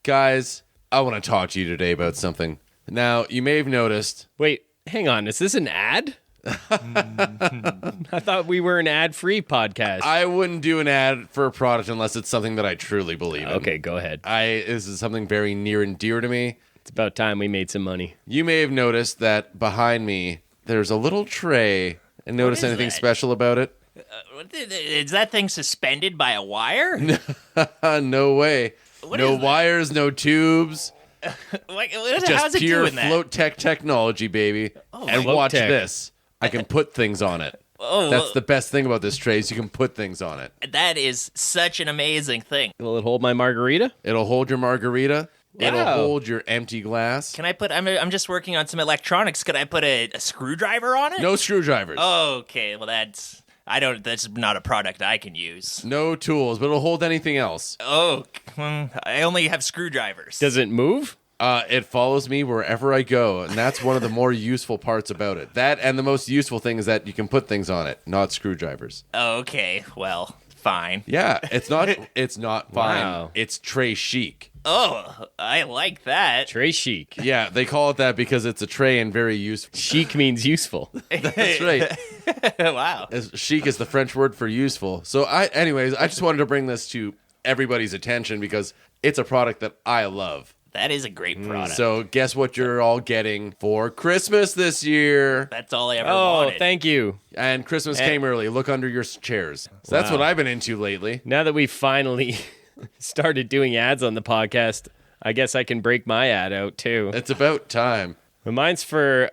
Guys, I want to talk to you today about something. Now, you may have noticed... Wait, hang on. Is this an ad? I thought we were an ad-free podcast. I wouldn't do an ad for a product unless it's something that I truly believe in. Okay, go ahead. This is something very near and dear to me. It's about time we made some money. You may have noticed that behind me, there's a little tray. And notice anything special about it? Is that thing suspended by a wire? No way. No wires, no tubes. How's Just it pure doing that? float tech technology, baby. And float watch tech. this. I can put things on it. That's the best thing about this tray is you can put things on it. That is such an amazing thing. Will it hold my margarita? It'll hold your margarita. It'll Wow. hold your empty glass. Can I put? I'm just working on some electronics. Could I put a screwdriver on it? No screwdrivers. Okay, well that's not a product I can use. No tools, but it'll hold anything else. I only have screwdrivers. Does it move? It follows me wherever I go, and that's one of the more useful parts about it. That and the most useful thing is that you can put things on it, not screwdrivers. Okay, well, fine. Yeah, it's not fine. Wow. It's tray chic. Oh, I like that. Tray chic. Yeah, they call it that because it's a tray and very useful. Chic means useful. That's right. Wow. Chic is the French word for useful. So anyways, I just wanted to bring this to everybody's attention because it's a product that I love. That is a great product. So guess what you're all getting for Christmas this year? That's all I ever Oh, wanted. thank you. And Christmas came early. Look under your chairs. So that's Wow. what I've been into lately. Now that we finally started doing ads on the podcast, I guess I can break my ad out too. It's about time. But mine's for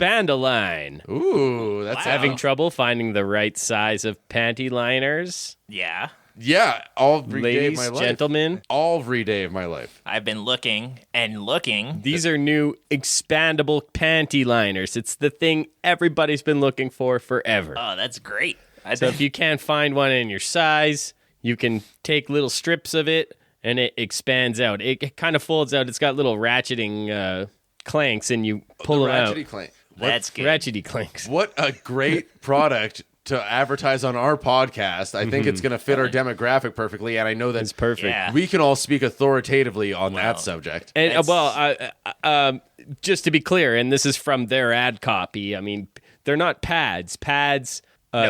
Expand-A-Line. Ooh, that's Having trouble finding the right size of panty liners? Yeah. Yeah, every day of Ladies, my life. gentlemen, Every day of my life. I've been looking and looking. these are new expandable panty liners. It's the thing everybody's been looking for forever. Oh, that's great. So if you can't find one in your size, you can take little strips of it and it expands out. It kind of folds out. It's got little ratcheting clanks and you pull them out. Ratchety clank. That's good. Ratchety clanks. What a great product to advertise on our podcast. I think it's going to fit our demographic perfectly, and I know It's that perfect. Yeah. we can all speak authoritatively on that subject. And That's- just to be clear, and this is from their ad copy. I mean, they're not pads. Pads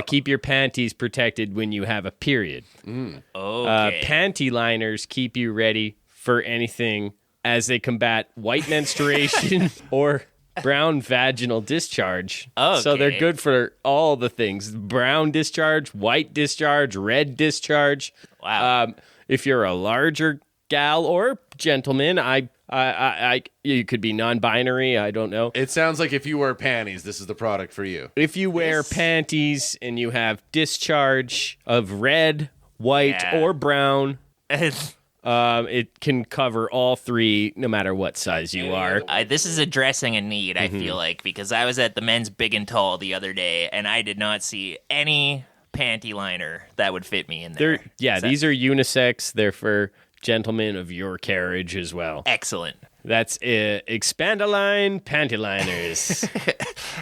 keep your panties protected when you have a period. Okay. Panty liners keep you ready for anything as they combat white menstruation or brown vaginal discharge. Okay. So they're good for all the things: brown discharge, white discharge, red discharge. Wow. If you're a larger gal or gentleman, you could be non-binary. I don't know. It sounds like if you wear panties, this is the product for you. If you wear panties and you have discharge of red, white, Yeah. or brown, it can cover all three, no matter what size you are. This is addressing a need, I feel like, because I was at the men's big and tall the other day, and I did not see any panty liner that would fit me in there. These are unisex. They're for gentlemen of your carriage as well. Excellent. That's Expand-A-Line panty liners.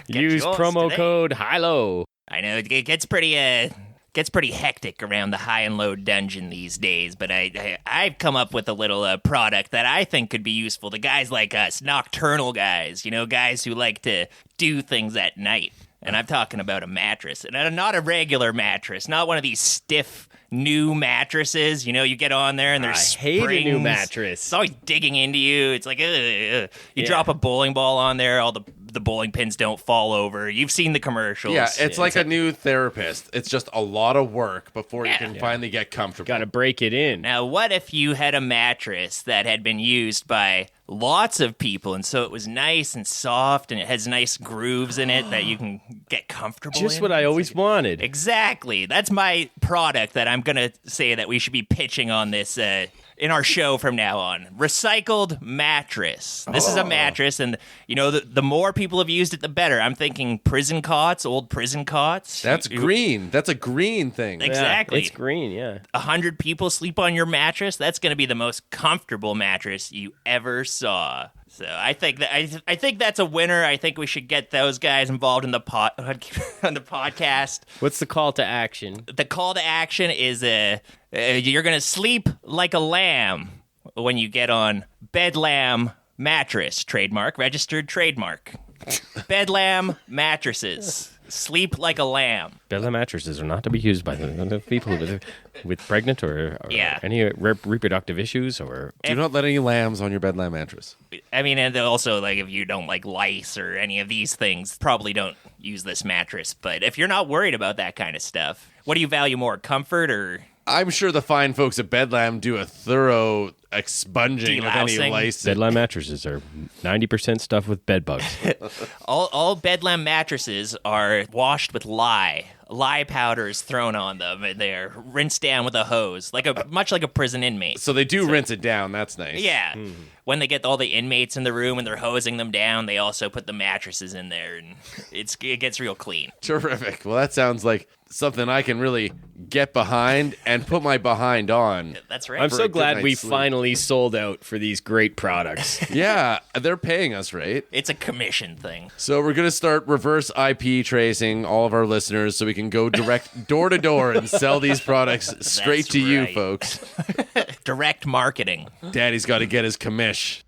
Use yours promo today. code HIGH-LOW. I know it gets pretty hectic around the high and low dungeon these days, but I've come up with a little product that I think could be useful to guys like us, nocturnal guys, guys who like to do things at night. And I'm talking about a mattress, and not a regular mattress, not one of these stiff new mattresses. You get on there and there's I hate a new springs. mattress. It's always digging into you. It's like, you drop a bowling ball on there, all the bowling pins don't fall over. You've seen the commercials. Yeah, it's like a new therapist. It's just a lot of work before you can finally get comfortable. Got to break it in. Now, what if you had a mattress that had been used by lots of people, and so it was nice and soft, and it has nice grooves in it that you can get comfortable Just in? what I always wanted. Exactly. That's my product that I'm going to say that we should be pitching on this in our show from now on. Recycled mattress. This is a mattress, and the more people have used it, the better. I'm thinking prison cots, old prison cots. That's green. That's a green thing. Exactly. Yeah, it's green, yeah. 100 people sleep on your mattress. That's going to be the most comfortable mattress you ever saw. So I think that's a winner. I think we should get those guys involved in the on the podcast. What's the call to action? The call to action is you're going to sleep like a lamb when you get on Bedlam mattress, trademark, registered trademark. Bedlam mattresses. Sleep like a lamb. Bedlam mattresses are not to be used by the people with pregnant or Yeah. any reproductive issues or... Do not let any lambs on your bedlam mattress. I mean, and also, like, if you don't like lice or any of these things, probably don't use this mattress. But if you're not worried about that kind of stuff, what do you value more, comfort or... I'm sure the fine folks at Bedlam do a thorough expunging of any Delousing. lice. Bedlam mattresses are 90% stuffed with bed bugs. All Bedlam mattresses are washed with lye. Lye powder is thrown on them, and they're rinsed down with a hose, much like a prison inmate. So they do rinse it down. That's nice. Yeah. When they get all the inmates in the room and they're hosing them down, they also put the mattresses in there, and it gets real clean. Terrific. Well, that sounds like something I can really get behind and put my behind on. That's right. I'm For so a good glad we night's sleep. finally sold out for these great products. Yeah, they're paying us, right? It's a commission thing. So we're going to start reverse IP tracing all of our listeners so we can go direct door to door and sell these products straight That's to you, right. folks. Direct marketing. Daddy's got to get his commish.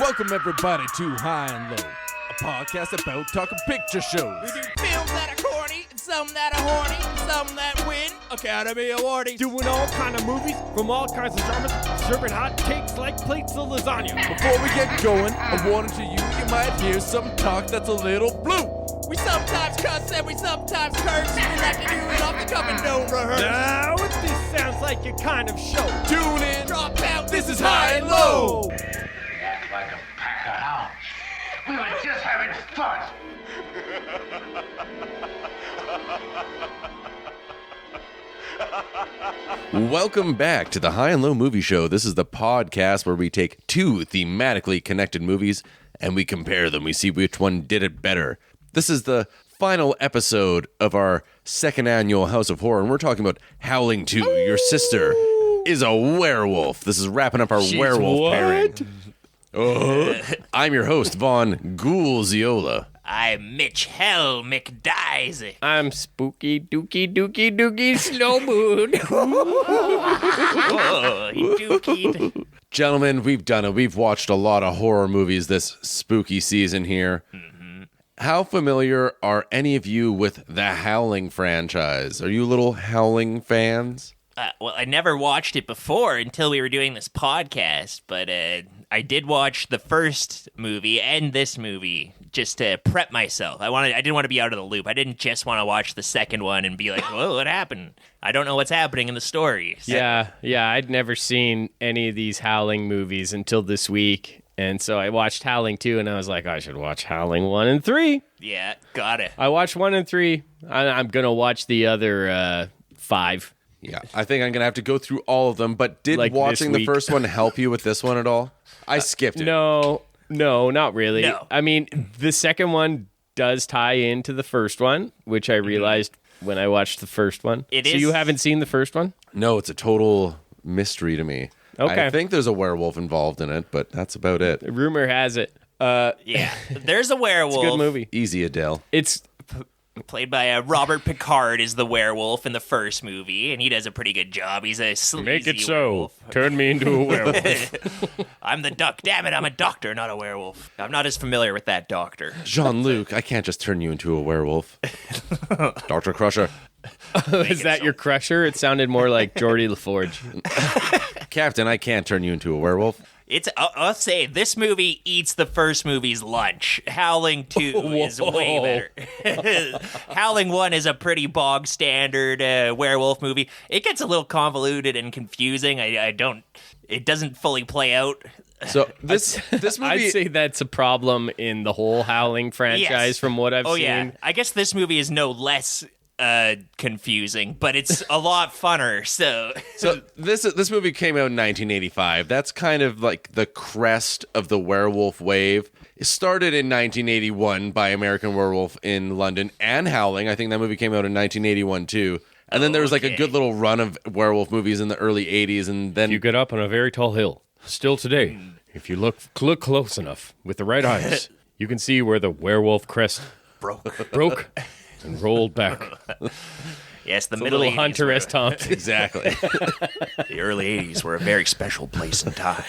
Welcome everybody to High and Low, a podcast about talking picture shows. We do films that are corny, and some that are horny, and some that win Academy Awards. Doing all kind of movies from all kinds of genres, serving hot takes like plates of lasagna. Before we get going, a warning to you, you might hear some talk that's a little blue. We sometimes cuss and we sometimes curse. We like to do it off the cuff and don't rehearse. Now, if this sounds like your kind of show, tune in. Drop out, This is High and Low. Act like a pack of hounds. We were just having fun. Welcome back to the High and Low Movie Show. This is the podcast where we take two thematically connected movies and we compare them. We see which one did it better. This is the final episode of our second annual House of Horror, and we're talking about Howling II. Your sister is a werewolf. This is wrapping up our werewolf pairing. I'm your host, Vonn Ghoul-Ziola. I'm Mitch Hell McDies. I'm spooky dookie slow mood. Oh, he dookied. Gentlemen, we've done it. We've watched a lot of horror movies this spooky season here. How familiar are any of you with the Howling franchise? Are you little Howling fans? Well, I never watched it before until we were doing this podcast, but I did watch the first movie and this movie just to prep myself. I didn't want to be out of the loop. I didn't just want to watch the second one and be like, "Whoa, what happened? I don't know what's happening in the story." So, Yeah, I'd never seen any of these Howling movies until this week. And so I watched Howling 2, and I was like, I should watch Howling 1 and 3. yeah, got it. I watched 1 and 3. I'm going to watch the other 5. Yeah, I think I'm going to have to go through all of them, but did Like watching this the week. first one help you with this one at all? I skipped it. No, not really. No. I mean, the second one does tie into the first one, which I realized when I watched the first one. It so is- you haven't seen the first one? No, it's a total mystery to me. Okay. I think there's a werewolf involved in it, but that's about it. Rumor has it. Yeah, there's a werewolf. Good movie. Easy, Adele. It's Played by Robert Pickard is the werewolf in the first movie, and he does a pretty good job. He's a sleazy make it so. werewolf. Turn me into a werewolf. I'm the duck. Damn it, I'm a doctor, not a werewolf. I'm not as familiar with that doctor. Jean-Luc, I can't just turn you into a werewolf. Dr. Crusher. Is that your crusher? It sounded more like Geordie LaForge. Captain, I can't turn you into a werewolf. I'll say this movie eats the first movie's lunch. Howling 2 is way better. Howling 1 is a pretty bog standard werewolf movie. It gets a little convoluted and confusing. It doesn't fully play out. So this movie, I'd say that's a problem in the whole Howling franchise Yes. from what I've Oh seen. yeah, I guess this movie is no less confusing, but it's a lot funner. So this movie came out in 1985. That's kind of like the crest of the werewolf wave. It started in 1981 by American Werewolf in London and Howling. I think that movie came out in 1981 too. And then there was like a Okay. good little run of werewolf movies in the early 80s, and then You get up on a very tall hill. Still today, if you look close enough with the right eyes, you can see where the werewolf crest broke and rolled back. Yes, the It's a middle little 80s Hunter were- S. Thompson. Exactly. The early 80s were a very special place and time.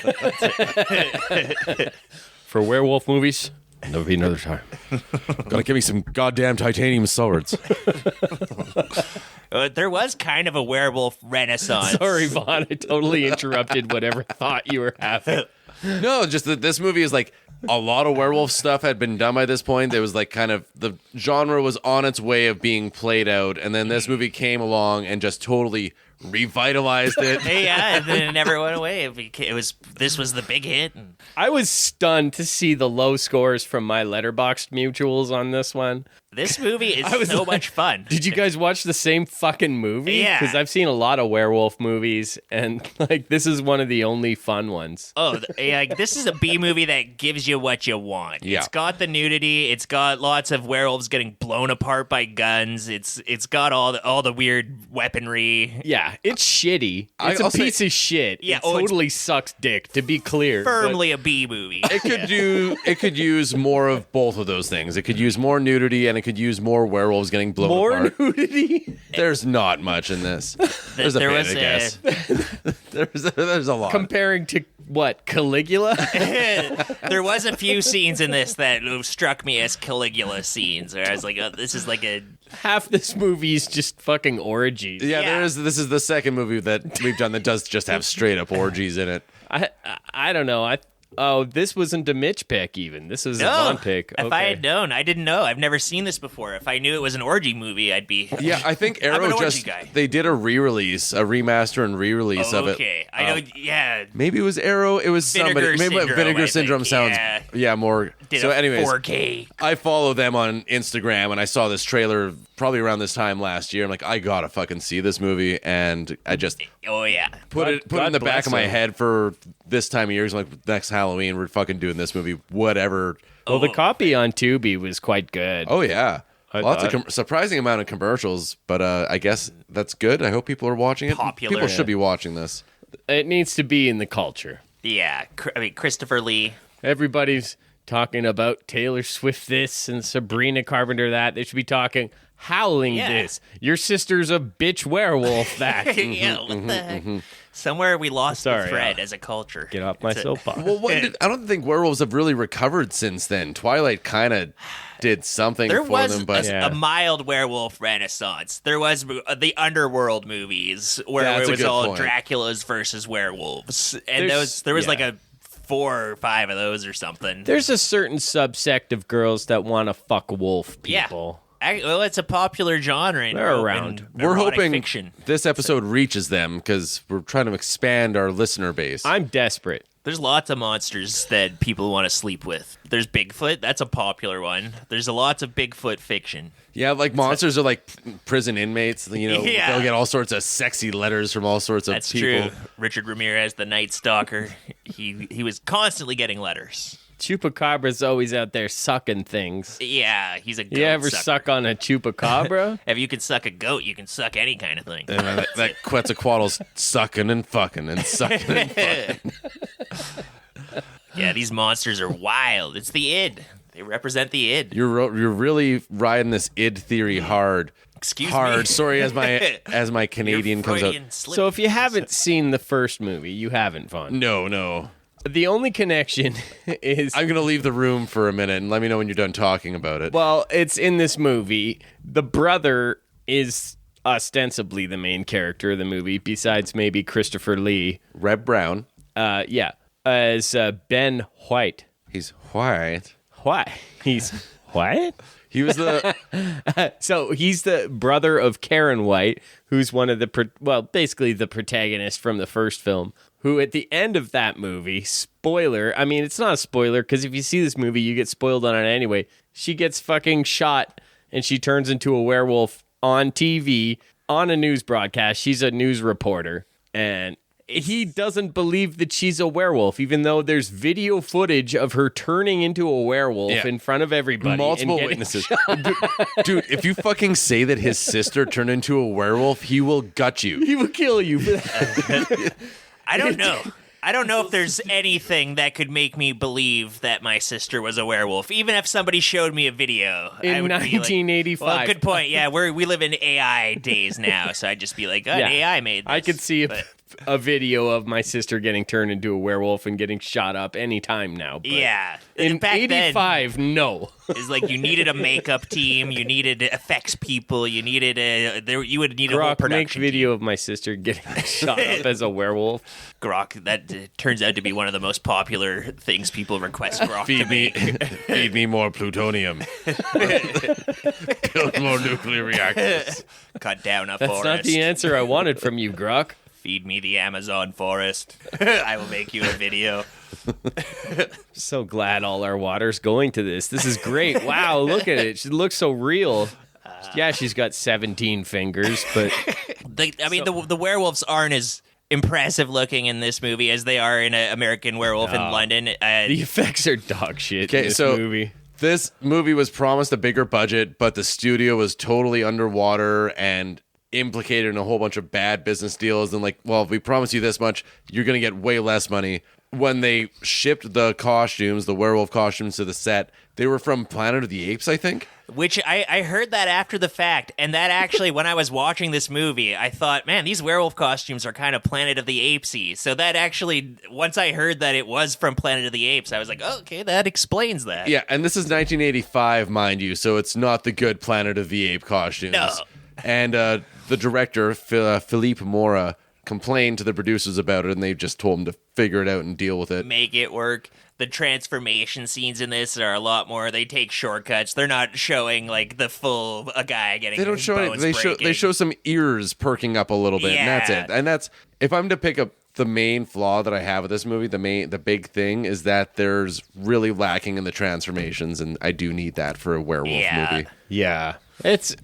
For werewolf movies, there'll be another time. Gotta give me some goddamn titanium swords. There was kind of a werewolf renaissance. Sorry, Vaughn, I totally interrupted whatever thought you were having. No, just that this movie is like a lot of werewolf stuff had been done by this point. There was like kind of the genre was on its way of being played out, and then this movie came along and just totally revitalized it. Yeah, and then it never went away. This was the big hit. And I was stunned to see the low scores from my Letterboxd mutuals on this one. this movie is so much fun. Did you guys watch the same fucking movie? Yeah. Because I've seen a lot of werewolf movies, and like this is one of the only fun ones. This is a B movie that gives you what you want. Yeah. It's got the nudity. It's got lots of werewolves getting blown apart by guns. It's got all the weird weaponry. Yeah, it's shitty. It's I'll a say- piece of shit. Yeah, it it's totally sucks dick, to be clear. Firmly a B movie. It could use more of both of those things. It could use more nudity and it could use more werewolves getting blown More apart. nudity? There's not much in this. There's a There bit, was I guess. There's a lot. Comparing to what, Caligula? There was a few scenes in this that struck me as Caligula scenes, where I was like, oh, this is like a... Half this movie is just fucking orgies. Yeah, Yeah. this is the second movie that we've done that does just have straight up orgies in it. I don't know. This wasn't a Mitch pick even. This was a No, Vonn pick. if I had known, I didn't know. I've never seen this before. If I knew it was an orgy movie, I'd be... Yeah, I think I'm an Arrow orgy just guy. they did a re-release, a remaster and re-release of it. Okay, I know, yeah. Maybe it was Arrow. It was Vinegar somebody. Maybe Syndrome, Vinegar I Syndrome think. sounds Yeah. more. Did So, a anyways, 4K. I follow them on Instagram, and I saw this trailer probably around this time last year. I'm like, I gotta fucking see this movie, and I just Oh, yeah. put it in God the back bless of my him. head for this time of year. It's like next Halloween, we're fucking doing this movie, whatever. Well, the copy on Tubi was quite good. Oh yeah, lots thought- of surprising amount of commercials, but I guess that's good. I hope people are watching it. Popular. People should be watching this. It needs to be in the culture. Yeah, Christopher Lee. Everybody's talking about Taylor Swift this and Sabrina Carpenter that. They should be talking Howling Yeah. this. Your sister's a bitch werewolf that. Yeah, what the heck? Somewhere we lost Sorry, the thread as a culture. Get off my soapbox. Well, I don't think werewolves have really recovered since then. Twilight kind of did something There for was them, but Yeah. a mild werewolf renaissance. There was the underworld movies where That's it a was good all point. Dracula's versus werewolves, and There's- there was yeah. like a 4 or 5 of those or something. There's a certain subsect of girls that want to fuck wolf people. Well, it's a popular genre. In, They're around. in we're erotic hoping fiction. this episode reaches them because we're trying to expand our listener base. I'm desperate. There's lots of monsters that people want to sleep with. There's Bigfoot. That's a popular one. There's lots of Bigfoot fiction. Yeah, like monsters are like prison inmates. You know, Yeah. they'll get all sorts of sexy letters from all sorts of That's people. true. Richard Ramirez, the Night Stalker, he was constantly getting letters. Chupacabra's always out there sucking things. Yeah, he's a goat You ever sucker. suck on a chupacabra? If you can suck a goat, you can suck any kind of thing. And that Quetzalcoatl's sucking and fucking and sucking and fucking. Yeah, these monsters are wild. It's the id. They represent the id. You're really riding this id theory hard. Excuse hard. me. Sorry, as my Canadian Your comes out. Freudian slip. So if you haven't seen the first movie, you haven't, Vonn. No. The only connection is... I'm gonna leave the room for a minute and let me know when you're done talking about it. Well, it's in this movie. The brother is ostensibly the main character of the movie, besides maybe Christopher Lee. Reb Brown, As Ben White. he's white. Why? He's White? He was the So he's the brother of Karen White, who's one of the, basically the protagonist from the first film, who at the end of that movie, spoiler, I mean, it's not a spoiler, because if you see this movie, you get spoiled on it anyway. She gets fucking shot, and she turns into a werewolf on TV, on a news broadcast. She's a news reporter, and he doesn't believe that she's a werewolf, even though there's video footage of her turning into a werewolf Yeah. in front of everybody. multiple and getting witnesses. Dude, if you fucking say that his sister turned into a werewolf, he will gut you. He will kill you for that. I don't know. I don't know if there's anything that could make me believe that my sister was a werewolf. Even if somebody showed me a video. In I would be like, 1985. well, good point. Yeah, we live in AI days now, so I'd just be like, Yeah. AI made this. I could see a video of my sister getting turned into a werewolf and getting shot up anytime now. But Yeah. in Back then, 85, no. is like you needed a makeup team, you needed effects people, you needed you would need a whole Grok, make production video of my sister getting shot up as a werewolf. team. Grok, that turns out to be one of the most popular things people request Grok to make. Feed me more plutonium. Build more nuclear reactors. Cut down a That's forest. not the answer I wanted from you, Grok. Feed me the Amazon forest. I will make you a video. So glad all our water's going to this. This is great. Wow, look at it. She looks so real. Yeah, she's got 17 fingers, but The werewolves aren't as impressive looking in this movie as they are in An American Werewolf in London. the effects are dog shit in Okay, this so movie. this movie was promised a bigger budget, but the studio was totally underwater and implicated in a whole bunch of bad business deals. And like, well, if we promise you this much, you're going to get way less money. When they shipped the costumes, the werewolf costumes to the set, they were from Planet of the Apes, I think. Which I heard that after the fact, and that actually, when I was watching this movie, I thought, man, these werewolf costumes are kind of Planet of the Apes-y. So that actually, once I heard that it was from Planet of the Apes, I was like, oh, okay, that explains that. Yeah, and this is 1985, mind you, so it's not the good Planet of the Ape costumes. No. And the director, Philippe Mora, complained to the producers about it, and they just told him to figure it out and deal with it. Make it work. The transformation scenes in this are a lot more. They take shortcuts. They're not showing like the full a guy getting. They don't show it. bones They breaking. show some ears perking up a little bit, and that's Yeah. it. And that's, if I'm to pick up the main flaw that I have with this movie, the big thing is that there's really lacking in the transformations, and I do need that for a werewolf movie. Yeah. It's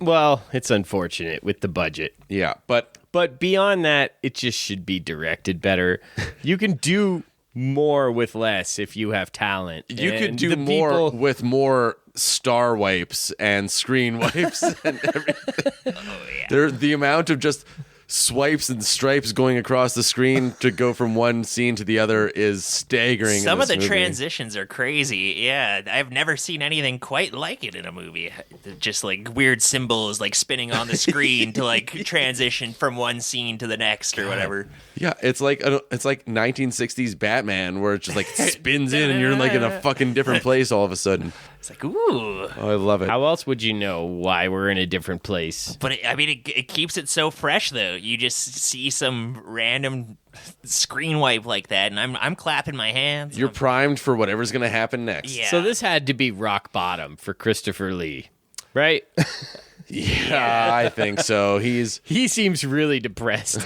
unfortunate with the budget. Yeah, but beyond that, it just should be directed better. You can do more with less if you have talent. you could And do the more people- with more star wipes and screen wipes and everything. The amount of just swipes and stripes going across the screen to go from one scene to the other is staggering. Some in of this the movie. transitions are crazy. Yeah, I've never seen anything quite like it in a movie. Just like weird symbols like spinning on the screen to like transition from one scene to the next or whatever. Yeah, it's like 1960s Batman where it just like spins in and you're like in a fucking different place all of a sudden. It's like, ooh. Oh, I love it. How else would you know why we're in a different place? But it keeps it so fresh though. You just see some random screen wipe like that, and I'm clapping my hands. You're primed for whatever's going to happen next. Yeah. So this had to be rock bottom for Christopher Lee, right? Yeah, I think so. He seems really depressed.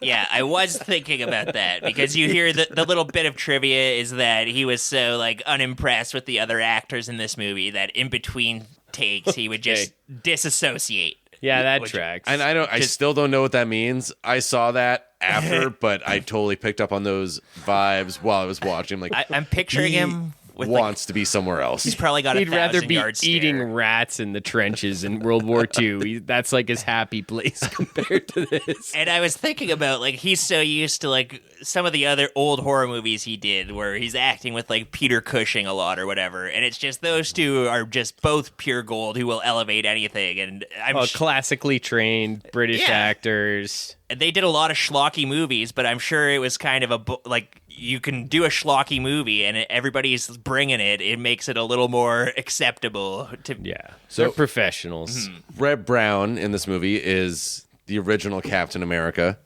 Yeah, I was thinking about that because you hear the little bit of trivia is that he was so like unimpressed with the other actors in this movie that in between takes he would just disassociate. Yeah, that Which- tracks. And I still don't know what that means. I saw that after, but I totally picked up on those vibes while I was watching. Like, I'm picturing he him with like, wants to be somewhere else. he's probably got He'd a rather be 1,000-yard eating stare. rats in the trenches in World War II. That's like his happy place compared to this. And I was thinking about like he's so used to like some of the other old horror movies he did where he's acting with like Peter Cushing a lot or whatever, and it's just those two are just both pure gold who will elevate anything. And I'm Classically trained British Yeah. actors. they did a lot of schlocky movies, but I'm sure it was kind of like you can do a schlocky movie and everybody's bringing it. It makes it a little more acceptable to Yeah. So- They're professionals. Reb Brown in this movie is the original Captain America.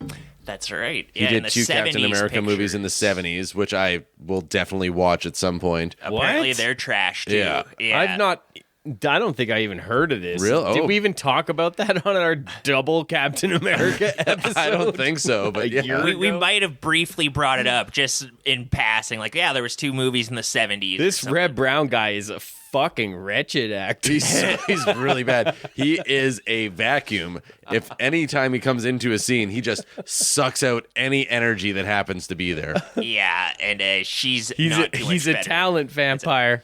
That's right. He Yeah, in did the two Captain 70s America movies in the pictures. 70s, which I will definitely watch at some point. Apparently What? they're trash too. Yeah. I don't think I even heard of this. Real? Did Oh. we even talk about that on our double Captain America episode? I don't think so, but A year yeah. We ago? might have briefly brought it up just in passing. Like, yeah, there was two movies in the 70s. This Reb Brown guy is a fucking wretched actor. He's really bad. He is a vacuum. If any time he comes into a scene, he just sucks out any energy that happens to be there. Yeah, and he's He's not too much a better. talent vampire.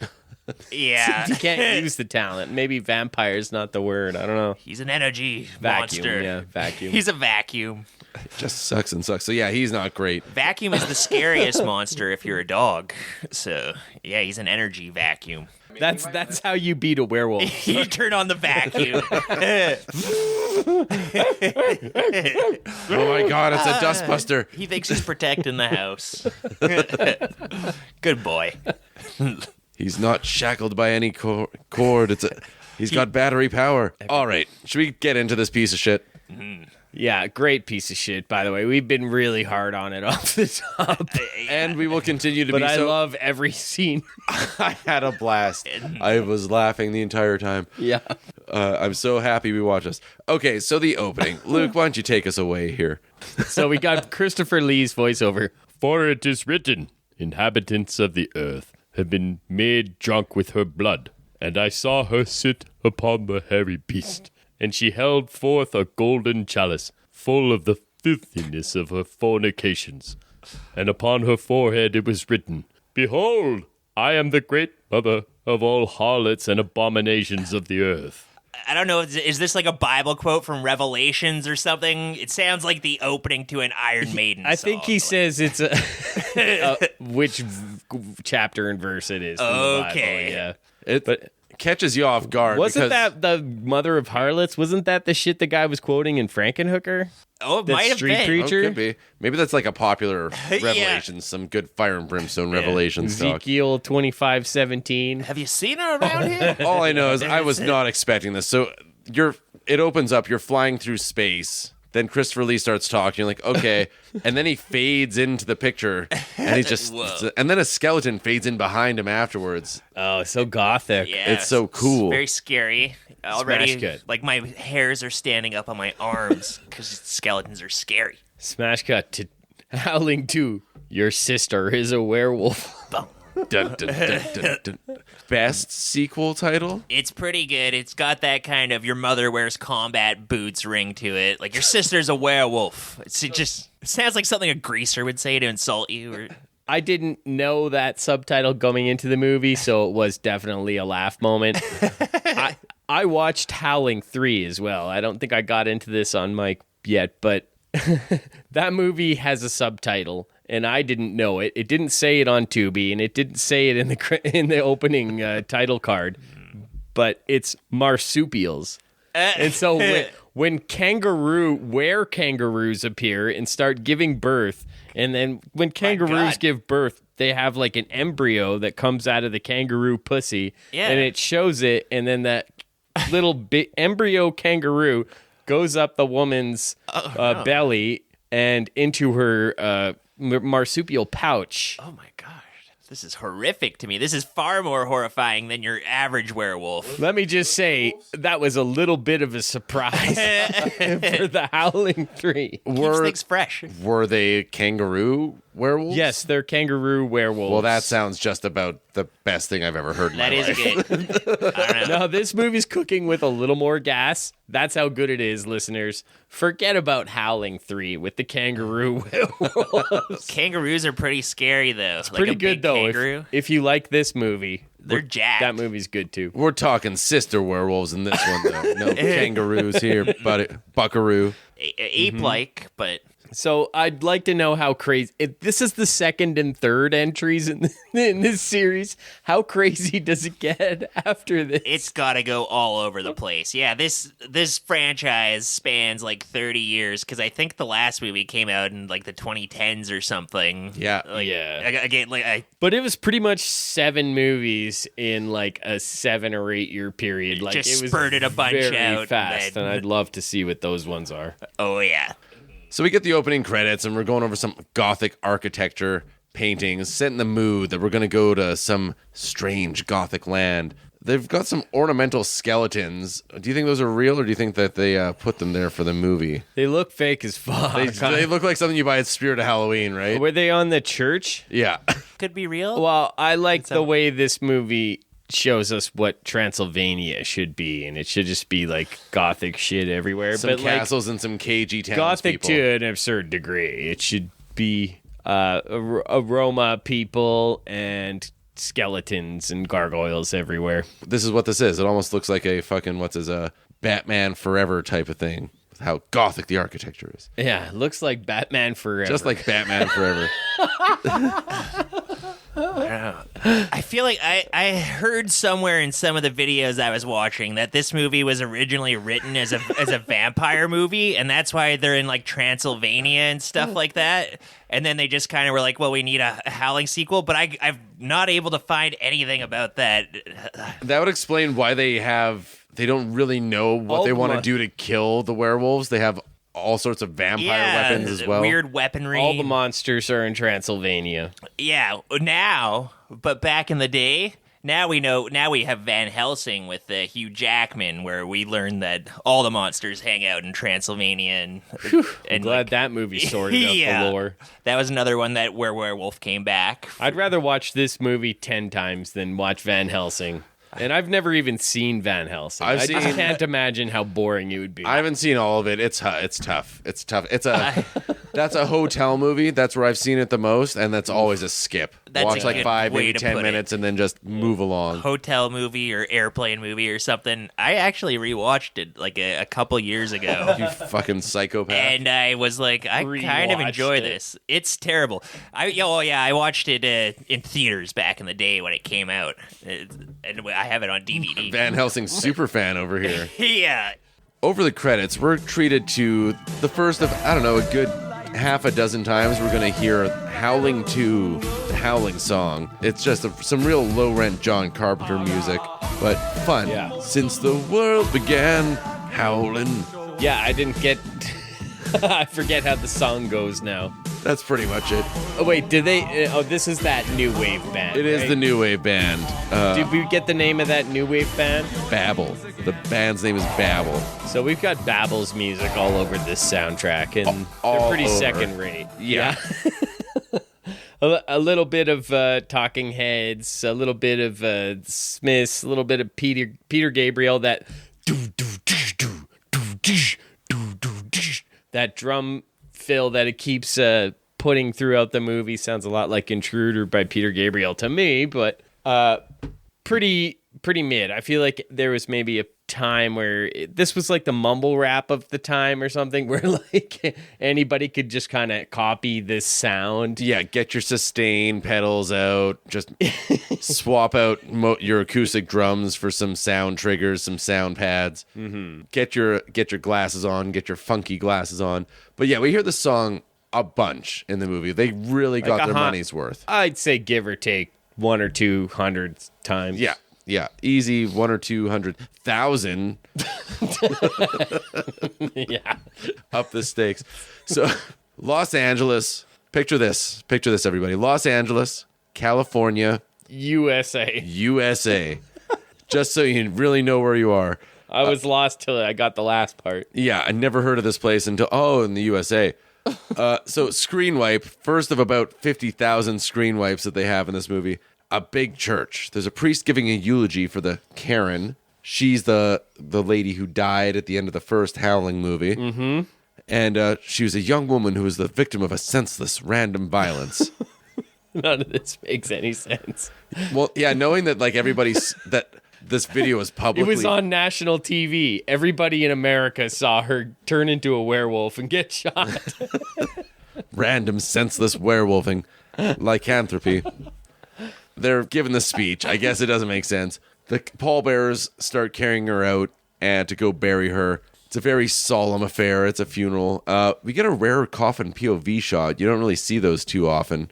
Yeah. You can't use the talent. Maybe vampire's not the word. I don't know. He's an energy Vacuum. monster. Yeah, vacuum. He's a vacuum. Just sucks and sucks. So yeah, he's not great. Vacuum is the scariest monster if you're a dog. So, yeah, he's an energy vacuum. That's how you beat a werewolf. You turn on the vacuum. Oh my god, it's a dustbuster. He thinks he's protecting the house. Good boy. He's not shackled by any cord. He's got battery power. All right, should we get into this piece of shit? Yeah, great piece of shit, by the way. We've been really hard on it off the top. And we will continue to But be I so. love every scene. I had a blast. I was laughing the entire time. Yeah. I'm so happy we watched this. Okay, so the opening. Luke, why don't you take us away here? So we got Christopher Lee's voiceover. For it is written, inhabitants of the earth have been made drunk with her blood, and I saw her sit upon the hairy beast, and she held forth a golden chalice full of the filthiness of her fornications, and upon her forehead it was written, Behold, I am the great mother of all harlots and abominations of the earth. I don't know, is this like a Bible quote from Revelations or something? It sounds like the opening to an Iron Maiden I think he song. says it's which chapter and verse it is. From the Okay. Bible, yeah. It But catches you off guard. wasn't because that the mother of harlots? Wasn't that the shit the guy was quoting in Frankenhooker? Oh, it That might have street been. creature? Oh, could be. Maybe that's like a popular revelation, some good fire and brimstone revelation talk. Ezekiel 25:17. Have you seen her around here? All I know is I was not expecting this. So it opens up, you're flying through space. Then Christopher Lee starts talking. You're like, okay. And then he fades into the picture. And he's just, Whoa. and then a skeleton fades in behind him afterwards. Oh, so gothic. Yeah, It's so cool. Very scary. Already, cut. like my hairs are standing up on my arms because skeletons are scary. Smash cut to Howling II. Your sister is a werewolf. Dun, dun, dun, dun, dun. Best sequel title? It's pretty good. It's got that kind of your mother wears combat boots ring to it. Like your sister's a werewolf. It sounds like something a greaser would say to insult you. Or I didn't know that subtitle going into the movie, so it was definitely a laugh moment. I watched Howling 3 as well. I don't think I got into this on mic yet, but that movie has a subtitle, and I didn't know it. It didn't say it on Tubi, and it didn't say it in the opening title card, but it's marsupials. And so when kangaroos appear and start giving birth, and then when kangaroos God. give birth, they have like an embryo that comes out of the kangaroo pussy, Yeah. and it shows it, and then that little embryo kangaroo goes up the woman's belly and into her marsupial pouch. oh my gosh, this is horrific to me. This is far more horrifying than your average werewolf. Let me just say, that was a little bit of a surprise for the Howling 3. Keeps things fresh. Were they kangaroo werewolves? Yes, they're kangaroo werewolves. Well, that sounds just about the best thing I've ever heard in That my is life. good. I don't know. No, this movie's cooking with a little more gas. That's how good it is, listeners. Forget about Howling 3 with the kangaroo werewolves. Kangaroos are pretty scary though. Like Pretty a good, big though. Kangaroo. If you like this movie, They're jacked. that movie's good, too. We're talking sister werewolves in this one, though. No kangaroos here, but buckaroo. Ape-like, but So I'd like to know how crazy... this is the second and third entries in this series. How crazy does it get after this? it's got to go all over the place. Yeah, this franchise spans like 30 years because I think the last movie came out in like the 2010s or something. Yeah. Like, Yeah. Again, like But it was pretty much 7 movies in like a 7 or 8 year period. Like just it was spurted a bunch very out, fast, then- and I'd love to see what those ones are. oh yeah. So we get the opening credits, and we're going over some Gothic architecture, paintings, setting the mood that we're going to go to some strange Gothic land. They've got some ornamental skeletons. Do you think those are real, or do you think that they put them there for the movie? They look fake as fuck. They look like something you buy at Spirit of Halloween, right? Were they on the church? Yeah. Could be real. Well, I like the way this movie shows us what Transylvania should be, and it should just be like Gothic shit everywhere. Some but castles and some cagey like towns. Gothic to an absurd degree. It should be Roma people and skeletons and gargoyles everywhere. This is what this is. It almost looks like a fucking, Batman Forever type of thing. How gothic the architecture is. Yeah, looks like Batman Forever. Just like Batman Forever. I feel like I heard somewhere in some of the videos I was watching that this movie was originally written as a vampire movie, and that's why they're in like Transylvania and stuff like that. And then they just kind of were like, well, we need a Howling sequel, but I'm not able to find anything about that. That would explain why they don't really know what they want to do to kill the werewolves. They have all sorts of vampire weapons as well. Weird weaponry. All the monsters are in Transylvania. Yeah, now, but back in the day, now we know. Now we have Van Helsing with Hugh Jackman, where we learn that all the monsters hang out in Transylvania. And I'm glad that movie sorted out the lore. That was another one where werewolf came back. I'd rather watch this movie 10 times than watch Van Helsing. And I've never even seen Van Helsing. I just can't imagine how boring it would be. I haven't seen all of it. It's tough. It's tough. That's a hotel movie. That's where I've seen it the most, and that's always a skip. That's Watch like 5, maybe 10 put minutes, and then just move along. Hotel movie or airplane movie or something. I actually rewatched it like a couple years ago. You fucking psychopath. And I was like, I kind of enjoy this. It's terrible. I watched it in theaters back in the day when it came out. And I have it on DVD. Van Helsing super fan over here. Yeah. Over the credits, we're treated to the first of, a good half a dozen times we're going to hear Howling II, the Howling song. It's just some real low-rent John Carpenter music, but fun. Yeah. Since the world began, howling. Yeah, I didn't get... I forget how the song goes now. That's pretty much it. Oh, wait, did they... this is that new wave band, It is right? the new wave band. Did we get the name of that new wave band? Babel. The band's name is Babel. So we've got Babel's music all over this soundtrack, and All they're pretty over. second rate. Yeah. A little bit of Talking Heads, a little bit of Smiths, a little bit of Peter Gabriel, that drum fill that it keeps putting throughout the movie sounds a lot like Intruder by Peter Gabriel to me, but pretty mid. I feel like there was maybe a time where this was like the mumble rap of the time or something, where like anybody could just kind of copy this sound. Yeah, get your sustain pedals out. Just swap out your acoustic drums for some sound triggers, some sound pads. Mm-hmm. Get your glasses on. Get your funky glasses on. But yeah, we hear the song a bunch in the movie. They really got their money's worth. I'd say give or take 100 or 200 times. Yeah, easy 100,000 or 200,000. Yeah. Up the stakes. So, Los Angeles. Picture this, everybody. Los Angeles, California, USA. Just so you really know where you are. I was lost till I got the last part. Yeah, I never heard of this place until in the USA. So Screen Wipe, first of about 50,000 screen wipes that they have in this movie. A big church. There's a priest giving a eulogy for the Karen. She's the lady who died at the end of the first Howling movie. Mm-hmm. And she was a young woman who was the victim of a senseless, random violence. None of this makes any sense. Well, yeah, knowing that like that this video was It publicly... was on national TV. Everybody in America saw her turn into a werewolf and get shot. Random, senseless werewolfing. Lycanthropy. They're giving the speech. I guess it doesn't make sense. The pallbearers start carrying her out and to go bury her. It's a very solemn affair. It's a funeral. We get a rare coffin POV shot. You don't really see those too often,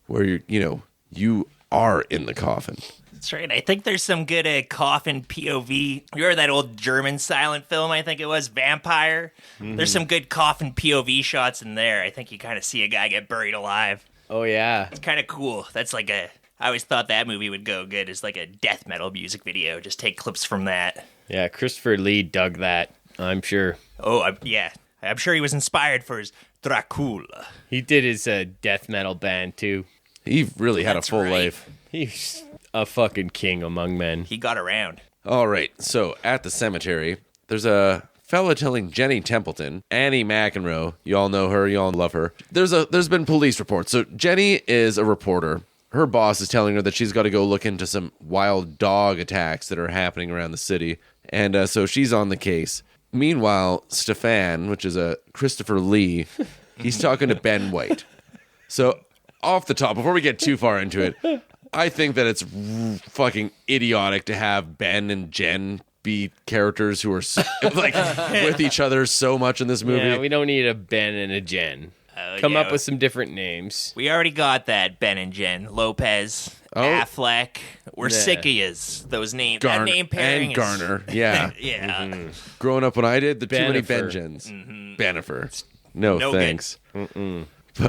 where you are in the coffin. That's right. I think there's some good coffin POV. You remember that old German silent film, I think it was, Vampire? Mm-hmm. There's some good coffin POV shots in there. I think you kind of see a guy get buried alive. Oh, yeah. It's kind of cool. That's like I always thought that movie would go good as like a death metal music video. Just take clips from that. Yeah, Christopher Lee dug that, I'm sure. Oh, yeah. I'm sure he was inspired for his Dracula. He did his death metal band, too. He really had a full right. life. He's a fucking king among men. He got around. All right, so at the cemetery, there's a fella telling Jenny Templeton, Annie McEnroe, you all know her, you all love her. There's been police reports. So Jenny is a reporter her boss is telling her that she's got to go look into some wild dog attacks that are happening around the city. And so she's on the case. Meanwhile, Stefan, which is a Christopher Lee, he's talking to Ben White. So off the top, before we get too far into it, I think that it's fucking idiotic to have Ben and Jen be characters who are like with each other so much in this movie. Yeah, we don't need a Ben and a Jen. Come up with some different names. We already got that, Ben and Jen. Lopez, Affleck. We're sick of yous. Those names. That name pairing and Garner. Yeah. Yeah. Growing up when I did, too many Bennifer. Benjens. Bennifer. No thanks.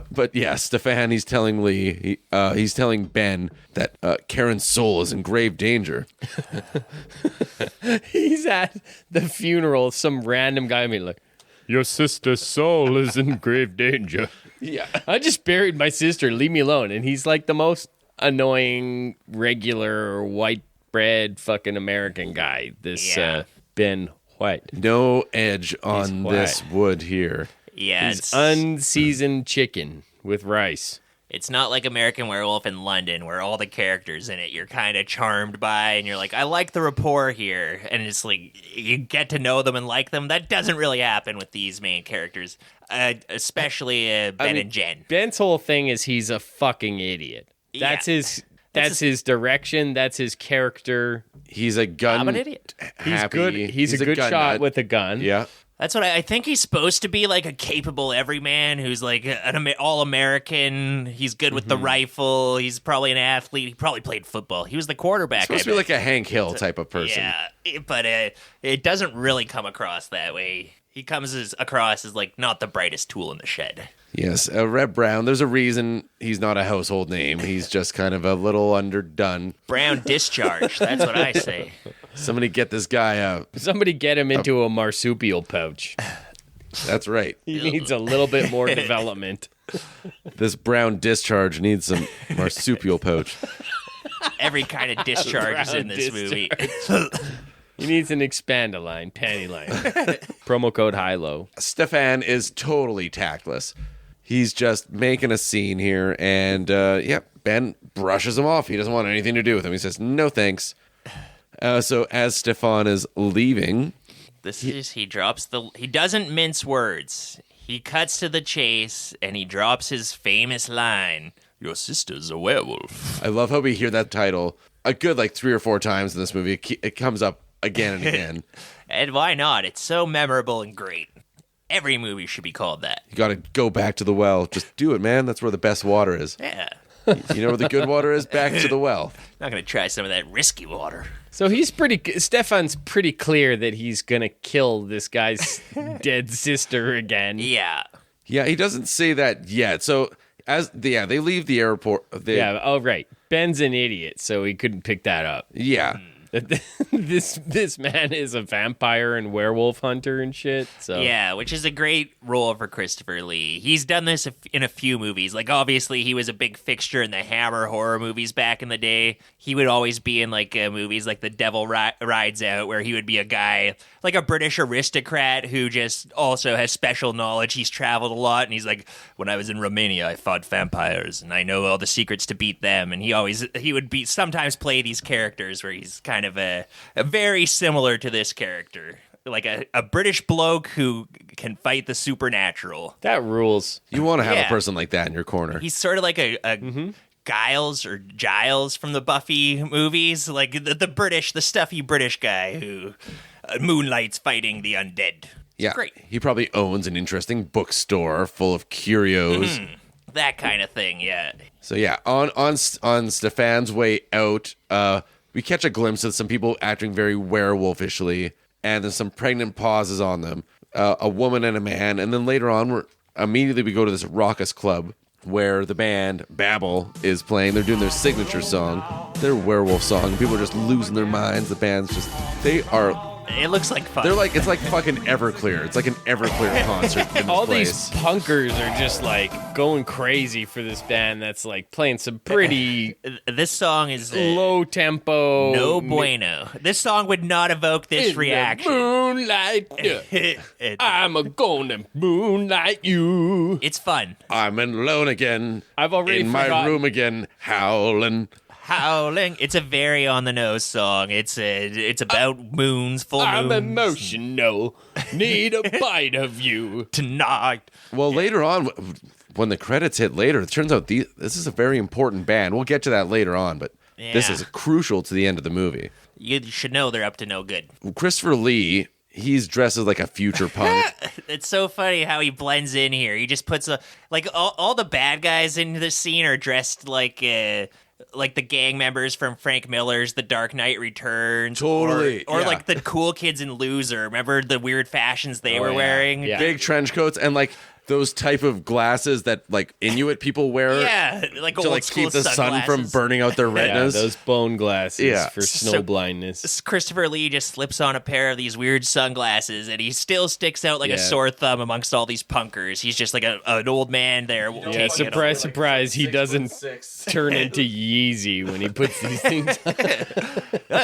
But yeah, Stefan, he's telling Lee, he's telling Ben that Karen's soul is in grave danger. He's at the funeral of some random guy. I mean, like, Your sister's soul is in grave danger. Yeah. I just buried my sister. Leave me alone. And he's like the most annoying, regular, white bread fucking American guy. This Ben White. No edge on white. this wood here. Yeah. He's unseasoned chicken with rice. It's not like American Werewolf in London where all the characters in it you're kind of charmed by and you're like, I like the rapport here. And it's like, you get to know them and like them. That doesn't really happen with these main characters, especially Ben and Jen. Ben's whole thing is he's a fucking idiot. That's his direction. That's his character. He's a gun. I'm an idiot. He's good. He's a good gun shot nut. with a gun. Yeah. That's what I think he's supposed to be, like a capable everyman who's like an all-American. He's good with the rifle. He's probably an athlete. He probably played football. He was the quarterback. Supposed to be like a Hank Hill type of person. Yeah, but it doesn't really come across that way. He comes across as like not the brightest tool in the shed. Yes, Reb Brown. There's a reason he's not a household name. He's just kind of a little underdone. Brown discharge. That's what I say. Somebody get this guy out. Somebody get him into a marsupial pouch. That's right. He needs a little bit more development. This brown discharge needs some marsupial pouch. Every kind of discharge is in this movie. He needs an Expand-A-Line, panty line. Promo code HILO. Stefan is totally tactless. He's just making a scene here, and Ben brushes him off. He doesn't want anything to do with him. He says, no thanks. So as Stefan is leaving... He doesn't mince words. He cuts to the chase, and he drops his famous line, "Your sister's a werewolf." I love how we hear that title a good 3 or 4 times in this movie. It comes up again and again. And why not? It's so memorable and great. Every movie should be called that. You got to go back to the well. Just do it, man. That's where the best water is. Yeah. You know where the good water is? Back to the well. Not going to try some of that risky water. So Stefan's pretty clear that he's going to kill this guy's dead sister again. Yeah. Yeah, he doesn't say that yet. So they leave the airport. Right. Ben's an idiot, so he couldn't pick that up. Yeah. This man is a vampire and werewolf hunter and shit. So yeah, which is a great role for Christopher Lee. He's done this in a few movies. Like, obviously, he was a big fixture in the Hammer horror movies back in the day. He would always be in movies like The Devil Rides Out, where he would be a guy, like a British aristocrat who just also has special knowledge. He's traveled a lot, and he's like, when I was in Romania, I fought vampires, and I know all the secrets to beat them. And he would sometimes play these characters where he's kind of a very similar to this character, like a British bloke who can fight the supernatural. that rules. You want to have Yeah. a person like that in your corner. He's sort of like a Giles or Giles from the Buffy movies, like the stuffy British guy who moonlights fighting the undead. Yeah. Great. He probably owns an interesting bookstore full of curios. That kind of thing, yeah. So yeah, on Stefan's way out, we catch a glimpse of some people acting very werewolfishly, and there's some pregnant pauses on them. A woman and a man, and then later on, we go to this raucous club where the band Babel is playing. They're doing their signature song, their werewolf song. People are just losing their minds. The band's they are It looks like fun. They're like, it's like fucking Everclear. It's like an Everclear concert in All this these place. punkers are just like going crazy for this band that's like playing some pretty This song is low tempo. no bueno. This song would not evoke this In reaction. the moonlight, I'm a gonna moonlight you. It's fun. I'm alone again. I've already in my forgotten. room again, howling. Howling. It's a very on the nose song. It's about moons, full I'm moons. emotional. Need a bite of you. Tonight. Well, later on, when the credits hit later, it turns out this is a very important band. We'll get to that later on, but this Yeah. is crucial to the end of the movie. You should know they're up to no good. Christopher Lee, he's dressed as like a future punk. It's so funny how he blends in here. He just puts all the bad guys in the scene are dressed like the gang members from Frank Miller's The Dark Knight Returns. Totally, Or yeah. like the cool kids in Loser. Remember the weird fashions they were yeah. wearing? Yeah. Big trench coats and like those type of glasses that like Inuit people wear Yeah, like to old like school keep the sun sunglasses. from burning out their Yeah, retinas. those bone glasses Yeah. for So- snow blindness. Christopher Lee just slips on a pair of these weird sunglasses, and he still sticks out like a Yeah. sore thumb amongst all these punkers. He's just like an old man there. Yeah, taking it surprise, surprise. He doesn't turn into Yeezy when he puts these things on.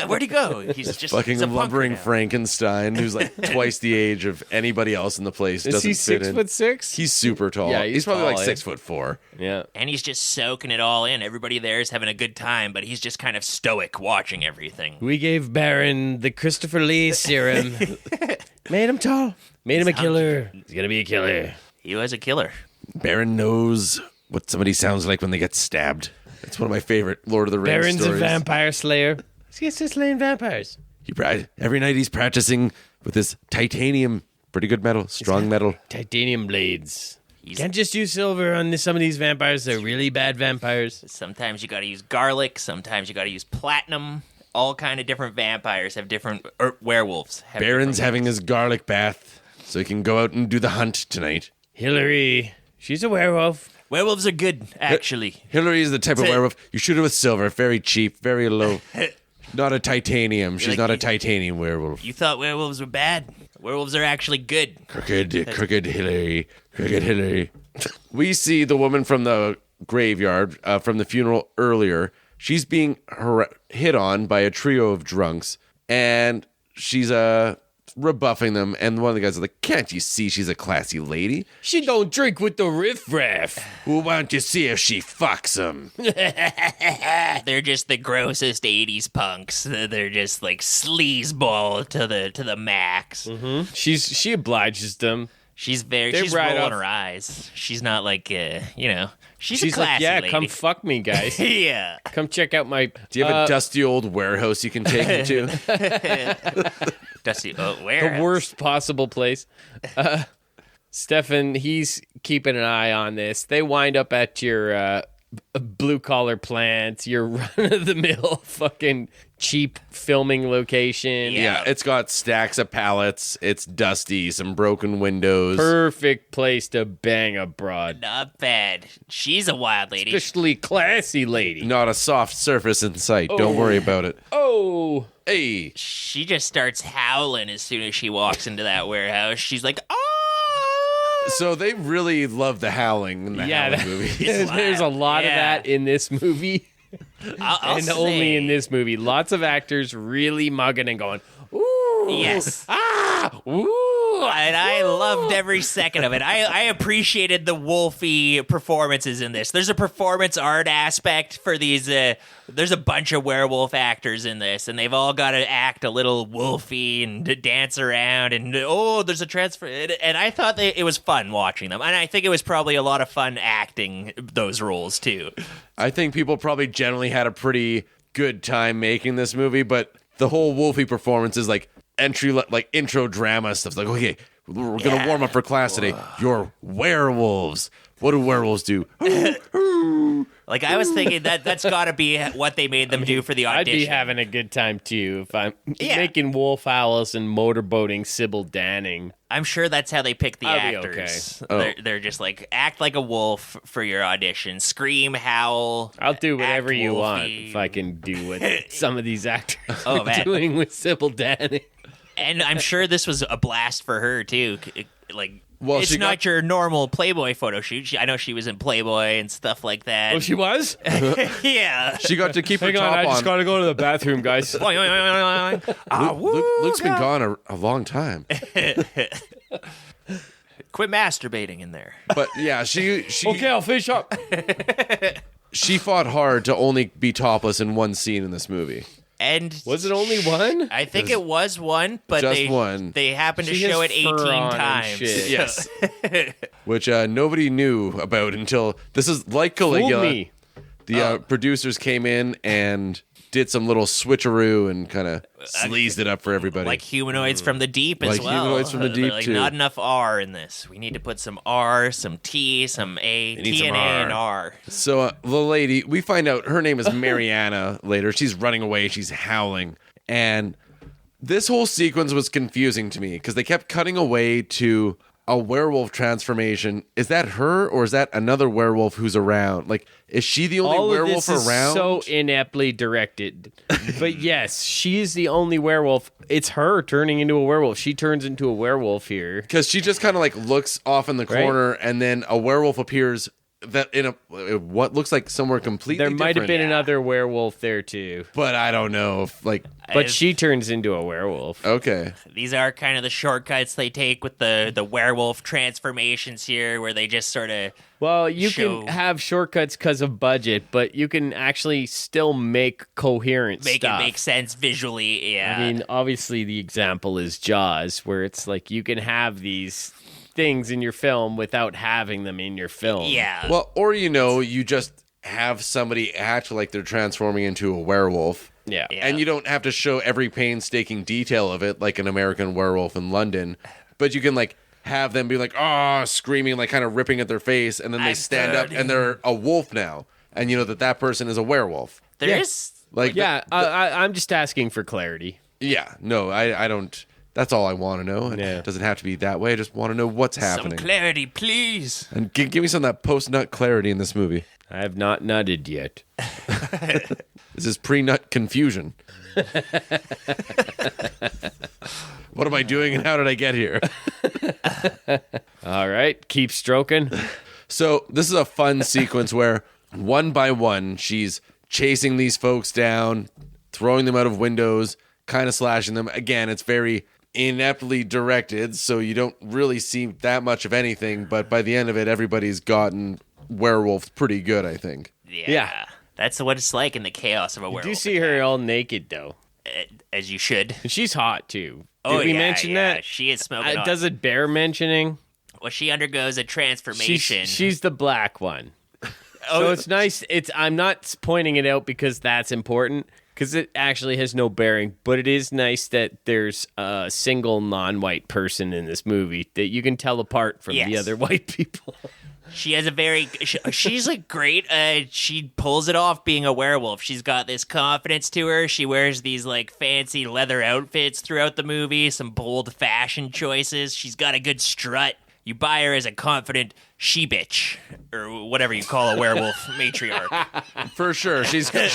Where'd he go? He's just Fucking he's a punker lumbering now. Frankenstein, who's like twice the age of anybody else in the place. Is doesn't he fit in. 6'6"? He's super tall. Yeah, he's he's probably tall, like eh? 6'4". Yeah. And he's just soaking it all in. Everybody there is having a good time, but he's just kind of stoic watching everything. We gave Baron the Christopher Lee serum. Made him tall. Made him a killer. He's gonna be a killer. He was a killer. Baron knows what somebody sounds like when they get stabbed. It's one of my favorite Lord of the Rings Baron's stories. a vampire slayer. He gets to slaying vampires. Every night he's practicing with this titanium, pretty good metal, strong metal. Titanium blades. He's- Can't just use silver on some of these vampires. They're really bad vampires. Sometimes you got to use garlic. Sometimes you got to use platinum. All kind of different vampires have different werewolves. Have Baron's different- having his garlic bath so he can go out and do the hunt tonight. Hillary. She's a werewolf. werewolves are good, actually. Hillary is the type of Say- werewolf you shoot her with silver, very cheap, very low. Not a titanium. She's like not a you- titanium werewolf. You thought werewolves were bad? Werewolves are actually good. Crooked Hillary. Crooked Hillary. We see the woman from the graveyard, from the funeral earlier. She's being hit on by a trio of drunks, and she's rebuffing them. And one of the guys is like, "Can't you see she's a classy lady? She don't drink with the riffraff. Well, why don't you see if she fucks them?" They're just the grossest '80s punks. They're just like sleazeball to the max. She obliges them. She's They she's ride rolling off- her eyes. She's not like she's a She's classy like, yeah, lady. come fuck me, guys. Yeah. Come check out my. Do you have a dusty old warehouse you can take me to? Dusty. Where? the worst possible place? Stefan, he's keeping an eye on this. They wind up at your blue collar plant, your run of the mill fucking cheap filming location. Yeah. It's got stacks of pallets. It's dusty, some broken windows. Perfect place to bang a broad. Not bad. She's a wild lady. Especially classy lady. Not a soft surface in sight. Don't worry about it. Oh. Hey, She just starts howling as soon as she walks into that warehouse. She's like, "Oh!" so they really love the howling in the Yeah, Howling movie. there's a lot of Yeah. that in this movie. I'll And say, only in this movie. Lots of actors really mugging and going, ooh. Yes. Ah. Ooh. And I loved every second of it. I appreciated the wolfy performances in this. There's a performance art aspect for these. There's a bunch of werewolf actors in this, and they've all got to act a little wolfy and to dance around. And there's a transfer. And I thought that it was fun watching them. And I think it was probably a lot of fun acting those roles too. I think people probably generally had a pretty good time making this movie, but the whole Wolfie performance is like intro drama stuff. It's like, okay, we're gonna warm up for class today. You're werewolves. What do werewolves do? Like I was thinking that's got to be what they made them do for the I'd audition. be having a good time too if I'm Yeah. making wolf owls and motorboating Sybil Danning. I'm sure that's how they pick the I'll be actors. okay. They're just like, act like a wolf for your audition. Scream, howl. I'll do whatever act you want wolfy. if I can do what some of these actors Oh, are man. doing with Sybil Danning. And I'm sure this was a blast for her too. Like, Well, it's not your normal Playboy photo shoot. I know she was in Playboy and stuff like that. Oh, she was? Yeah. She got to keep her Hang top on, I on. just gotta go to the bathroom, guys. Luke's been gone a long time. Quit masturbating in there. But yeah, she Okay, I'll finish up. she fought hard to only be topless in one scene in this movie. And Was it only one? I think it was one, but Just one. They happened to She has show it 18 fur on and times. shit. Yes. Which nobody knew about until this is like Caligula. Fooled me. The producers came in and did some little switcheroo and kind of sleazed it up for everybody. Like humanoids from the deep as Like well. humanoids from the They're deep, like, too. Not enough R in this. We need to put some R, some T, some A, need T some and A and R. R. So the lady, we find out her name is Mariana later. She's running away. She's howling. And this whole sequence was confusing to me because they kept cutting away to a werewolf transformation. Is that her or is that another werewolf who's around? Like, is she the only All werewolf of this is around? so ineptly directed. But yes, she's the only werewolf. It's her turning into a werewolf. She turns into a werewolf here. Because she just kind of like looks off in the Right. corner and then a werewolf appears that in a what looks like somewhere completely There might have been different. another werewolf there too. But I don't know if like But she turns into a werewolf. okay. These are kind of the shortcuts they take with the werewolf transformations here, where they just sort of Well, you show- can have shortcuts because of budget, but you can actually still make coherent make stuff. it make sense visually. Yeah. I mean, obviously, the example is Jaws, where it's like you can have these things in your film without having them in your film. yeah. Well, or you just have somebody act like they're transforming into a werewolf. Yeah. Yeah. And you don't have to show every painstaking detail of it like an American Werewolf in London, but you can like have them be like, oh, screaming, like kind of ripping at their face, and then they I'm stand up and they're a wolf now, and you know that person is a werewolf. There's Like, Yeah, I'm just asking for clarity. no, I don't. That's all I want to know. Yeah. It doesn't have to be that way. I just want to know what's some happening. clarity, please. And give me some of that post-nut clarity in this movie. I have not nutted yet. This is pre-nut confusion. What am I doing and how did I get here? All right, keep stroking. So this is a fun sequence where one by one she's chasing these folks down, throwing them out of windows, kind of slashing them. Again, it's very ineptly directed, so you don't really see that much of anything, but by the end of it, everybody's gotten werewolves pretty good, I think. Yeah. That's what it's like in the chaos of a werewolf. Do you see her all naked though? As you should. And she's hot too. Oh, Did we yeah, mention yeah. that? She is smoking hot. Does it bear mentioning? Well, she undergoes a transformation. She's the black one. Oh, So it's nice. I'm not pointing it out because that's important, because it actually has no bearing. But it is nice that there's a single non-white person in this movie that you can tell apart from the Yes. other white people. She has a very. She's like great. She pulls it off being a werewolf. She's got this confidence to her. She wears these like fancy leather outfits throughout the movie. Some bold fashion choices. She's got a good strut. You buy her as a confident she-bitch, or whatever you call a werewolf matriarch. For sure. She's got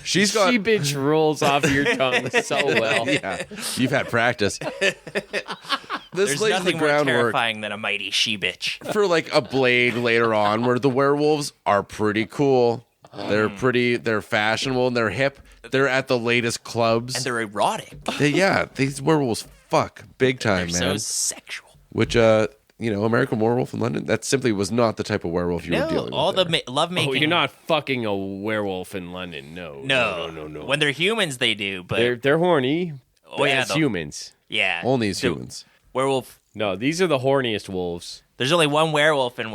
She bitch rolls off your tongue so well. yeah, you've had practice. This There's lays the nothing more groundwork terrifying than a mighty she-bitch. for like a Blade later on, where the werewolves are pretty cool. They're fashionable and they're hip. They're at the latest clubs. And they're erotic. Yeah, these werewolves fuck big time, They're man. so sexual. Which American Werewolf in London, that simply was not the type of werewolf you were No, dealing all with. the lovemaking. Oh, you're not fucking a werewolf in London. No. No. When they're humans, they do. But They're horny. Oh, yeah, as the- humans. yeah, Only as the humans. Werewolf. No, these are the horniest wolves. There's only one werewolf in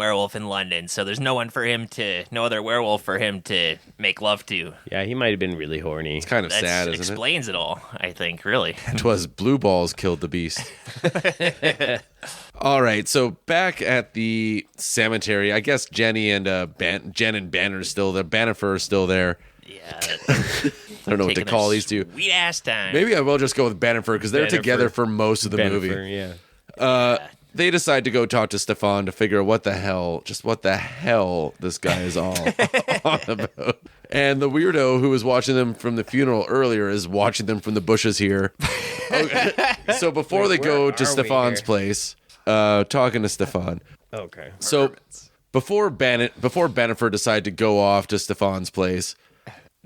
London, so there's no other werewolf for him to make love to. Yeah, he might have been really horny. It's kind of That sad, isn't it? explains it all, I think, really. 'Twas blue balls killed the beast. All right, so back at the cemetery, I guess Jenny and Jen and Banner are still there. Bannifer is still there. Yeah. I don't know what to call these two. Sweet ass time. Maybe I will just go with Bannifer because they're Bannifer. together for most of the Bennifer, movie. yeah. they decide to go talk to Stefan to figure out what the hell this guy is all on about. And the weirdo who was watching them from the funeral earlier is watching them from the bushes here. Okay. So before they go to Stefan's place, talking to Stefan. Okay. So before Bennifer decide to go off to Stefan's place,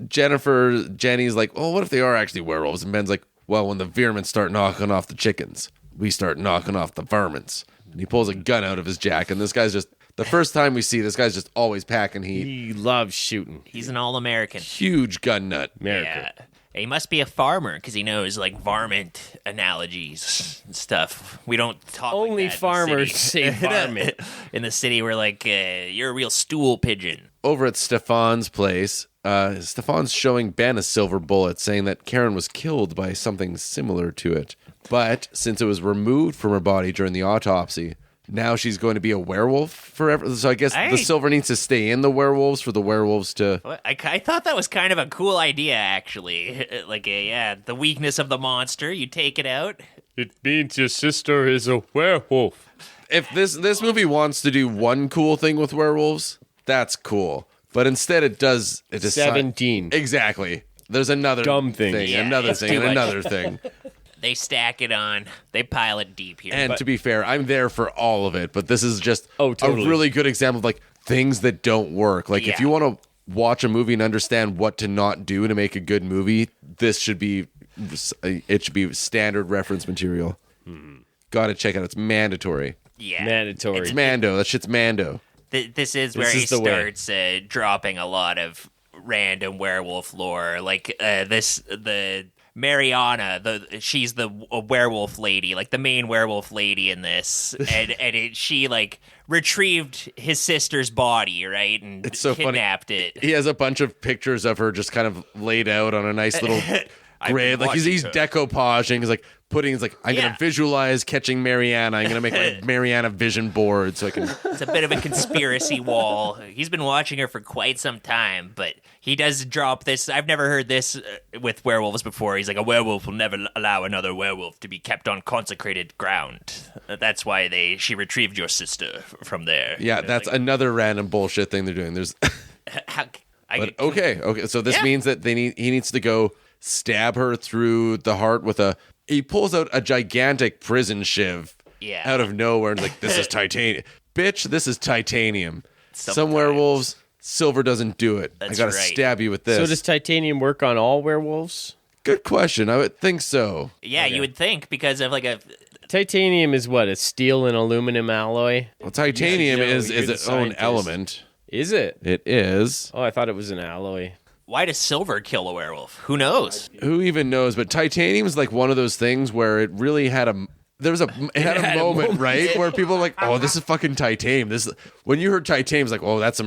Jenny's like, oh, what if they are actually werewolves? And Ben's like, well, when the vermin start knocking off the chickens, we start knocking off the vermins. And he pulls a gun out of his jacket. And this guy's just, the first time we see this guy's just always packing heat. He loves shooting. He's an all-American. Huge gun nut. America. Yeah. He must be a farmer because he knows like varmint analogies and stuff. We don't talk Only like that farmers say varmint. In the city, we're like, you're a real stool pigeon. Over at Stefan's place, Stefan's showing Ben a silver bullet, saying that Karen was killed by something similar to it. But since it was removed from her body during the autopsy, now she's going to be a werewolf forever. So I guess the silver needs to stay in the werewolves for the werewolves to... I thought that was kind of a cool idea, actually. Like, the weakness of the monster, you take it out. It means your sister is a werewolf. If this movie wants to do one cool thing with werewolves, that's cool. But instead it does... 17. Exactly. There's another Dumb thing. Yeah, another it's thing, too and much. another thing. They stack it on. They pile it deep here. And to be fair, I'm there for all of it, but this is just totally. a really good example of like things that don't work. Like if you want to watch a movie and understand what to not do to make a good movie, it should be standard reference material. Got to check it out. It's mandatory. Yeah. Mandatory. It's Mando. That shit's Mando. This is where he is the way. starts dropping a lot of random werewolf lore. Like the Mariana, she's the werewolf lady, like the main werewolf lady in this, and she like retrieved his sister's body, right, and It's so kidnapped funny. it. He has a bunch of pictures of her just kind of laid out on a nice little grid. Like he's decoupaging. He's like I'm gonna visualize catching Mariana. I'm gonna make my Mariana vision board so I can. It's a bit of a conspiracy wall. He's been watching her for quite some time, but he does drop this. I've never heard this with werewolves before. He's like, a werewolf will never allow another werewolf to be kept on consecrated ground. That's why she retrieved your sister from there. Yeah, that's another random bullshit thing they're doing. There's. But okay. So this means that he needs to go stab her through the heart with he pulls out a gigantic prison shiv out of nowhere and is like, this is titanium. Bitch, this is titanium. Some werewolves, silver doesn't do it. I gotta stab you with this. So does titanium work on all werewolves? Good question. I would think so. Yeah, you would think because of like a... Titanium is what, a steel and aluminum alloy? Well, titanium is its own element. Is it? It is. Oh, I thought it was an alloy. Why does silver kill a werewolf? Who knows? Who even knows? But titanium is like one of those things where it really had a moment, right? Where people are like, oh, this is fucking titanium. When you heard titanium, it's like, oh, that's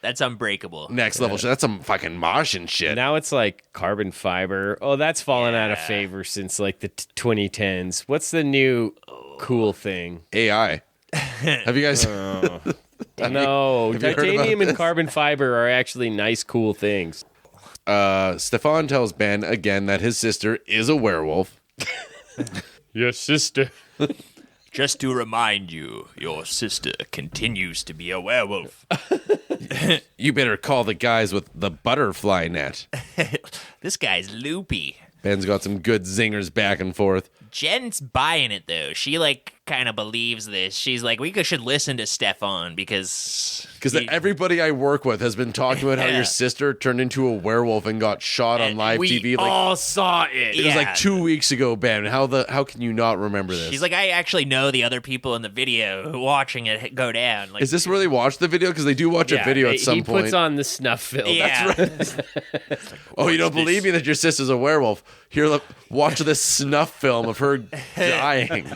That's unbreakable. next level shit. That's some fucking Martian shit. Now it's like carbon fiber. Oh, that's fallen out of favor since like the 2010s. What's the new cool thing? AI. Have you guys? No, have you heard about titanium and this? carbon fiber are actually nice, cool things. Stefan tells Ben again that his sister is a werewolf. Your sister. Just to remind you, your sister continues to be a werewolf. You better call the guys with the butterfly net. This guy's loopy. Ben's got some good zingers back and forth. Jen's buying it though. She like kind of believes this. She's like, we should listen to Stefan because everybody I work with has been talking about how your sister turned into a werewolf and got shot on live TV. Like, all saw it. it was like 2 weeks ago, Ben. How can you not remember this? She's like, I actually know the other people in the video watching it go down. Like, is this where they watch the video? Because they do watch a video at some he point. puts on the snuff film. yeah. Oh, you don't believe me that your sister's a werewolf? Here, watch this snuff film of her dying,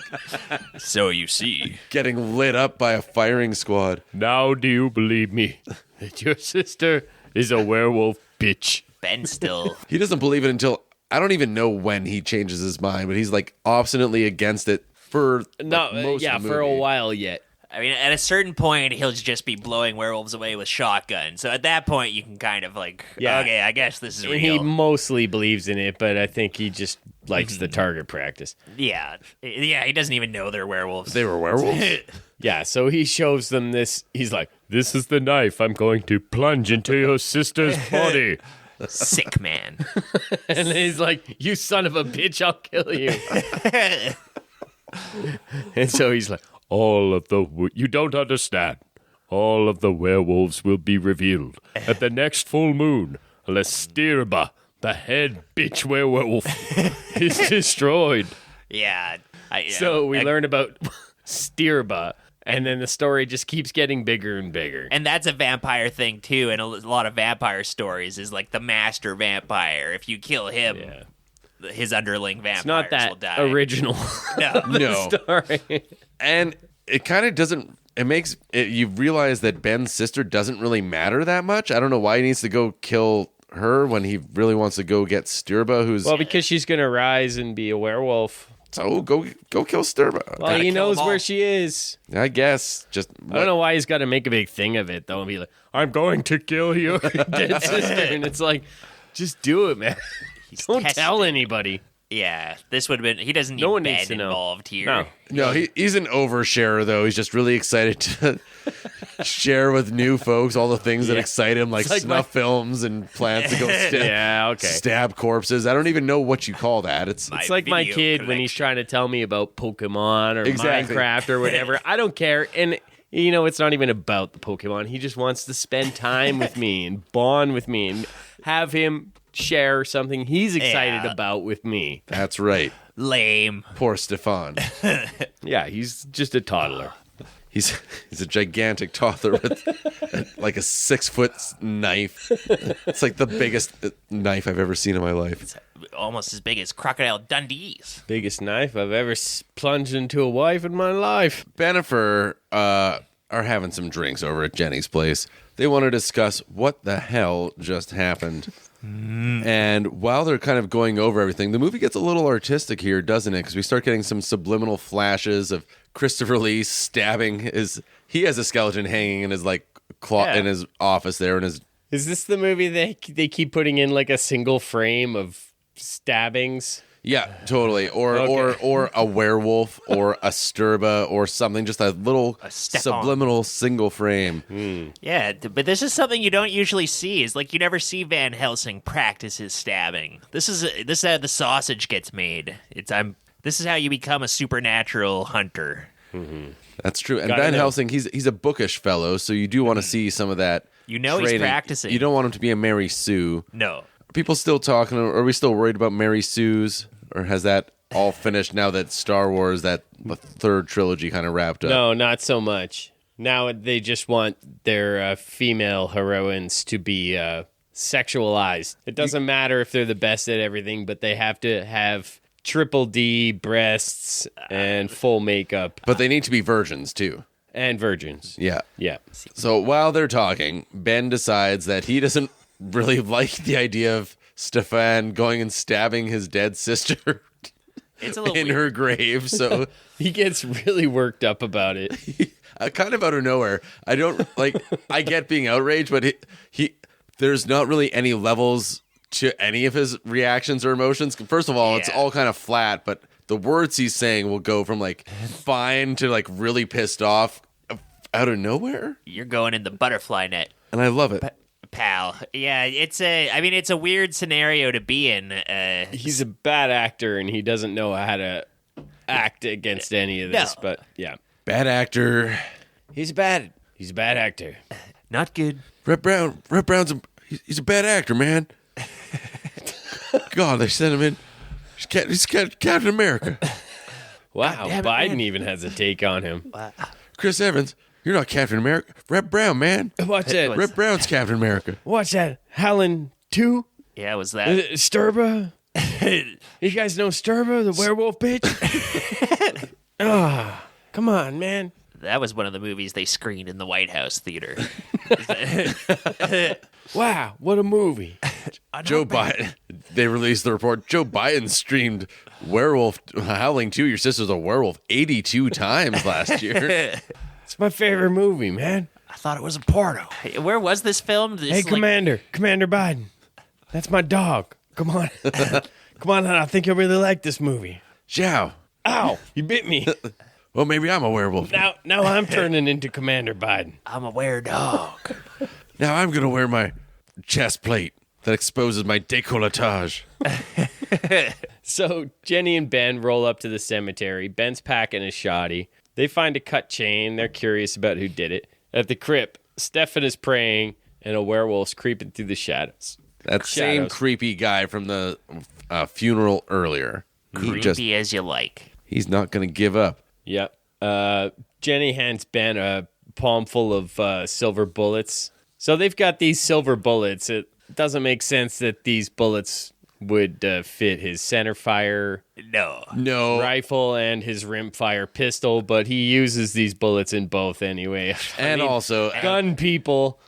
So you see. getting lit up by a firing squad. Now do you believe me that your sister is a werewolf, bitch? Ben still. He doesn't believe it until I don't even know when he changes his mind, but he's like obstinately against it for most of the for a movie. while yet. I mean, at a certain point, he'll just be blowing werewolves away with shotguns. So at that point, you can kind of like, Yeah. okay, I guess this is He real. mostly believes in it, but I think he just likes the target practice. Yeah, he doesn't even know they're werewolves. They were werewolves? Yeah, so he shows them this. He's like, This is the knife I'm going to plunge into your sister's body. Sick man. and he's like, you son of a bitch, I'll kill you. And so he's like, You don't understand. All of the werewolves will be revealed at the next full moon, unless Stirba, the head bitch werewolf, is destroyed. Yeah. so we learn about Stirba, and then the story just keeps getting bigger and bigger. And that's a vampire thing, too. And a lot of vampire stories is like the master vampire. If you kill him, his underling vampires It's not that will die. original. No. Story. And it kind of doesn't. It makes it, you realize that Ben's sister doesn't really matter that much. I don't know why he needs to go kill her when he really wants to go get Stirba, who's Well, because she's going to rise and be a werewolf. so go kill Stirba. Well, he knows where she is. I guess just I don't know why he's got to make a big thing of it, though, and be like, I'm going to kill your dead sister. And it's like, just do it, man. Don't tell anybody. Yeah, this would have been... He doesn't need No one Ben needs to know. involved here. No, he's an oversharer though. He's just really excited to share with new folks all the things that excite him, like, like snuff films and plans to go stab corpses. I don't even know what you call that. It's like my kid when he's trying to tell me about Pokemon or Minecraft or whatever. I don't care. And, it's not even about the Pokemon. He just wants to spend time with me and bond with me and have him share something he's excited about with me. That's right. Lame. Poor Stefan. Yeah, he's just a toddler. He's a gigantic toddler with like a 6-foot knife. It's like the biggest knife I've ever seen in my life. It's almost as big as Crocodile Dundee's. Biggest knife I've ever plunged into a wife in my life. Bennifer are having some drinks over at Jenny's place. They want to discuss what the hell just happened. And while they're kind of going over everything, the movie gets a little artistic here, doesn't it? Because we start getting some subliminal flashes of Christopher Lee stabbing he has a skeleton hanging in his in his office there, and his. Is this the movie they keep putting in like a single frame of stabbings? Yeah, totally. Or a werewolf or a Stirba or something. Just a little subliminal single frame. Yeah, but this is something you don't usually see. Is like you never see Van Helsing practice his stabbing. This is how the sausage gets made. This is how you become a supernatural hunter. That's true. And Van Helsing, he's a bookish fellow, so you do want to see some of that. He's practicing. You don't want him to be a Mary Sue. No. Are people still talking? Are we still worried about Mary Sue's? Or has that all finished now that Star Wars, the third trilogy, kind of wrapped up? No, not so much. Now they just want their female heroines to be sexualized. It doesn't matter if they're the best at everything, but they have to have triple D breasts and full makeup. But they need to be virgins, too. And virgins. Yeah. Yeah. So while they're talking, Ben decides that he doesn't really like the idea of Stefan going and stabbing his dead sister It's a little in her grave. So he gets really worked up about it. Kind of out of nowhere. I don't I get being outraged, but he there's not really any levels to any of his reactions or emotions. First of all, it's all kind of flat, but the words he's saying will go from fine to really pissed off out of nowhere. You're going in the butterfly net. And I love it. Pal. Yeah, it's a weird scenario to be in. He's a bad actor and he doesn't know how to act against any of this, but yeah. Bad actor. He's a bad actor. Not good. Reb Brown's he's a bad actor, man. God, they sent him in. He's Captain America. Wow, Biden even has a take on him. Chris Evans, you're not Captain America. Reb Brown, man. Watch that. Reb Brown's Captain America. Watch that. Howling II. Yeah, was that? Stirba. You guys know Stirba, the werewolf bitch? Come on, man. That was one of the movies they screened in the White House theater. Wow, what a movie. Joe Biden. They released the report. Joe Biden streamed Howling 2, Your Sister's a Werewolf 82 times last year. It's my favorite movie, man. I thought it was a porno. Where was this filmed? Hey, Commander Biden. That's my dog. Come on. Come on, I think you'll really like this movie. Zhao. Ow, you bit me. Well, maybe I'm a werewolf. Now I'm turning into Commander Biden. I'm a were-dog. Now I'm going to wear my chest plate that exposes my décolletage. So Jenny and Ben roll up to the cemetery. Ben's packing a shoddy. They find a cut chain. They're curious about who did it. At the crypt, Stefan is praying, and a werewolf's creeping through the shadows. That same creepy guy from the funeral earlier. Creepy as you like. He's not going to give up. Yep. Jenny hands Ben a palm full of silver bullets. So they've got these silver bullets. It doesn't make sense that these bullets would fit his centerfire No. rifle and his rimfire pistol, but he uses these bullets in both anyway. And also, gun people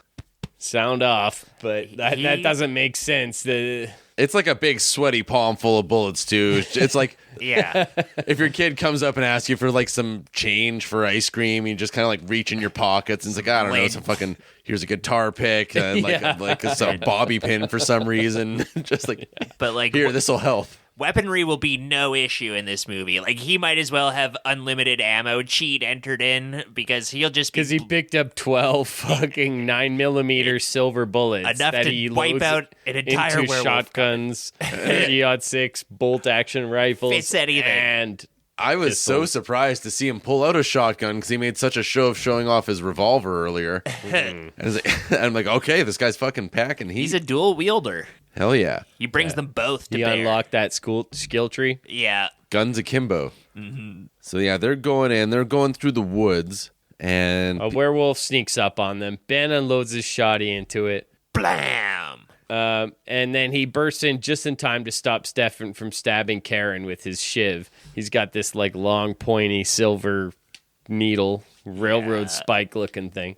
sound off, but that doesn't make sense. it's like a big sweaty palm full of bullets, too. It's like, Yeah. if your kid comes up and asks you for like some change for ice cream, you just kind of like reach in your pockets and it's like, I don't know, some fucking, here's a guitar pick and like some bobby pin for some reason. Just like, But like, here, this will help. weaponry will be no issue in this movie. Like, he might as well have unlimited ammo cheat entered in because he'll just be... Because he picked up 12 fucking 9mm silver bullets Enough that to he wipe loads out an entire into werewolf shotguns, 30-06 bolt-action rifles, Fits anything. and... I was so surprised to see him pull out a shotgun because he made such a show of showing off his revolver earlier. And I'm like, okay, this guy's fucking packing heat. He's a dual wielder. Hell yeah. He brings them both to He bear. unlocked that skill tree. Yeah. Guns akimbo. So yeah, they're going in. They're going through the woods. And A werewolf sneaks up on them. Ben unloads his shoddy into it. Blam! And then he bursts in just in time to stop Stefan from stabbing Karen with his shiv. He's got this like long, pointy silver needle, railroad spike looking thing.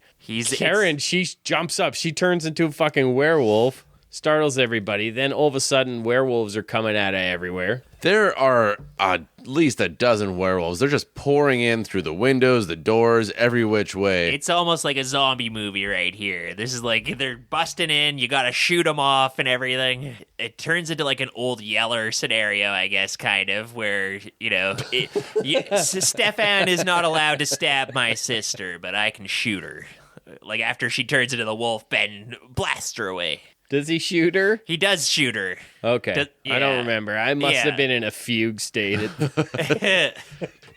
Karen, she jumps up. She turns into a fucking werewolf, startles everybody. Then all of a sudden, werewolves are coming at her everywhere. there are at least a dozen werewolves. They're just pouring in through the windows, the doors, every which way. It's almost like a zombie movie right here. This is like they're busting in, you gotta shoot them off and everything. It turns into like an old Yeller scenario, I guess, kind of, where, you know, Stefan is not allowed to stab my sister, but I can shoot her. Like after she turns into the wolf, Ben blasts her away. Does he shoot her? He does shoot her. Okay. I don't remember. I must Yeah. have been in a fugue state.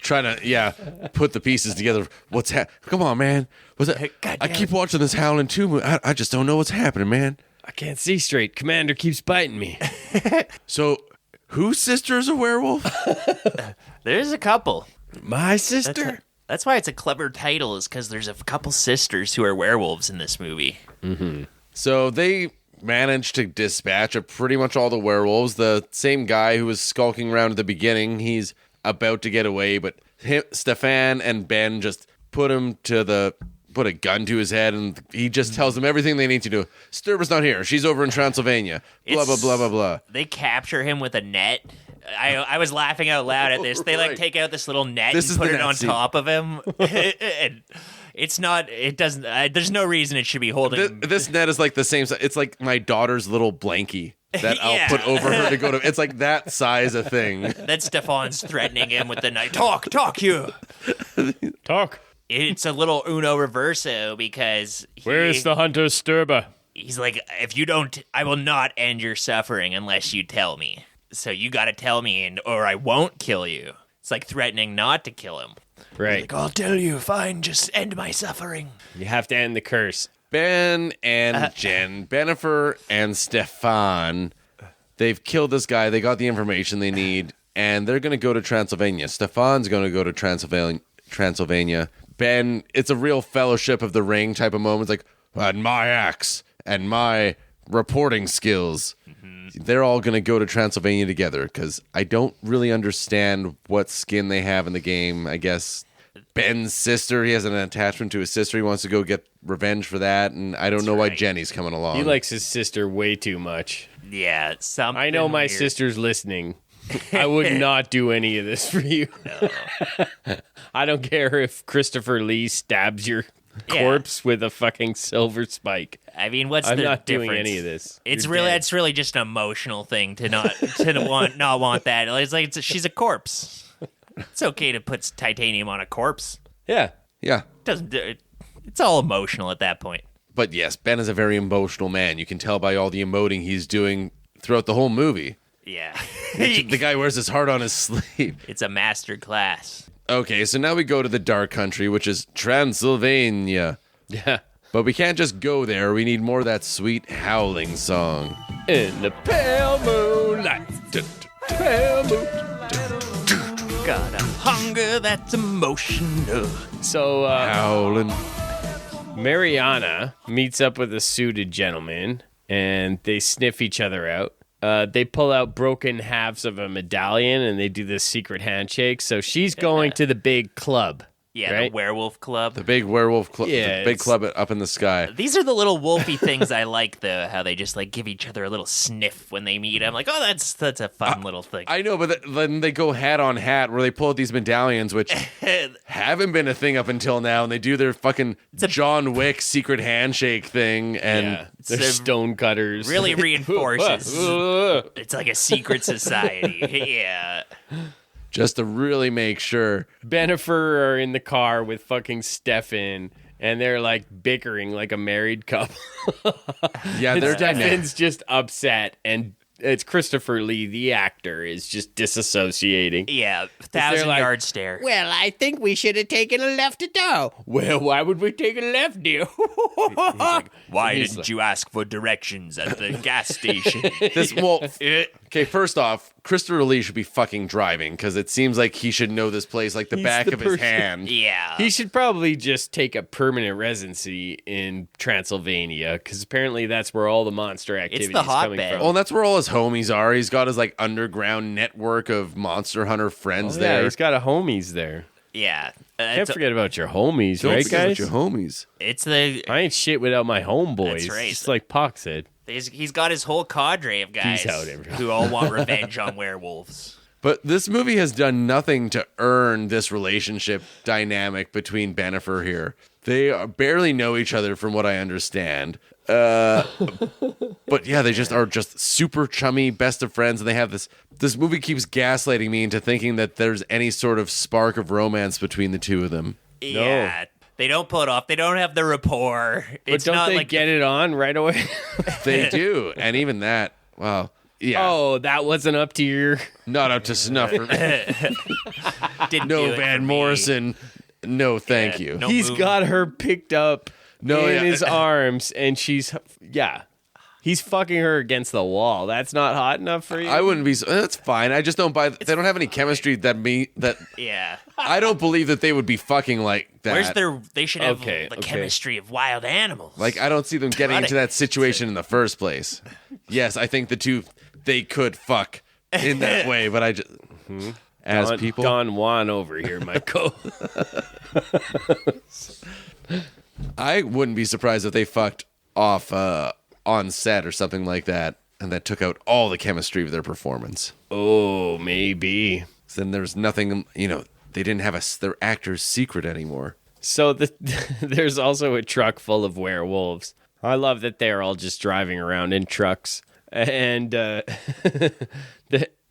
Trying to, put the pieces together. Come on, man. What's that? I keep watching this Howling II movie. I just don't know what's happening, man. I can't see straight. Commander keeps biting me. So, whose sister is a werewolf? There's a couple. My sister? That's why it's a clever title, is because there's a couple sisters who are werewolves in this movie. So they managed to dispatch of pretty much all the werewolves. The same guy who was skulking around at the beginning, he's about to get away, but Stefan and Ben just put a gun to his head, and he just tells them everything they need to do. Sturba's not here. She's over in Transylvania. Blah, blah, blah, blah, blah. They capture him with a net. I was laughing out loud at this. They like Right. take out this little net This and is put the it net on scene. top of him. And it's not, it doesn't, there's no reason it should be holding. This net is like the same size. It's like my daughter's little blankie that Yeah. I'll put over her to go to. It's like that size of thing. Then Stefan's threatening him with the knife. Talk, you. Talk. It's a little Uno Reverso because Where is the hunter Sturba? he's like, if you don't, I will not end your suffering unless you tell me. So you got to tell me, or I won't kill you. It's like threatening not to kill him. Right. Like, I'll tell you, fine, just end my suffering. You have to end the curse. Ben and Jen, Bennifer and Stefan, they've killed this guy. They got the information they need, and they're going to go to Transylvania. Stefan's going to go to Transylvania. Ben, it's a real Fellowship of the Ring type of moment. It's like, and my axe and my reporting skills. They're all going to go to Transylvania together because I don't really understand what skin they have in the game. I guess Ben's sister, he has an attachment to his sister. He wants to go get revenge for that, and I don't know why right. Jenny's coming along. He likes his sister way too much. Yeah, something. I know my weird. sister's listening. I would not do any of this for you. I don't care if Christopher Lee stabs your corpse with a fucking silver spike. I mean, what's I'm the not difference? doing any of this. It's You're really dead. it's really just an emotional thing to not not want that. It's like she's a corpse. It's okay to put titanium on a corpse. Yeah. Yeah. It's all emotional at that point. But yes, Ben is a very emotional man. You can tell by all the emoting he's doing throughout the whole movie. Yeah. The guy wears his heart on his sleeve. It's a master class. Okay, so now we go to the dark country, which is Transylvania. Yeah. But we can't just go there. We need more of that sweet howling song. In the pale moonlight. Pale moon. Got a hunger that's emotional. So, Howling. Mariana meets up with a suited gentleman, and they sniff each other out. They pull out broken halves of a medallion, and they do this secret handshake. So she's going to the big club. Yeah, right? the werewolf club. The big werewolf club. Yeah, the big it's- club up in the sky. These are the little wolfy things I like, though. How they just like give each other a little sniff when they meet. I'm like, oh, that's a fun little thing. I know, but then they go hat on hat where they pull out these medallions, which haven't been a thing up until now, and they do their fucking John Wick secret handshake thing, and Yeah, they're So- stone cutters. really reinforces. It's like a secret society. Yeah. just to really make sure. Bennifer are in the car with fucking Stefan, and they're like bickering like a married couple. Yeah, And they're dynamic. Stefan's just upset, and it's Christopher Lee, the actor, is just disassociating. Yeah. They're 1,000-yard stare. Well, I think we should have taken a left to go. Well, why would we take a left, dear? Why He's didn't like- you ask for directions at the gas station? Okay, first off, Christopher Lee should be fucking driving because it seems like he should know this place like the He's back the of his person- hand. Yeah. He should probably just take a permanent residency in Transylvania, because apparently that's where all the monster activity is coming hotbed. from. Well, and that's where all his homies are. He's got his like underground network of monster hunter friends Oh, yeah, there. he's got a homies there. Yeah. Can't It's, forget about your homies, Don't right, forget guys? about your homies. it's the I ain't shit without my homeboys. That's right. Just like Pock said. he's got his whole cadre of guys Peace out, everyone. who all want revenge on werewolves. But this movie has done nothing to earn this relationship dynamic between Bennifer here. They barely know each other, from what I understand. But yeah, they just are just super chummy, best of friends, and they have this. This movie keeps gaslighting me into thinking that there's any sort of spark of romance between the two of them. Yeah. They don't pull it off. They don't have the rapport. But It's don't not they like get it on right away? They do, and even that, well, yeah, Oh, that wasn't up to your... not up to snuff. For me. didn't No do it Van for me. Morrison. No, thank you. no. He's move. got her picked up No, in yeah. his arms, and she's... Yeah. He's fucking her against the wall. That's not hot enough for you? I wouldn't be. That's fine. I just don't buy. They don't have any chemistry that. Yeah. I don't believe that they would be fucking like that. Where's their? They should have Okay, the okay. chemistry of wild animals. Like, I don't see them getting into that situation in the first place. Yes, I think the two, they could fuck in that way, but I just, as people. Don Juan over here, Michael. I wouldn't be surprised if they fucked off on set or something like that, and that took out all the chemistry of their performance. Oh, maybe. So then there's nothing, they didn't have their actor's secret anymore. So there's also a truck full of werewolves. I love that they're all just driving around in trucks, and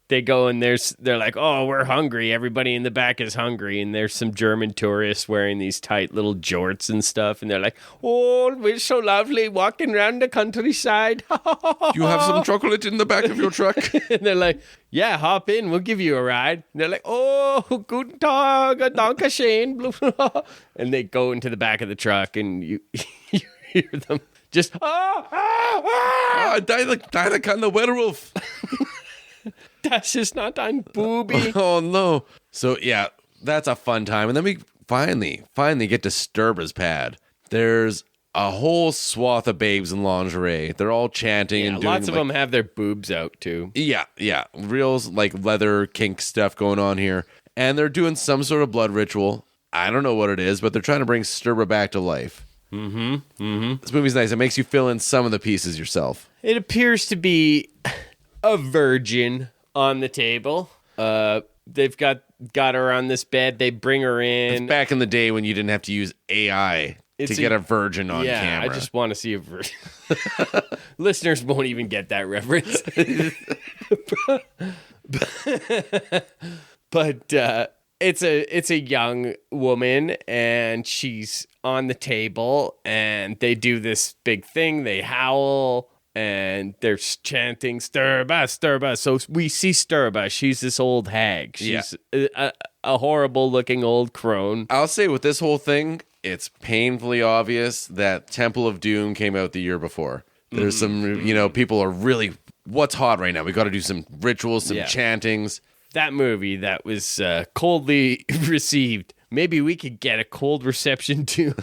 they go and they're like, oh, we're hungry. Everybody in the back is hungry, and there's some German tourists wearing these tight little jorts and stuff, and they're like, oh, we're so lovely walking around the countryside. You have some chocolate in the back of your truck? And they're like, yeah, hop in, we'll give you a ride. And they're like, oh, guten Tag, danke schön, blah, blah, blah. And they go into the back of the truck, and you hear them just, Ah, da kann der Werewolf. das ist not ein Booby. Oh no. So yeah, that's a fun time. And then we finally get to Sturba's pad. There's a whole swath of babes in lingerie. They're all chanting and doing Lots of them have their boobs out, too. Yeah. Real like leather kink stuff going on here. And they're doing some sort of blood ritual. I don't know what it is, but they're trying to bring Sturba back to life. This movie's nice. It makes you fill in some of the pieces yourself. It appears to be a virgin on the table. They've got her on this bed. They bring her in. Back in the day when you didn't have to use AI to get a virgin on camera. I just want to see a virgin. Listeners won't even get that reference. But it's a young woman, and she's on the table, and they do this big thing. They howl, and they're chanting "Sturba, Sturba." So we see Sturba. She's this old hag. She's a horrible looking old crone. I'll say with this whole thing, it's painfully obvious that Temple of Doom came out the year before. There's some, people are really, what's hot right now? We got to do some rituals, some chantings. That movie that was coldly received. Maybe we could get a cold reception too.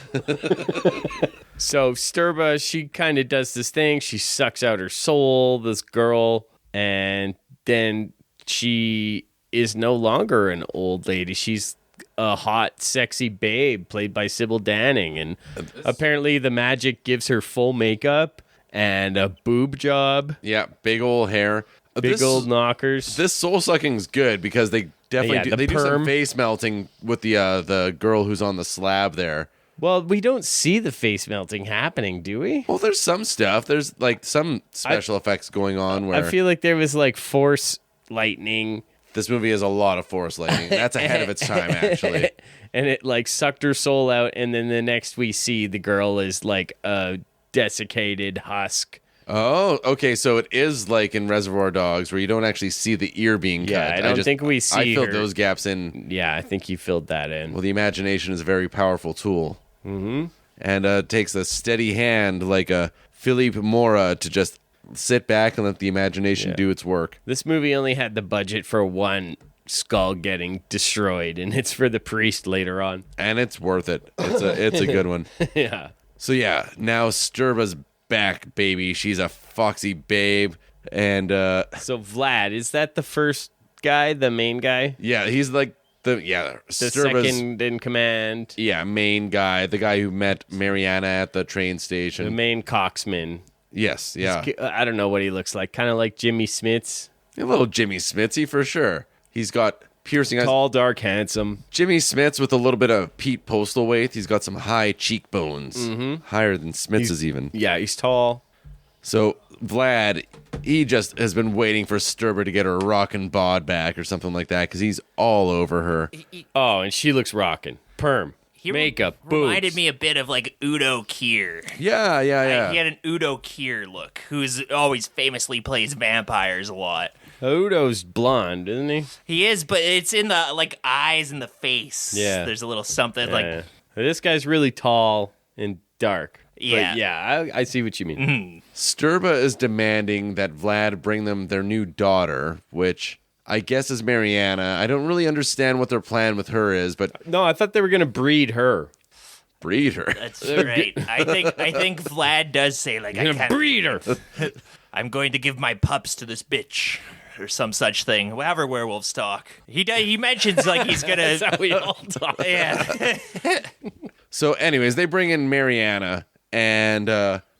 So Sturba, she kind of does this thing. She sucks out her soul, this girl, and then she is no longer an old lady. She's a hot, sexy babe played by Sybil Danning. And apparently the magic gives her full makeup and a boob job. Yeah, big old hair. Big old knockers. This soul sucking's good because they definitely do some face melting with the girl who's on the slab there. Well, we don't see the face melting happening, do we? Well, there's some stuff. There's like some special effects going on where I feel like there was like force lightning. This movie has a lot of force lightning. That's ahead of its time, actually. And it like sucked her soul out, and then the next we see the girl is like a desiccated husk. Oh, okay. So it is like in Reservoir Dogs where you don't actually see the ear being cut. Yeah, I don't think we see I filled her. those gaps in. Yeah, I think you filled that in. Well, the imagination is a very powerful tool. Mm-hmm. And it takes a steady hand like a Philippe Mora to just sit back and let the imagination do its work. This movie only had the budget for one skull getting destroyed, and it's for the priest later on. And it's worth it. It's a good one. Yeah. So yeah, now Sturba's back, baby. She's a foxy babe. And So Vlad, is that the first guy, the main guy? yeah, he's like the Sturba's second in command. Yeah, main guy, the guy who met Mariana at the train station. The main coxman. Yes, yeah. I don't know what he looks like. Kind of like Jimmy Smits. A little Jimmy Smitsy for sure. He's got piercing eyes. Tall, dark, handsome. Jimmy Smits with a little bit of Pete Postlethwaite. He's got some high cheekbones. Higher than Smitz's even. Yeah, he's tall. So Vlad, he just has been waiting for Sturba to get her rockin' bod back or something like that because he's all over her. Oh, and she looks rockin'. Perm. Makeup. Reminded boobs. me a bit of like Udo Kier. Yeah. He had an Udo Kier look, who's always famously plays vampires a lot. Udo's blonde, isn't he? He is, but it's in the like eyes and the face. Yeah. There's a little something like This guy's really tall and dark. Yeah. But yeah, I see what you mean. Sturba is demanding that Vlad bring them their new daughter, which I guess is Mariana. I don't really understand what their plan with her is, but No, I thought they were going to breed her. breed her. That's right. I think Vlad does say like I can't Breed her. I'm going to give my pups to this bitch. Or some such thing. However werewolves talk. He mentions like he's gonna. That's how we all talk. Yeah. So anyways, they bring in Mariana, and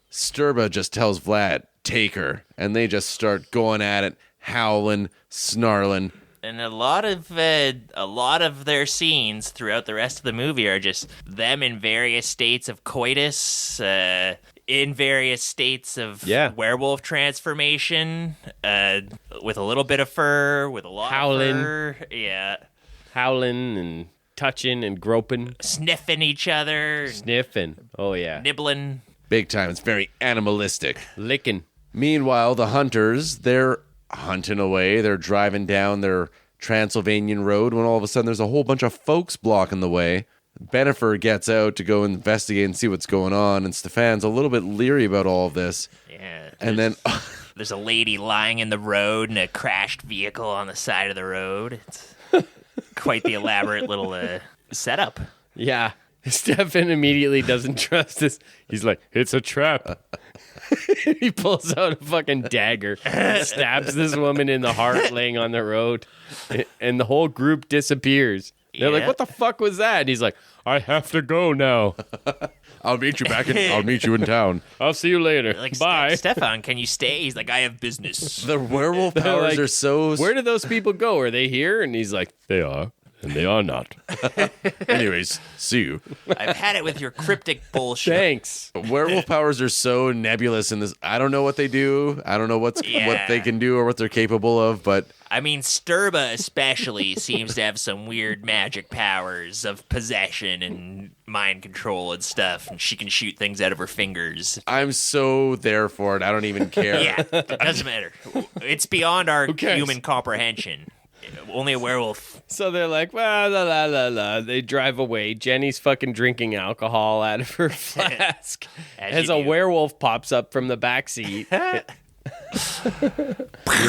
Sturba just tells Vlad, take her. And they just start going at it, howling, snarling. And a lot of their scenes throughout the rest of the movie are just them in various states of coitus, in various states of werewolf transformation, with a little bit of fur, with a lot Howling. of fur. Yeah. Howling and touching and groping. Sniffing each other. Sniffing. Oh, yeah. Nibbling. Big time. It's very animalistic. Licking. Meanwhile, the hunters, they're hunting away. They're driving down their Transylvanian road when all of a sudden there's a whole bunch of folks blocking the way. Bennifer gets out to go investigate and see what's going on, and Stefan's a little bit leery about all of this. Yeah. And then There's a lady lying in the road in a crashed vehicle on the side of the road. It's quite the elaborate little setup. Yeah. Stefan immediately doesn't trust this. He's like, it's a trap. He pulls out a fucking dagger, stabs this woman in the heart laying on the road, and the whole group disappears. They're like, what the fuck was that? And he's like, I have to go now. I'll meet you in town. I'll see you later. Like, Bye. Stefan, can you stay? He's like, I have business. The werewolf powers like, are so... Where did those people go? Are they here? And he's like, they are. and they are not. Anyways, see you. I've had it with your cryptic bullshit. Thanks. Werewolf powers are so nebulous in this. I don't know what they do. I don't know what they can do or what they're capable of, but I mean, Sturba especially seems to have some weird magic powers of possession and mind control and stuff, and she can shoot things out of her fingers. I'm so there for it. I don't even care. Yeah, it doesn't matter. It's beyond our cares? human comprehension. Only a werewolf. So they're like, well, la la la la. They drive away. Jenny's fucking drinking alcohol out of her flask as you a do. werewolf pops up from the back seat. Your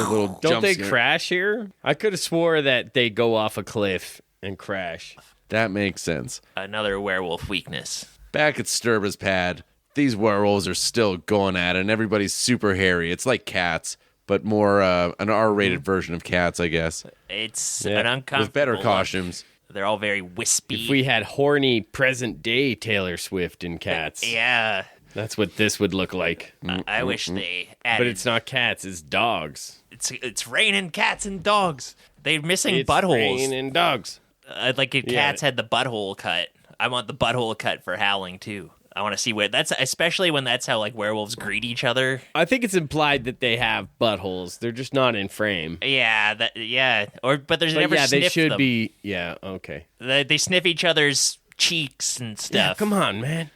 little Don't jump they scare. crash here? I could have swore that they go off a cliff and crash. That makes sense. Another werewolf weakness. Back at Sturba's pad, these werewolves are still going at it, and everybody's super hairy. It's like cats, but more an R-rated version of cats, I guess, It's Yeah, an uncomfortable with better look. costumes. They're all very wispy. If we had horny present day Taylor Swift in Cats, Yeah, that's what this would look like. I wish they added. But it's not cats, it's dogs. It's raining cats and dogs. They're missing It's buttholes. raining dogs. Cats had the butthole cut. I want the butthole cut for Howling too. I want to see where that's, especially when that's how like werewolves greet each other. I think it's implied that they have buttholes. They're just not in frame. Yeah, but there's But never yeah, they sniff should them. be. Yeah, okay. They sniff each other's cheeks and Yeah, stuff. come on, man.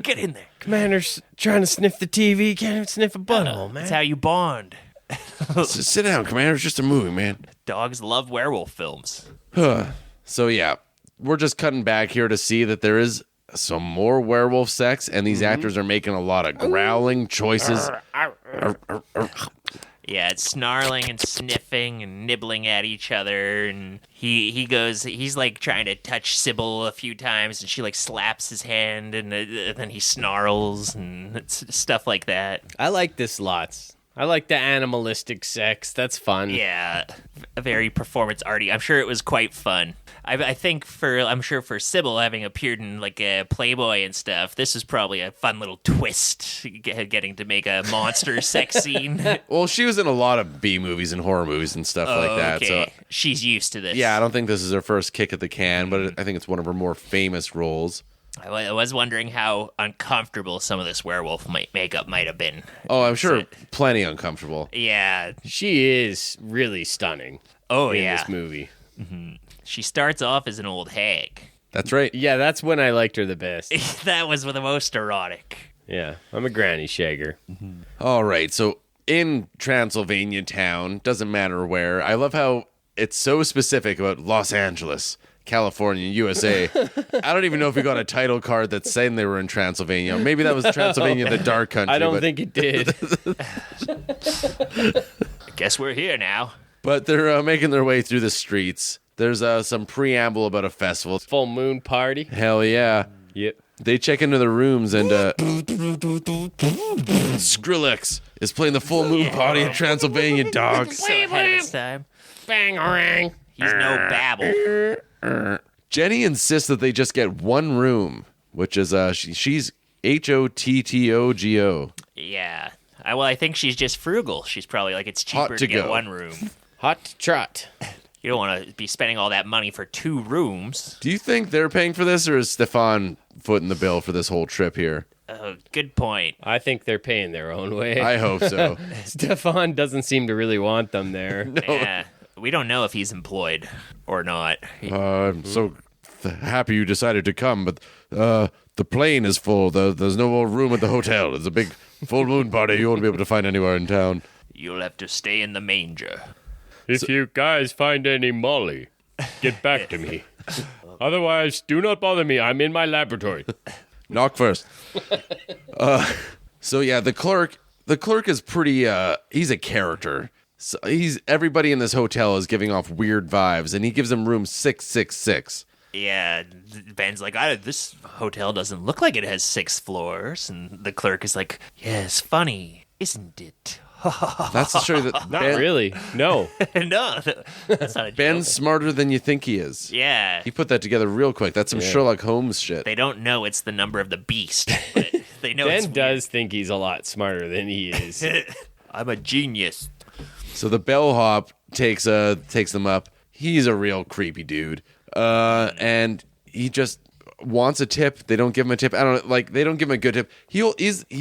Get in there. Commander's trying to sniff the TV. Can't even sniff a butthole, man. That's how you bond. Sit down, Commander. It's just a movie, man. Dogs love werewolf films. So yeah, we're just cutting back here to see that there is some more werewolf sex, and these actors are making a lot of growling choices. Yeah, it's snarling and sniffing and nibbling at each other, and he's like trying to touch Sybil a few times, and she like slaps his hand, and then he snarls and it's stuff like that. I like this lots. I like the animalistic sex. That's fun. Yeah, very performance arty. I'm sure it was quite fun. I'm sure for Sybil having appeared in like a Playboy and stuff, this is probably a fun little twist, getting to make a monster sex scene. Well, she was in a lot of B movies and horror movies and stuff like that. So Okay, she's used to this. yeah, I don't think this is her first kick at the can, but I think it's one of her more famous roles. I was wondering how uncomfortable some of this werewolf makeup might have been. Oh, I'm sure plenty uncomfortable. Yeah. She is really stunning Oh, in yeah. this movie. She starts off as an old hag. That's right. Yeah, that's when I liked her the best. That was the most erotic. Yeah, I'm a granny shagger. All right, so in Transylvania town, doesn't matter where, I love how it's so specific about Los Angeles, California, USA. I don't even know if we got a title card that's saying they were in Transylvania. Maybe that was Transylvania, the dark country. I don't but, think it did. I guess we're here now. But they're making their way through the streets. There's some preamble about a festival. Full moon party. Hell yeah. Yep. They check into the rooms and Skrillex is playing the full moon party in Transylvania, dog. So ahead of his time. Bang-a-rang. He's no babble. Jenny insists that they just get one room, which is she's HOTTOGO. Yeah. I think she's just frugal. She's probably like, it's cheaper Hot to to get go. one room. Hot trot. You don't want to be spending all that money for 2 rooms. Do you think they're paying for this, or is Stefan footing the bill for this whole trip here? Good point. I think they're paying their own way. I hope so. Stefan doesn't seem to really want them there. Yeah. We don't know if he's employed or not. I'm so happy you decided to come, but the plane is full. There's no more room at the hotel. It's a big full moon party you won't be able to find anywhere in town. You'll have to stay in the manger. If you guys find any Molly, get back to me. Otherwise, do not bother me. I'm in my laboratory. Knock first. So yeah, the clerk is pretty. He's a character. So everybody in this hotel is giving off weird vibes, and he gives them room 666. Yeah, Ben's like, this hotel doesn't look like it has 6 floors. And the clerk is like, yes, funny, isn't it? That's to show you that Not really. No. No, that's not a joke. Ben's smarter than you think he is. Yeah, He put that together real quick. That's some Sherlock Holmes shit. they don't know it's the number of the beast, but they know it's Ben does think he's a lot smarter than he is. weird. I'm a genius. So the bellhop takes them up. he's a real creepy dude. And he just wants a tip. They don't give him a tip. I don't know, like, they don't give him a good tip. He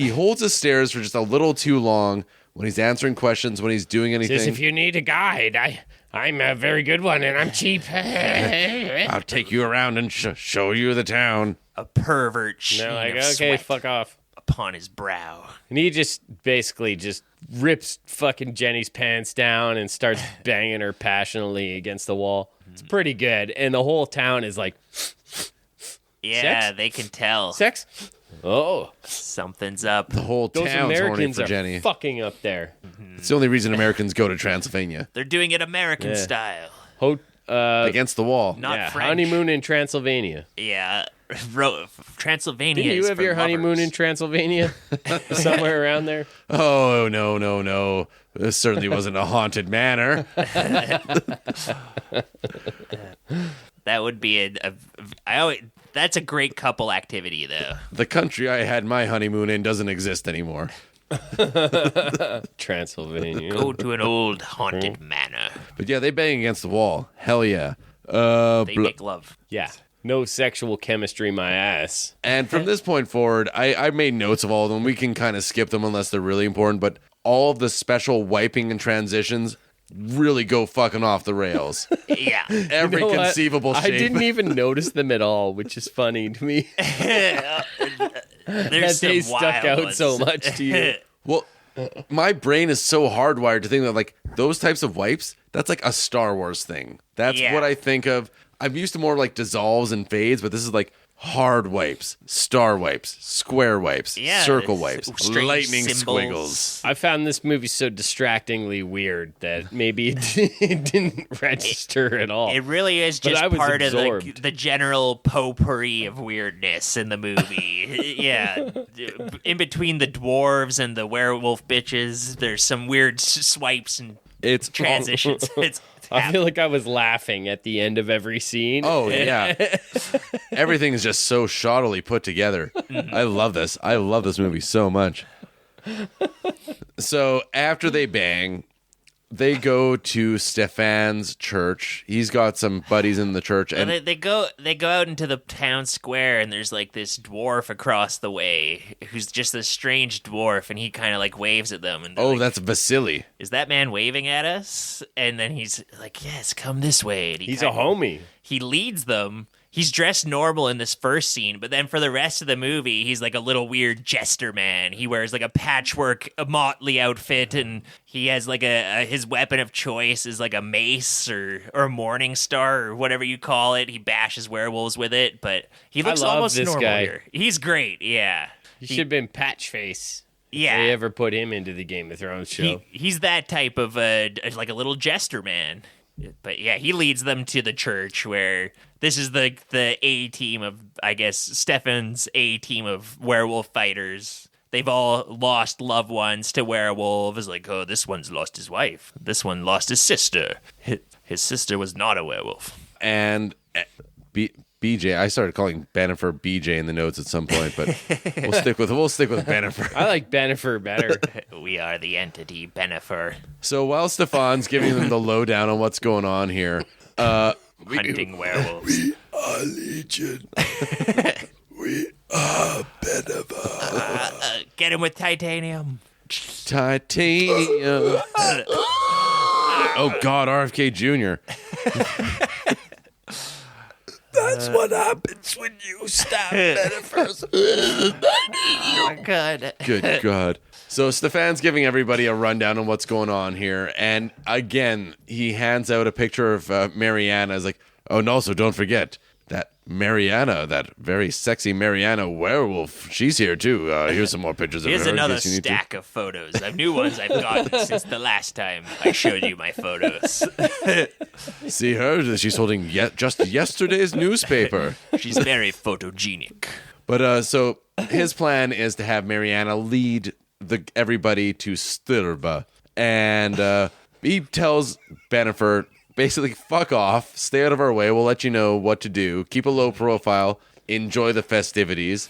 holds the stairs for just a little too long when he's answering questions, when he's doing anything. Says if you need a guide, I'm a very good one and I'm cheap. I'll take you around and show you the town. A pervert sheen They're like, of okay, sweat fuck off. upon his brow. And he just basically just rips fucking Jenny's pants down and starts banging her passionately against the wall. It's pretty good. And the whole town is like, Yeah, Sex? they can tell sex? Oh, something's up. The whole those town's horny Americans for are Jenny. fucking up there. It's the only reason Americans go to Transylvania. They're doing it American Yeah. style, Against the wall. not yeah, French. honeymoon in Transylvania. Yeah, Transylvania. Didn't you is have for your honeymoon lovers. in Transylvania? Somewhere around there? Oh, no. This certainly wasn't a haunted manor. That would be that's a great couple activity, though. The country I had my honeymoon in doesn't exist anymore. Transylvania. Go to an old haunted manor. But yeah, they bang against the wall. Hell yeah. They make love. Yeah. No sexual chemistry, my ass. And from this point forward, I made notes of all of them. We can kind of skip them unless they're really important, but all of the special wiping and transitions really go fucking off the rails. Yeah. Every You know what? conceivable shape. I didn't even notice them at all, which is funny to me. There's That they some stuck wild out ones. so much to you. Well, my brain is so hardwired to think that, like, those types of wipes, that's like a Star Wars thing. That's Yeah. what I think of. I'm used to more like dissolves and fades, but this is like hard wipes, star wipes, square wipes, Yeah, circle it's wipes, strange lightning symbols. squiggles. I found this movie so distractingly weird that maybe it didn't register at all. It really is But just I was part of absorbed. the general potpourri of weirdness in the movie. Yeah. In between the dwarves and the werewolf bitches, there's some weird swipes and It's transitions. It's I feel like I was laughing at the end of every scene. Oh yeah, everything is just so shoddily put together. I love this. I love this movie so much. So after they bang, they go to Stefan's church. He's got some buddies in the church, and they go out into the town square, and there's like this dwarf across the way who's just this strange dwarf, and he kind of like waves at them. And they're like, that's Vasily. is that man waving at us? And then he's like, yes, come this way. And He's a homie. He leads them. He's dressed normal in this first scene, but then for the rest of the movie, he's like a little weird jester man. He wears like a patchwork, a motley outfit, and he has like his weapon of choice is like a mace or a morning star or whatever you call it. He bashes werewolves with it, but he looks love almost this normal guy. here. He's great, yeah. He should have been Patchface. Yeah. They ever put him into the Game of Thrones show. He's that type of like a little jester man. But yeah, he leads them to the church where this is the A team of, I guess, Stefan's A team of werewolf fighters. They've all lost loved ones to werewolves. Like, oh, this one's lost his wife. This one lost his sister. His sister was not a werewolf. And BJ. I started calling Bennifer BJ in the notes at some point, but we'll stick with Bennifer. I like Bennifer better. We are the entity, Bennifer, So while Stefan's giving them the lowdown on what's going on here, hunting werewolves. our legion. We are Bennifer. Get him with titanium. Titanium. Oh God, RFK Jr. That's what happens when you stab Bennifer's. Oh, God. Good God. So Stefan's giving everybody a rundown on what's going on here, and again he hands out a picture of Mariana. Is like, oh, and also don't forget that Mariana, that very sexy Mariana werewolf. She's here too. Here's some more pictures of Here's her. in another case you need to. stack of photos. I've new ones I've gotten since the last time I showed you my photos. See her? She's holding just yesterday's newspaper. She's very photogenic. But so his plan is to have Mariana lead everybody to Stirba, and he tells Bennifer, basically, fuck off, stay out of our way, we'll let you know what to do, keep a low profile, enjoy the festivities.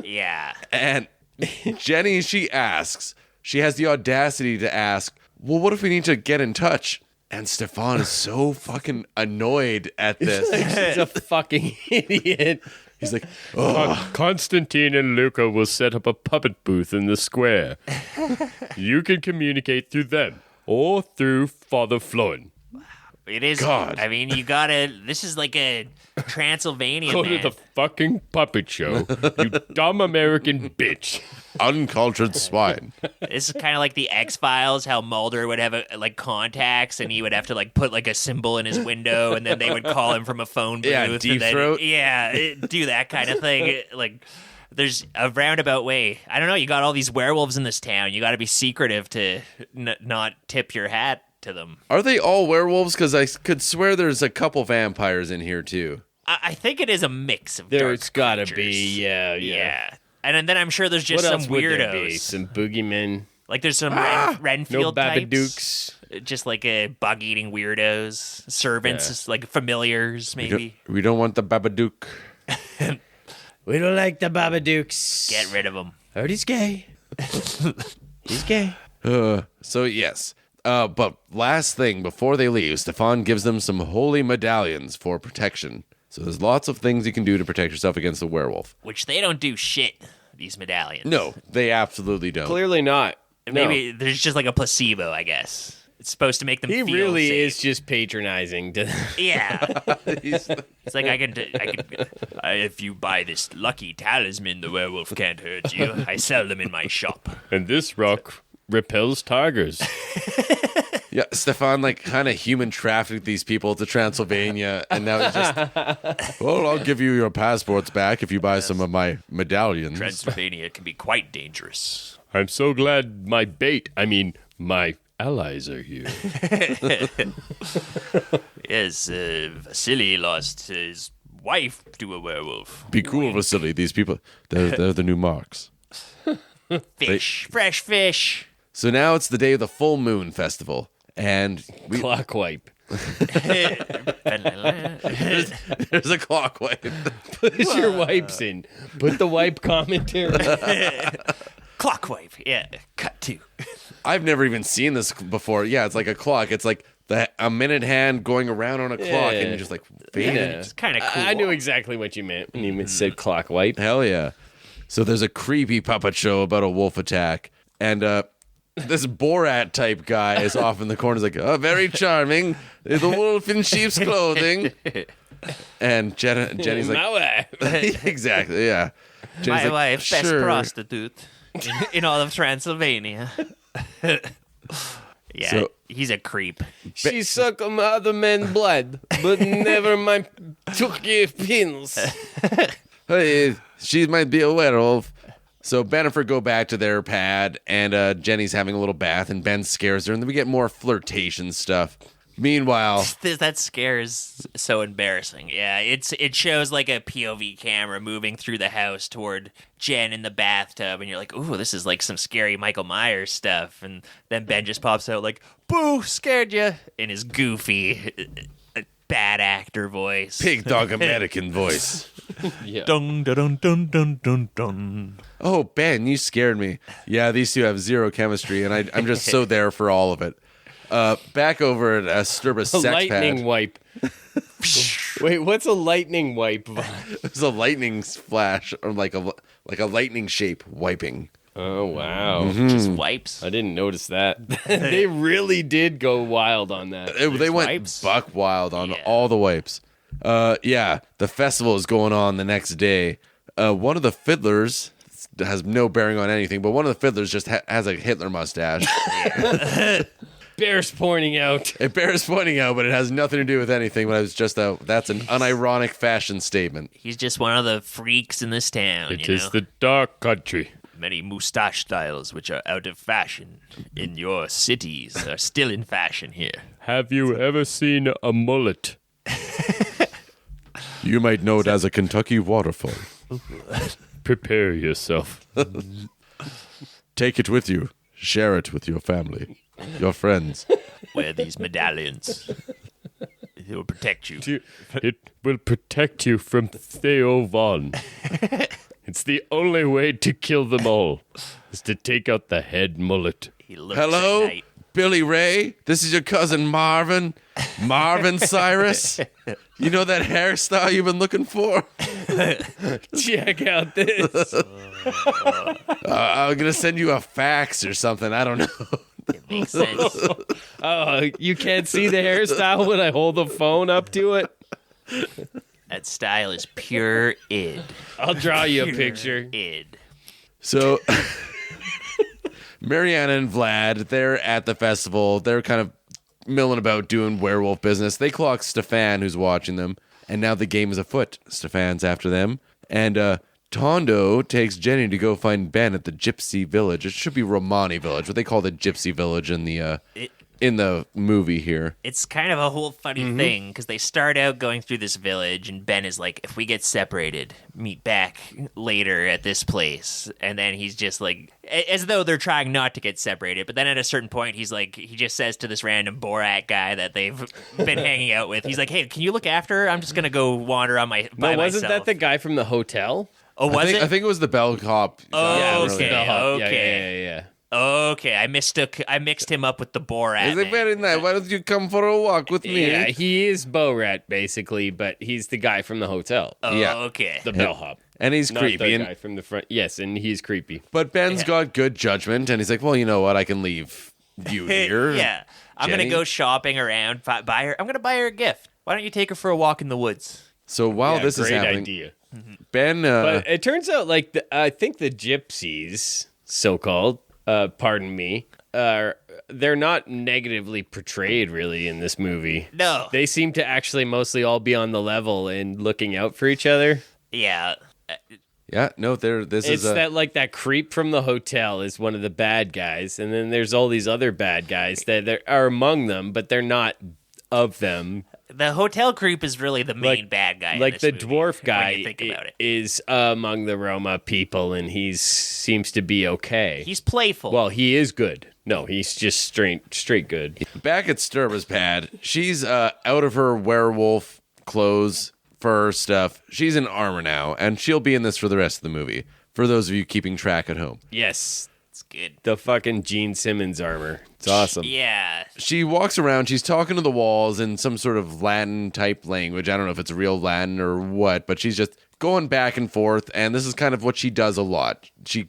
Yeah. And Jenny, she has the audacity to ask, well, what if we need to get in touch? And Stefan is so fucking annoyed at this. He's a fucking idiot. He's like, Constantine and Luca will set up a puppet booth in the square. You can communicate through them or through Father Florin. It is. God. I mean, you gotta. This is like a Transylvania Go man. to the fucking puppet show, you dumb American bitch. uncultured swine. This is kind of like the X-Files, how Mulder would have like contacts, and he would have to like put like a symbol in his window, and then they would call him from a phone booth. Yeah, deep throat. Do that kind of thing. Like, there's a roundabout way. I don't know. You got all these werewolves in this town. You got to be secretive to not tip your hat to them. Are they all werewolves? Because I could swear there's a couple vampires in here too. I think it is a mix of There's got to be, yeah. And then I'm sure there's just What some else would there be? weirdos. Some boogeymen. Like there's some No Renfield types. Babadooks. Just like bug-eating weirdos. Servants, like familiars, maybe. We don't want the Babadook. We don't like the Babadooks. Get rid of them. Heard he's gay. He's gay. So yes. But last thing, before they leave, Stefan gives them some holy medallions for protection. So there's lots of things you can do to protect yourself against the werewolf. Which they don't do shit, these medallions. No, they absolutely don't. Clearly not. Maybe there's just like a placebo, I guess. It's supposed to make them He feel really safe. is just patronizing to Yeah. He's- It's like I can if you buy this lucky talisman, the werewolf can't hurt you. I sell them in my shop. And this rock repels tigers. yeah, Stefan like kind of human trafficked these people to Transylvania, and now he's just, well, I'll give you your passports back if you buy some of my medallions. Transylvania can be quite dangerous. I'm so glad my allies are here. Yes, Vasily lost his wife to a werewolf. Be cool, Vasily. These people, they're the new marks. Fish, fresh fish. So now it's the day of the full moon festival, and clock wipe. there's a clock wipe. Put your wipes in. Put the wipe commentary. Clock wipe. Yeah, cut to. I've never even seen this before. Yeah, it's like a clock. It's like a minute hand going around on a clock, and you just like fade it. It's kind of cool. I knew exactly what you meant when you said clock wipe. Hell yeah. So there's a creepy puppet show about a wolf attack, and this Borat type guy is off in the corner. He's like, oh, very charming. The wolf in sheep's clothing. And Jenny's like, My wife. exactly, yeah. Jenny's My like, wife, best sure. prostitute in all of Transylvania. Yeah, So- he's a creep. She suck on other men's blood, but never my turkey pins. Hey, she might be a werewolf. So Ben and Fred go back to their pad, and Jenny's having a little bath, and Ben scares her, and then we get more flirtation stuff. Meanwhile, That scare is so embarrassing. Yeah, it shows like a POV camera moving through the house toward Jen in the bathtub, and you're like, ooh, this is like some scary Michael Myers stuff. And then Ben just pops out like, boo, scared you, in his goofy, bad actor voice. pig dog American voice. Dun, dun, dun, dun, dun, dun. Oh, Ben, you scared me. Yeah, these two have zero chemistry, and I'm just so there for all of it. Back over at Sturba's A sex lightning pad. wipe. Wait, what's a lightning wipe? There's a lightning flash, or like a lightning shape wiping. Oh, wow. Just wipes. I didn't notice that. They really did go wild on that. They went wipes? buck wild on Yeah. all the wipes. Yeah, the festival is going on the next day. One of the fiddlers has no bearing on anything, but one of the fiddlers just has a Hitler mustache. Bears pointing out. It bears pointing out, but it has nothing to do with anything. But it's just that's an unironic fashion statement. He's just one of the freaks in this town. It you is know? the dark country. Many moustache styles which are out of fashion in your cities are still in fashion here. Have you ever seen a mullet? You might know it as a Kentucky waterfall. Prepare yourself. Take it with you. Share it with your family, your friends. Wear these medallions. It will protect you. It will protect you from Theo Vonn. It's the only way to kill them all, is to take out the head mullet. He looks Hello? at night. Billy Ray, this is your cousin Marvin. Marvin Cyrus. You know that hairstyle you've been looking for? Check out this. I'm going to send you a fax or something. I don't know. Makes sense. Oh, you can't see the hairstyle when I hold the phone up to it? That style is pure id. I'll draw you a picture. Id. So, Mariana and Vlad, they're at the festival. They're kind of milling about doing werewolf business. They clock Stefan, who's watching them, and now the game is afoot. Stefan's after them. And Tondo takes Jenny to go find Ben at the Gypsy Village. It should be Romani Village, what they call the Gypsy Village in the movie here. It's kind of a whole funny thing because they start out going through this village and Ben is like, if we get separated, meet back later at this place. And then he's just like, as though they're trying not to get separated. But then at a certain point, he's like, he just says to this random Borat guy that they've been hanging out with, he's like, hey, can you look after her? I'm just going to go wander on by No, wasn't myself. that the guy from the hotel? Oh, was I it? think it was the bellhop. Oh, Yeah, it was okay. the bellhop. Okay. Yeah. Okay, I mixed him up with the Borat. Is it man. very nice? Why don't you come for a walk with me? Yeah, he is Borat, basically, but he's the guy from the hotel. Oh, Yeah. okay. The bellhop. And he's Not creepy. the And, guy from the front. Yes, and he's creepy. but Ben's got good judgment, and he's like, well, you know what? I can leave you here. Yeah, I'm Jenny? gonna go shopping around. Buy her. I'm gonna buy her a gift. Why don't you take her for a walk in the woods? So while Yeah, this is great happening, idea. Ben... But it turns out, like, I think the gypsies, so-called, pardon me, they're not negatively portrayed, really, in this movie. No. They seem to actually mostly all be on the level and looking out for each other. Yeah. yeah, no, this It's is... that creep from the hotel is one of the bad guys, and then there's all these other bad guys that are among them, but they're not of them. The hotel creep is really the main bad guy. Like in the this movie, dwarf guy when you think about it. is among the Roma people, and he seems to be okay. He's playful. Well, he is good. No, he's just straight good. Back at Sturba's pad, she's out of her werewolf clothes, fur stuff. She's in armor now, and she'll be in this for the rest of the movie, for those of you keeping track at home. Yes, it's good. the fucking Gene Simmons armor. It's awesome. Yeah. She walks around, she's talking to the walls in some sort of Latin-type language. I don't know if it's real Latin or what, but she's just going back and forth, and this is kind of what she does a lot. She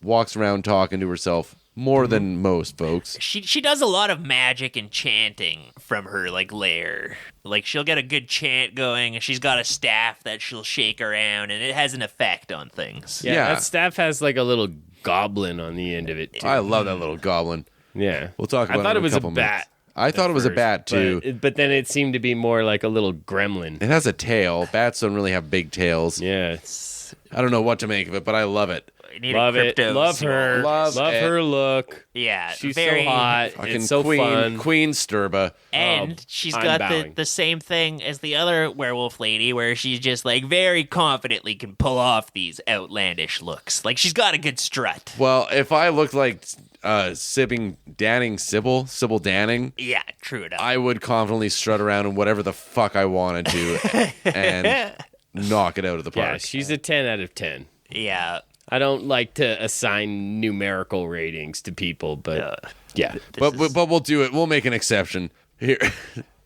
walks around talking to herself more than most folks. She does a lot of magic and chanting from her lair. Like she'll get a good chant going, and she's got a staff that she'll shake around, and it has an effect on things. Yeah, that staff has like a little goblin on the end of it, too. I love that little goblin. Yeah. We'll talk about I thought it in it was couple a bat. minutes. I thought it was a bat, too. But then it seemed to be more like a little gremlin. It has a tail. Bats don't really have big tails. Yeah. I don't know what to make of it, but I love it. I need a Love it. crypto Love soul. her. Love it. her look. Yeah, She's very so hot. Fucking It's so fun. Queen Sturba. And she's I'm got bowing. the same thing as the other werewolf lady, where she's just very confidently can pull off these outlandish looks. Like she's got a good strut. Well, if I looked like Sybil Danning, Yeah, true enough. I would confidently strut around in whatever the fuck I wanted to and knock it out of the park. Yeah, she's a 10 out of 10. yeah. I don't like to assign numerical ratings to people, but yeah. But we'll do it. We'll make an exception here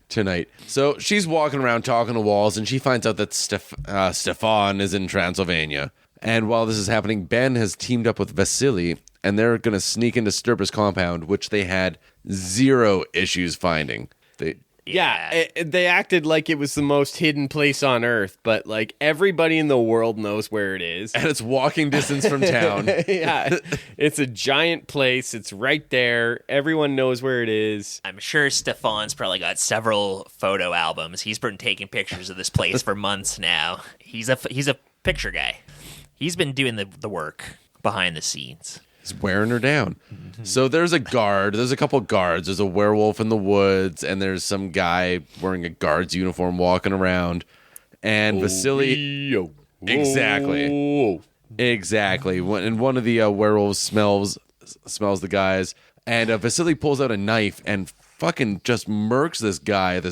tonight. So she's walking around talking to walls, and she finds out that Stefan is in Transylvania. And while this is happening, Ben has teamed up with Vasily, and they're going to sneak into Sturba's compound, which they had zero issues finding. They acted like it was the most hidden place on Earth, but like everybody in the world knows where it is. And it's walking distance from town. Yeah, it's a giant place. It's right there. Everyone knows where it is. I'm sure Stefan's probably got several photo albums. He's been taking pictures of this place for months now. He's a picture guy. He's been doing the work behind the scenes. He's wearing her down. So there's a guard. There's a couple guards. There's a werewolf in the woods, and there's some guy wearing a guard's uniform walking around. And Vasily... Exactly. Exactly. And one of the werewolves smells the guys. And Vasily pulls out a knife and fucking just murks this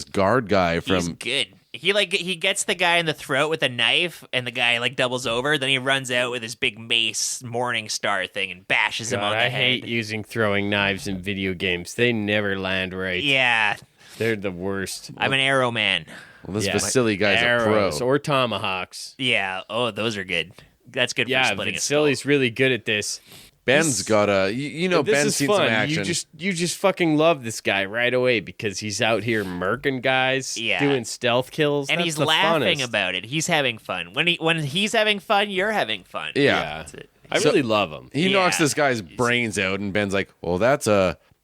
guard guy from... He's good. He gets the guy in the throat with a knife, and the guy like doubles over. Then he runs out with his big mace Morning Star thing and bashes him on the I head. hate using throwing knives in video games. They never land right. Yeah, They're the worst. I'm an arrow man. Well, this Yeah. Vasily guy's Arrows a pro. or tomahawks. Yeah. Oh, those are good. That's good for Yeah, splitting a skull. Vasily's really good at this. Ben's got a, This Ben's is seen fun. some action. You just fucking love this guy right away because he's out here murking guys, Yeah. doing stealth kills, And That's he's the laughing funnest. about it. He's having fun. When he's having fun, you're having fun. Yeah. Yeah, That's it. I So- really love him. He knocks Yeah. this guy's brains out, and Ben's like, well, that's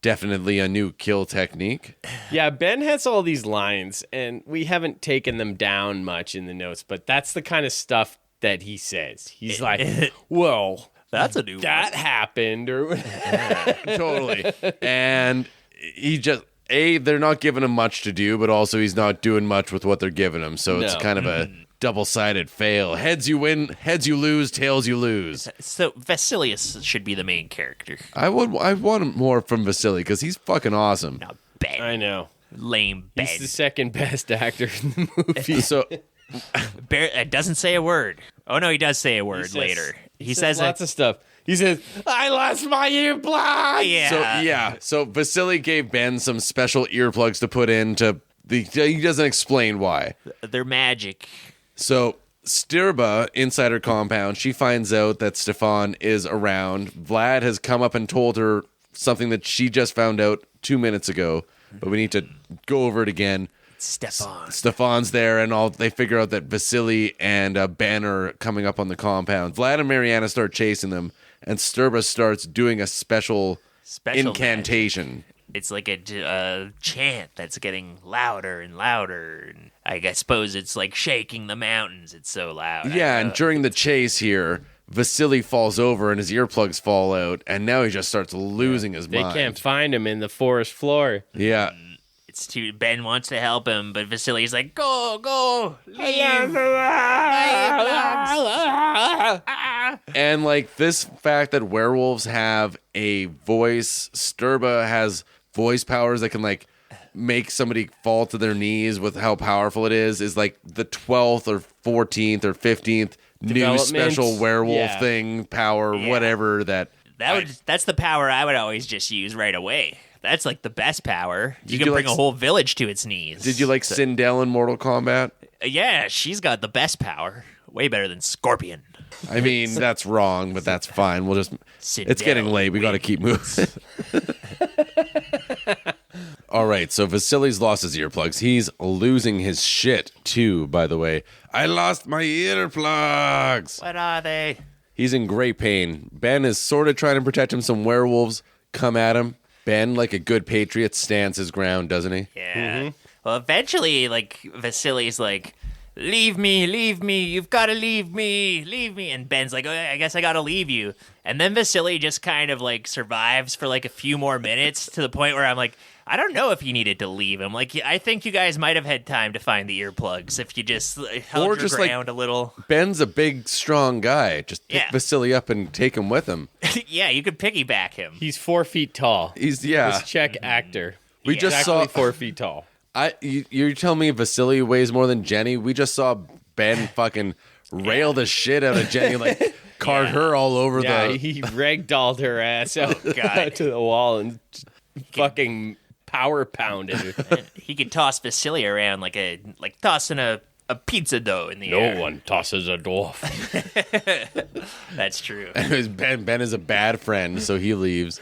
definitely a new kill technique. Yeah, Ben has all these lines, and we haven't taken them down much in the notes, but that's the kind of stuff that he says. He's like, "Whoa, That's a new that happened," or Totally. And he just, they're not giving him much to do, but also he's not doing much with what they're giving him. So it's No. kind of a double-sided fail. Heads you win, heads you lose, tails you lose. So Vasilius should be the main character. I want more from Vasily because he's fucking awesome. Now Ben, I know lame Ben. he's the second best actor in the movie. So Doesn't say a word. Oh no, he does say a word says- later. He says lots of stuff. He says, "I lost my earplug." Yeah. So Vasily gave Ben some special earplugs to put in he doesn't explain why. They're magic. So Stirba, inside her compound, she finds out that Stefan is around. Vlad has come up and told her something that she just found out 2 minutes ago, but we need to go over it again. Stefan. Stefan's there, and they figure out that Vasily and Ben are coming up on the compound. Vlad and Mariana start chasing them, and Stirba starts doing a special incantation. It's like a chant that's getting louder and louder. And I suppose it's like shaking the mountains. It's so loud. Yeah, and during the chase here, Vasily falls over and his earplugs fall out, and now he just starts losing his They mind. can't find him in the forest floor. Yeah. It's too. Ben wants to help him, but Vasily's like, go, leave. And like this fact that werewolves have a voice, Stirba has voice powers that can like make somebody fall to their knees with how powerful it is like the 12th or 14th or 15th new Development. special werewolf Yeah. thing, power, Yeah. whatever that. That's the power I would always just use right away. That's like the best power. You Did can you bring like a whole village to its knees. Did you like Sindel in Mortal Kombat? Yeah, she's got the best power. Way better than Scorpion. I mean, that's wrong, but that's fine. We'll just. It's getting late. We got to keep moving. All right, so Vasily's lost his earplugs. He's losing his shit too, by the way. I lost my earplugs. What are they? He's in great pain. Ben is sort of trying to protect him. Some werewolves come at him. Ben, like a good patriot, stands his ground, doesn't he? Yeah. Well, eventually, like, Vasily's like, leave me, you've got to leave me. And Ben's like, oh, I guess I got to leave you. And then Vasily just kind of, like, survives for, like, a few more minutes to the point where I'm like, I don't know if you needed to leave him. Like, I think you guys might have had time to find the earplugs if you just held your just, like, ground a little. Ben's a big, strong guy. Just pick Yeah. Vasily up and take him with him. Yeah, you could piggyback him. He's 4 feet tall. He's, yeah. This Czech actor. We just Exactly saw. 4 feet tall. You're telling me Vasily weighs more than Jenny? We just saw Ben fucking rail the shit out of Jenny, like cart her all over Yeah, the. he ragdolled her ass out, God. to the wall and fucking power pounded her. He could toss Vasily around like tossing a pizza dough in the air. No one tosses a dwarf. That's true. Ben is a bad friend, so he leaves.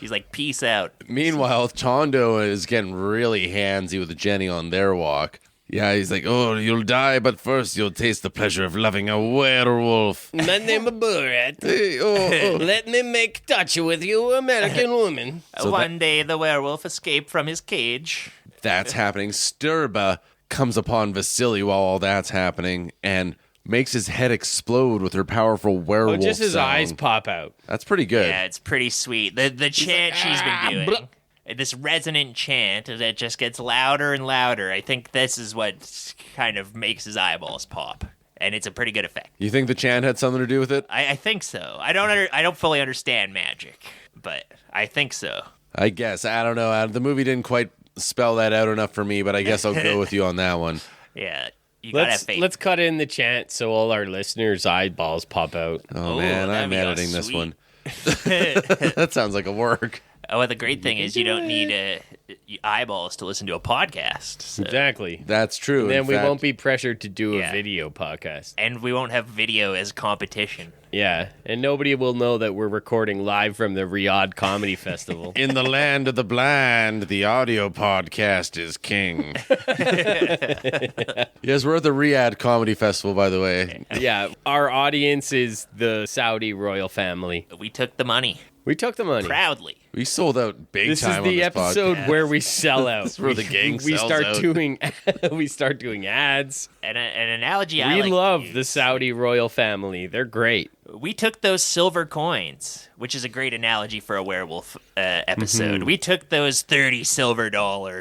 He's like, peace out. Meanwhile, Tondo is getting really handsy with Jenny on their walk. Yeah, he's like, oh, you'll die, but first you'll taste the pleasure of loving a werewolf. My name is Borat. Hey, oh. Let me make touch with you, American woman. So One day the werewolf escaped from his cage. That's happening. Stirba comes upon Vasily while all that's happening and makes his head explode with her powerful Oh, werewolf just his song. eyes pop out. That's pretty good. Yeah, it's pretty sweet. The chant she's been doing. This resonant chant that just gets louder and louder. I think this is what kind of makes his eyeballs pop. And it's a pretty good effect. You think the chant had something to do with it? I think so. I don't fully understand magic, but I think so. I guess. I don't know. The movie didn't quite spell that out enough for me, but I guess I'll go with you on that one. Yeah. You gotta have faith. Let's cut in the chant so all our listeners' eyeballs pop out. Oh man, that'd I'm be all editing this sweet. one. That sounds like a work. Oh, the great thing is you don't need eyeballs to listen to a podcast. So. Exactly. That's true. And then In we fact, won't be pressured to do Yeah. a video podcast. And we won't have video as competition. Yeah, and nobody will know that we're recording live from the Riyadh Comedy Festival. in the land of the blind, the audio podcast is king. Yes, we're at the Riyadh Comedy Festival, by the way. Yeah, our audience is the Saudi royal family. We took the money We took the money. proudly. We sold out big This is time the on this episode podcast. where we sell out. where the gang we sells start out. doing we start doing ads. And an analogy I We like to love use. the Saudi royal family. They're great. We took those silver coins, which is a great analogy for a werewolf episode. We took those $30 silver.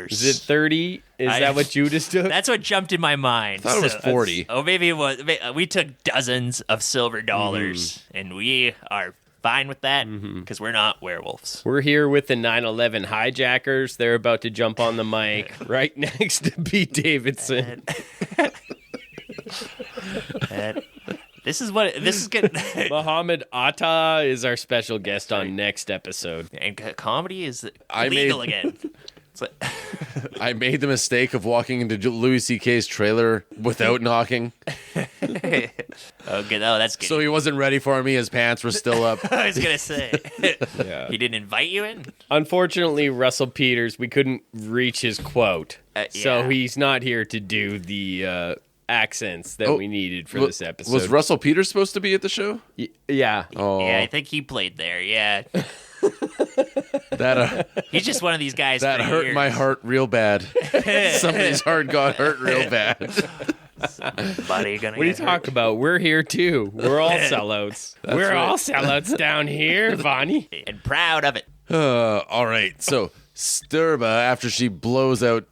Is it 30? Is that what Judas took? That's what jumped in my mind. I thought it was 40. Oh, maybe it was. We took dozens of silver dollars, and we are fine with that because we're not werewolves. We're here with the 9/11 hijackers. They're about to jump on the mic right next to Pete Davidson. This is good. Muhammad Atta is our special guest on next episode. And comedy is I illegal made- again. It's like, I made the mistake of walking into Louis C.K.'s trailer without knocking, oh, good. Oh, that's good. so he wasn't ready for me. His pants were still up. I was gonna say Yeah. he didn't invite you in. Unfortunately, Russell Peters, we couldn't reach his quote. So yeah. he's not here to do the accents that we needed for this episode. Was Russell Peters supposed to be at the show? Yeah. Oh, Yeah, I think he played there. Yeah, that he's just one of these guys. that for hurt years. my heart real bad. Somebody's heart got hurt real bad. Buddy, gonna What are you get hurt. talking about? We're here too. We're all sellouts. We're right. all sellouts down here, Vonnie. And proud of it. All right. So Sturba, after she blows out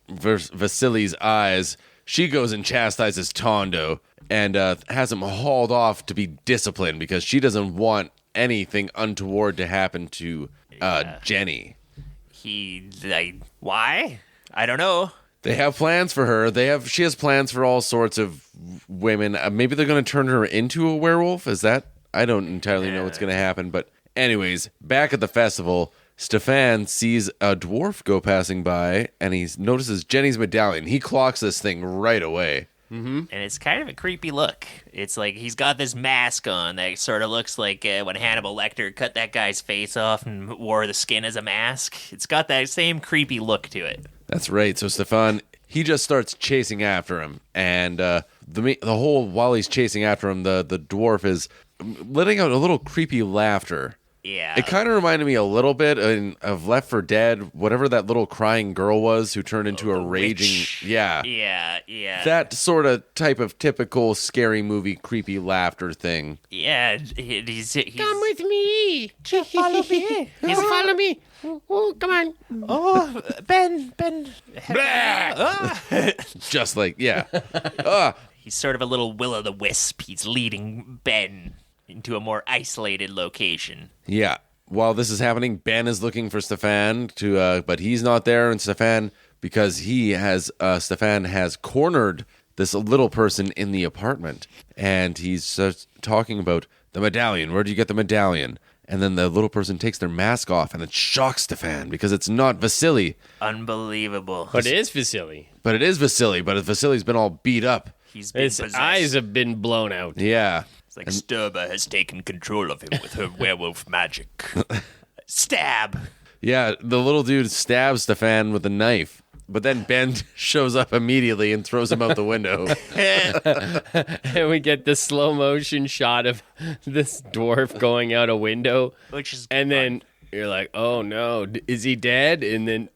Vasily's eyes, she goes and chastises Tondo and has him hauled off to be disciplined because she doesn't want anything untoward to happen to Jenny. Why? I don't know. They have plans for her. She has plans for all sorts of women. Maybe they're going to turn her into a werewolf. Is that? I don't entirely know what's going to happen. But anyways, back at the festival, Stefan sees a dwarf go passing by, and he notices Jenny's medallion. He clocks this thing right away. And it's kind of a creepy look. It's like he's got this mask on that sort of looks like when Hannibal Lecter cut that guy's face off and wore the skin as a mask. It's got that same creepy look to it. That's right. So Stefan, he just starts chasing after him, and the whole while he's chasing after him, the dwarf is letting out a little creepy laughter. Yeah. It kind of reminded me a little bit of Left 4 Dead, whatever that little crying girl was who turned into a raging... witch. Yeah. Yeah. That sort of type of typical scary movie creepy laughter thing. Yeah, he's with me. follow me. Follow me. Oh, come on. Oh, Ben. Just like, yeah. He's sort of a little will-o'-the-wisp. He's leading Ben into a more isolated location. Yeah. While this is happening, Ben is looking for Stefan but he's not there, and Stefan has cornered this little person in the apartment, and he's talking about the medallion. Where did you get the medallion? And then the little person takes their mask off, and it shocks Stefan because it's not Vasily, Unbelievable. But it is Vasily. but it is Vasily. But Vasily's been all beat up. He's been His possessed. eyes have been blown out. Yeah. It's like Sturba has taken control of him with her werewolf magic. Stab. Yeah, the little dude stabs Stefan with a knife, but then Ben shows up immediately and throws him out the window. And we get the slow motion shot of this dwarf going out a window. Which is And then you're like, oh no, is he dead? And then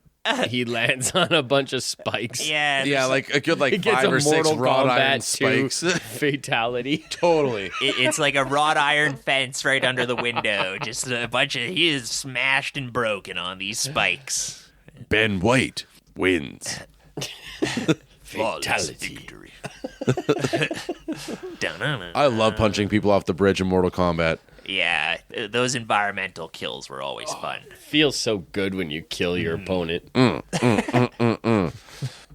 he lands on a bunch of spikes. yeah, Yeah, like a good He gets 5 a or 6 Mortal wrought iron Kombat 2 spikes. fatality. Totally. it's like a wrought iron fence right under the window. Just a bunch of he is smashed and broken on these spikes. Ben White wins. Flawless victory. I love punching people off the bridge in Mortal Kombat. Yeah, those environmental kills were always fun. Feels so good when you kill your opponent.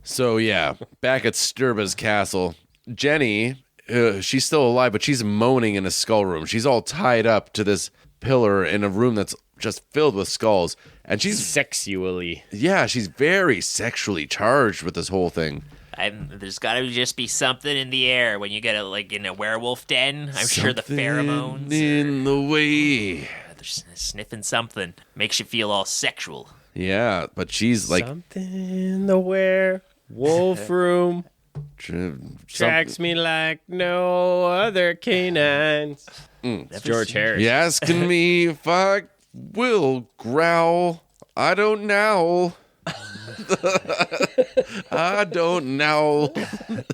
So yeah, back at Sturba's castle, Jenny, she's still alive, but she's moaning in a skull room. She's all tied up to this pillar in a room that's just filled with skulls. And she's Sexually. Yeah, she's very sexually charged with this whole thing. There's got to just be something in the air when you get in a werewolf den. I'm sure the pheromones. In the way. They're sniffing something. Makes you feel all sexual. Yeah, but she's like... Something in the werewolf room tracks me like no other canines. That's George Harris. You asking me if I will growl? I don't know. I don't know.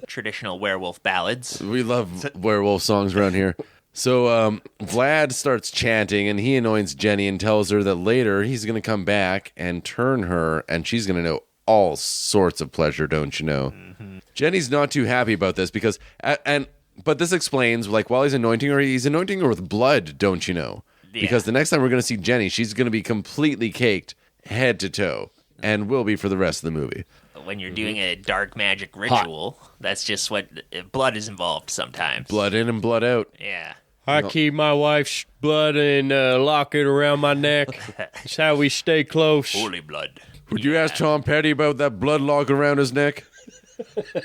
Traditional werewolf ballads. We love werewolf songs around here. So Vlad starts chanting, and he annoys Jenny and tells her that later he's going to come back and turn her, and she's going to know all sorts of pleasure, don't you know? Mm-hmm. Jenny's not too happy about this because, but this explains, like, while he's anointing her with blood, don't you know? Yeah. Because the next time we're going to see Jenny, she's going to be completely caked head to toe, and will be for the rest of the movie. When you're doing a dark magic ritual, that's just what blood is involved sometimes. Blood in and blood out. Yeah. I keep my wife's blood and lock it around my neck. That's how we stay close. Holy blood. Would you ask Tom Petty about that blood lock around his neck?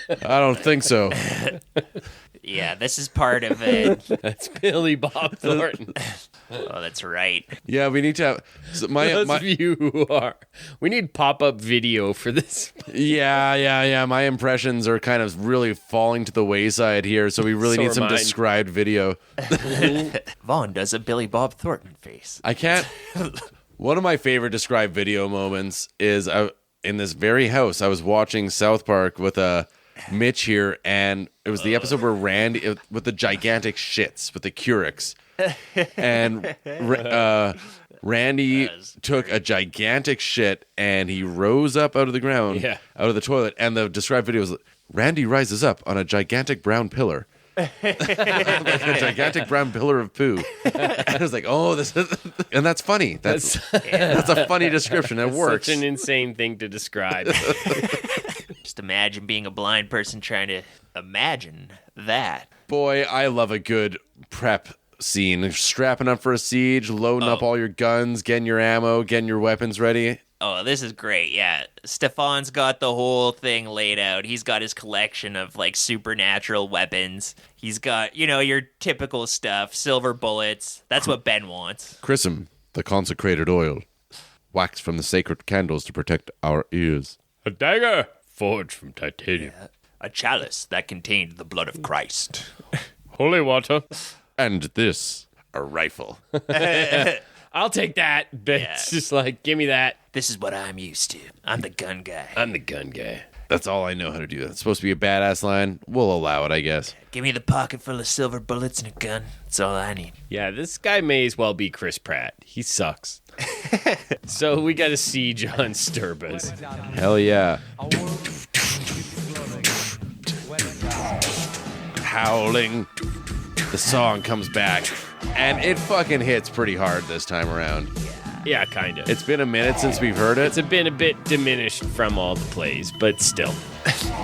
I don't think so. Yeah, this is part of it. That's Billy Bob Thornton. Oh, that's right. Yeah, we need to have... So Those of you who are... We need pop-up video for this. Yeah. My impressions are kind of really falling to the wayside here, so we really need some described video. Vonn does a Billy Bob Thornton face. I can't... One of my favorite described video moments is in this very house. I was watching South Park with Mitch here, and it was the episode where Randy, with the gigantic shits, with the Keurigs, and Randy took a gigantic shit, and he rose up out of the ground, out of the toilet, and the described video was, Randy rises up on a gigantic brown pillar. Like a gigantic brown pillar of poo. And I was like, oh, this is... And that's funny. That's a funny description. It works. Such an insane thing to describe. Just imagine being a blind person trying to imagine that. Boy, I love a good prep scene. Strapping up for a siege, loading up all your guns, getting your ammo, getting your weapons ready. Oh, this is great. Yeah. Stefan's got the whole thing laid out. He's got his collection of, like, supernatural weapons. He's got, your typical stuff, silver bullets. That's what Ben wants. Chrism, the consecrated oil. Wax from the sacred candles to protect our ears. A dagger forged from titanium. Yeah. A chalice that contained the blood of Christ. Holy water. And this, a rifle. I'll take that, but it's just like, give me that. This is what I'm used to. I'm the gun guy. I'm the gun guy. That's all I know how to do. That's supposed to be a badass line. We'll allow it, I guess. Give me the pocket full of silver bullets and a gun. That's all I need. Yeah, this guy may as well be Chris Pratt. He sucks. So we got a siege on Sturba's. Hell yeah. Howling. The song comes back, and it fucking hits pretty hard this time around. Yeah, kind of. It's been a minute since we've heard it. It's been a bit diminished from all the plays, but still.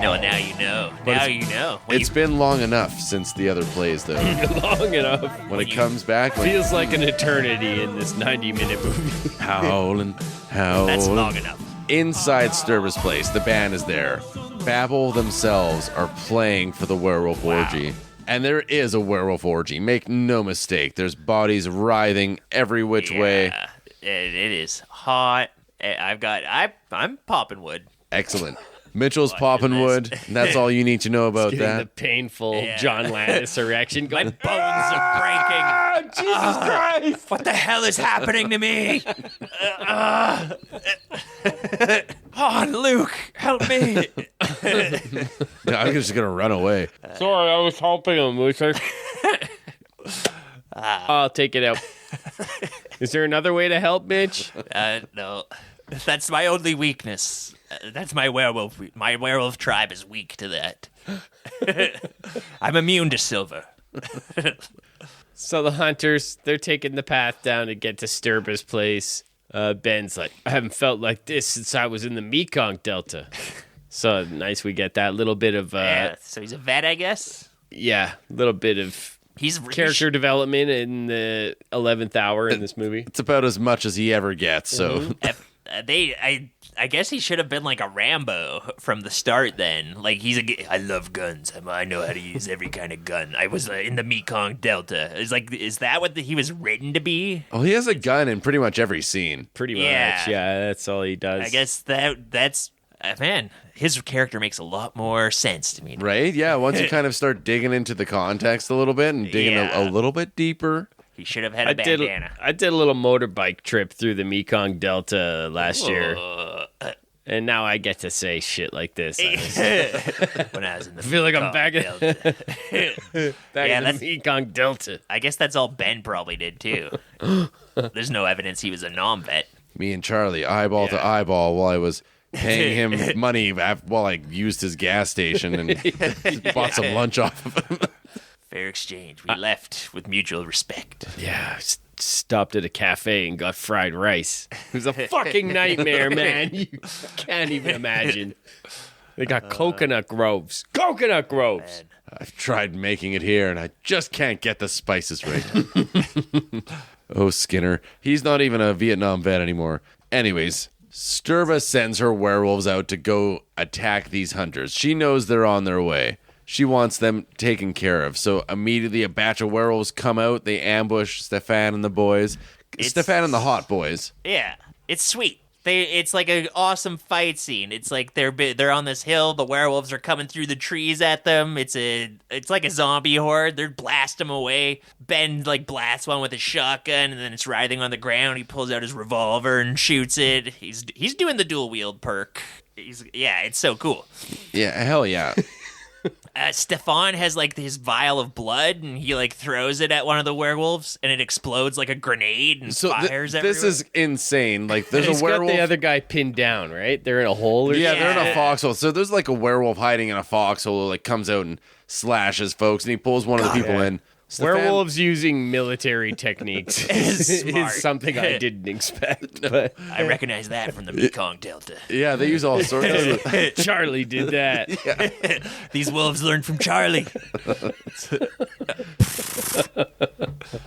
No, now you know. Now you know. It's been long enough since the other plays, though. Long enough. When it comes back... Feels like an eternity in this 90-minute movie. Howling. That's long enough. Inside Sturba's place, the band is there. Babel themselves are playing for the werewolf orgy. And there is a werewolf orgy. Make no mistake. There's bodies writhing every which way. It is hot. I'm popping wood. Excellent. Mitchell's popping wood. And that's all you need to know about that. The painful John Landis erection. My bones are breaking. Jesus Christ! What the hell is happening to me? Oh, Luke, help me. I'm just going to run away. Sorry, I was helping him, Luther. I'll take it out. Is there another way to help, Mitch? No. That's my only weakness. That's my werewolf. My werewolf tribe is weak to that. I'm immune to silver. So the hunters, they're taking the path down to get to Sturba's place. Ben's like, I haven't felt like this since I was in the Mekong Delta. So nice we get that little bit of... Yeah, so he's a vet, I guess? Yeah, a little bit of character development in the 11th hour in this movie. It's about as much as he ever gets, so... I guess he should have been like a Rambo from the start then. Like, I love guns. I know how to use every kind of gun. I was in the Mekong Delta. It's like, is that what he was written to be? Oh, he has a gun in pretty much every scene. Pretty much, yeah, that's all he does. I guess that's... man, his character makes a lot more sense to me. Right? Yeah, once you kind of start digging into the context a little bit and digging a little bit deeper. He should have had a bandana. I did a little motorbike trip through the Mekong Delta last year. And now I get to say shit like this. When I was in the I feel like I'm back in Delta. the Mekong Delta. I guess that's all Ben probably did too. There's no evidence he was a non-vet. Me and Charlie, eyeball to eyeball, while I was paying him money while I used his gas station and bought some lunch off of him. Fair exchange. We left with mutual respect. Yeah, I stopped at a cafe and got fried rice. It was a fucking nightmare, man. You can't even imagine. They got coconut groves. Coconut groves! I've tried making it here, and I just can't get the spices right. Oh, Skinner. He's not even a Vietnam vet anymore. Anyways, Sturba sends her werewolves out to go attack these hunters. She knows they're on their way. She wants them taken care of. So immediately a batch of werewolves come out. They ambush Stefan and the boys. Stefan and the hot boys. Yeah, it's sweet. It's like an awesome fight scene. It's like they're on this hill. The werewolves are coming through the trees at them. It's like a zombie horde. They're blasting them away. Ben like blasts one with a shotgun, and then it's writhing on the ground. He pulls out his revolver and shoots it. He's doing the dual wield perk. It's so cool. Yeah, hell yeah. Stefan has like his vial of blood, and he like throws it at one of the werewolves, and it explodes like a grenade and fires everywhere. This is insane. Like, there's He's a werewolf. got the other guy pinned down, right? They're in a hole or Yeah, something? they're in a foxhole. So there's like a werewolf hiding in a foxhole who like comes out and slashes folks, and he pulls one of the people in. Werewolves using military techniques is something I didn't expect. But I recognize that from the Mekong Delta. Yeah, they use all sorts of... Charlie did that. These wolves learned from Charlie.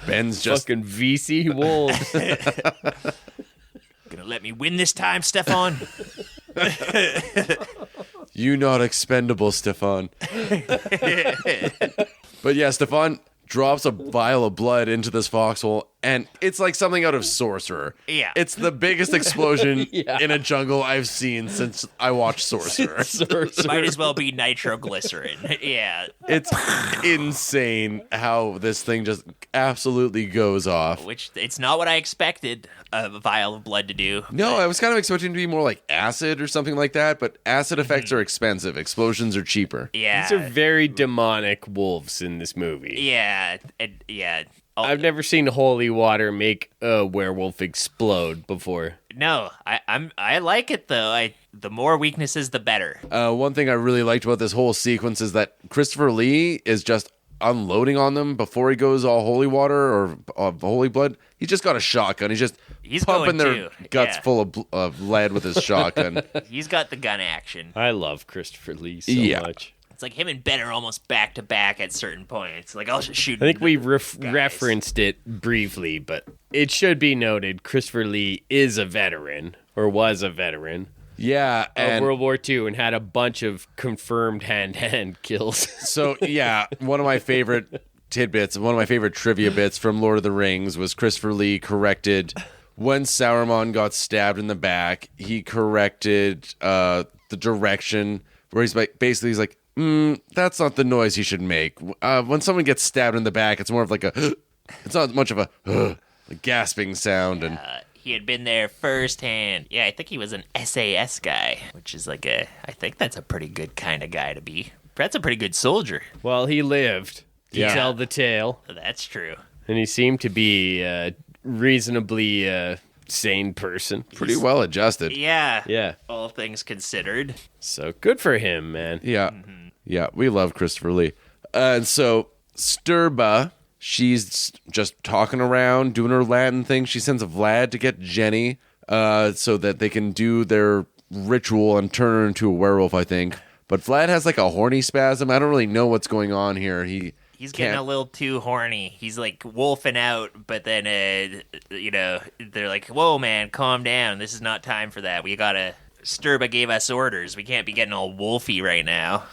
Ben's just... Fucking VC wolves. Gonna let me win this time, Stefan? You not expendable, Stefan. But yeah, Stefan drops a vial of blood into this foxhole, and it's like something out of Sorcerer. Yeah. It's the biggest explosion in a jungle I've seen since I watched Sorcerer. Might as well be nitroglycerin. Yeah. It's insane how this thing just absolutely goes off. Which, it's not what I expected a vial of blood to do. No, I was kind of expecting it to be more like acid or something like that, but acid effects are expensive. Explosions are cheaper. Yeah. These are very demonic wolves in this movie. Yeah. I've never seen holy water make a werewolf explode before. No, I like it though. The more weaknesses, the better. One thing I really liked about this whole sequence is that Christopher Lee is just unloading on them before he goes all holy water or holy blood. He's just got a shotgun. He's pumping their guts full of lead with his shotgun. He's got the gun action. I love Christopher Lee so much. It's like him and Ben are almost back to back at certain points. Like, I'll just shoot. I think we referenced it briefly, but it should be noted Christopher Lee is a veteran, or was a veteran, Yeah, of World War II and had a bunch of confirmed hand-to-hand kills. So, yeah, one of my favorite tidbits, one of my favorite trivia bits from Lord of the Rings was Christopher Lee corrected when Sauron got stabbed in the back. He corrected the direction where he's like, basically, he's like, that's not the noise he should make. When someone gets stabbed in the back, it's more of like it's not much of a gasping sound. And he had been there firsthand. Yeah, I think he was an SAS guy, which is like I think that's a pretty good kind of guy to be. That's a pretty good soldier. Well, he lived to tell the tale. That's true. And he seemed to be a reasonably sane person. pretty well adjusted. Yeah. Yeah. All things considered. So good for him, man. Yeah. Yeah, we love Christopher Lee. And so Sturba, she's just talking around, doing her Latin thing. She sends a Vlad to get Jenny so that they can do their ritual and turn her into a werewolf, I think. But Vlad has like a horny spasm. I don't really know what's going on here. He's getting a little too horny. He's like wolfing out, but then, they're like, whoa, man, calm down. This is not time for that. Sturba gave us orders. We can't be getting all wolfy right now.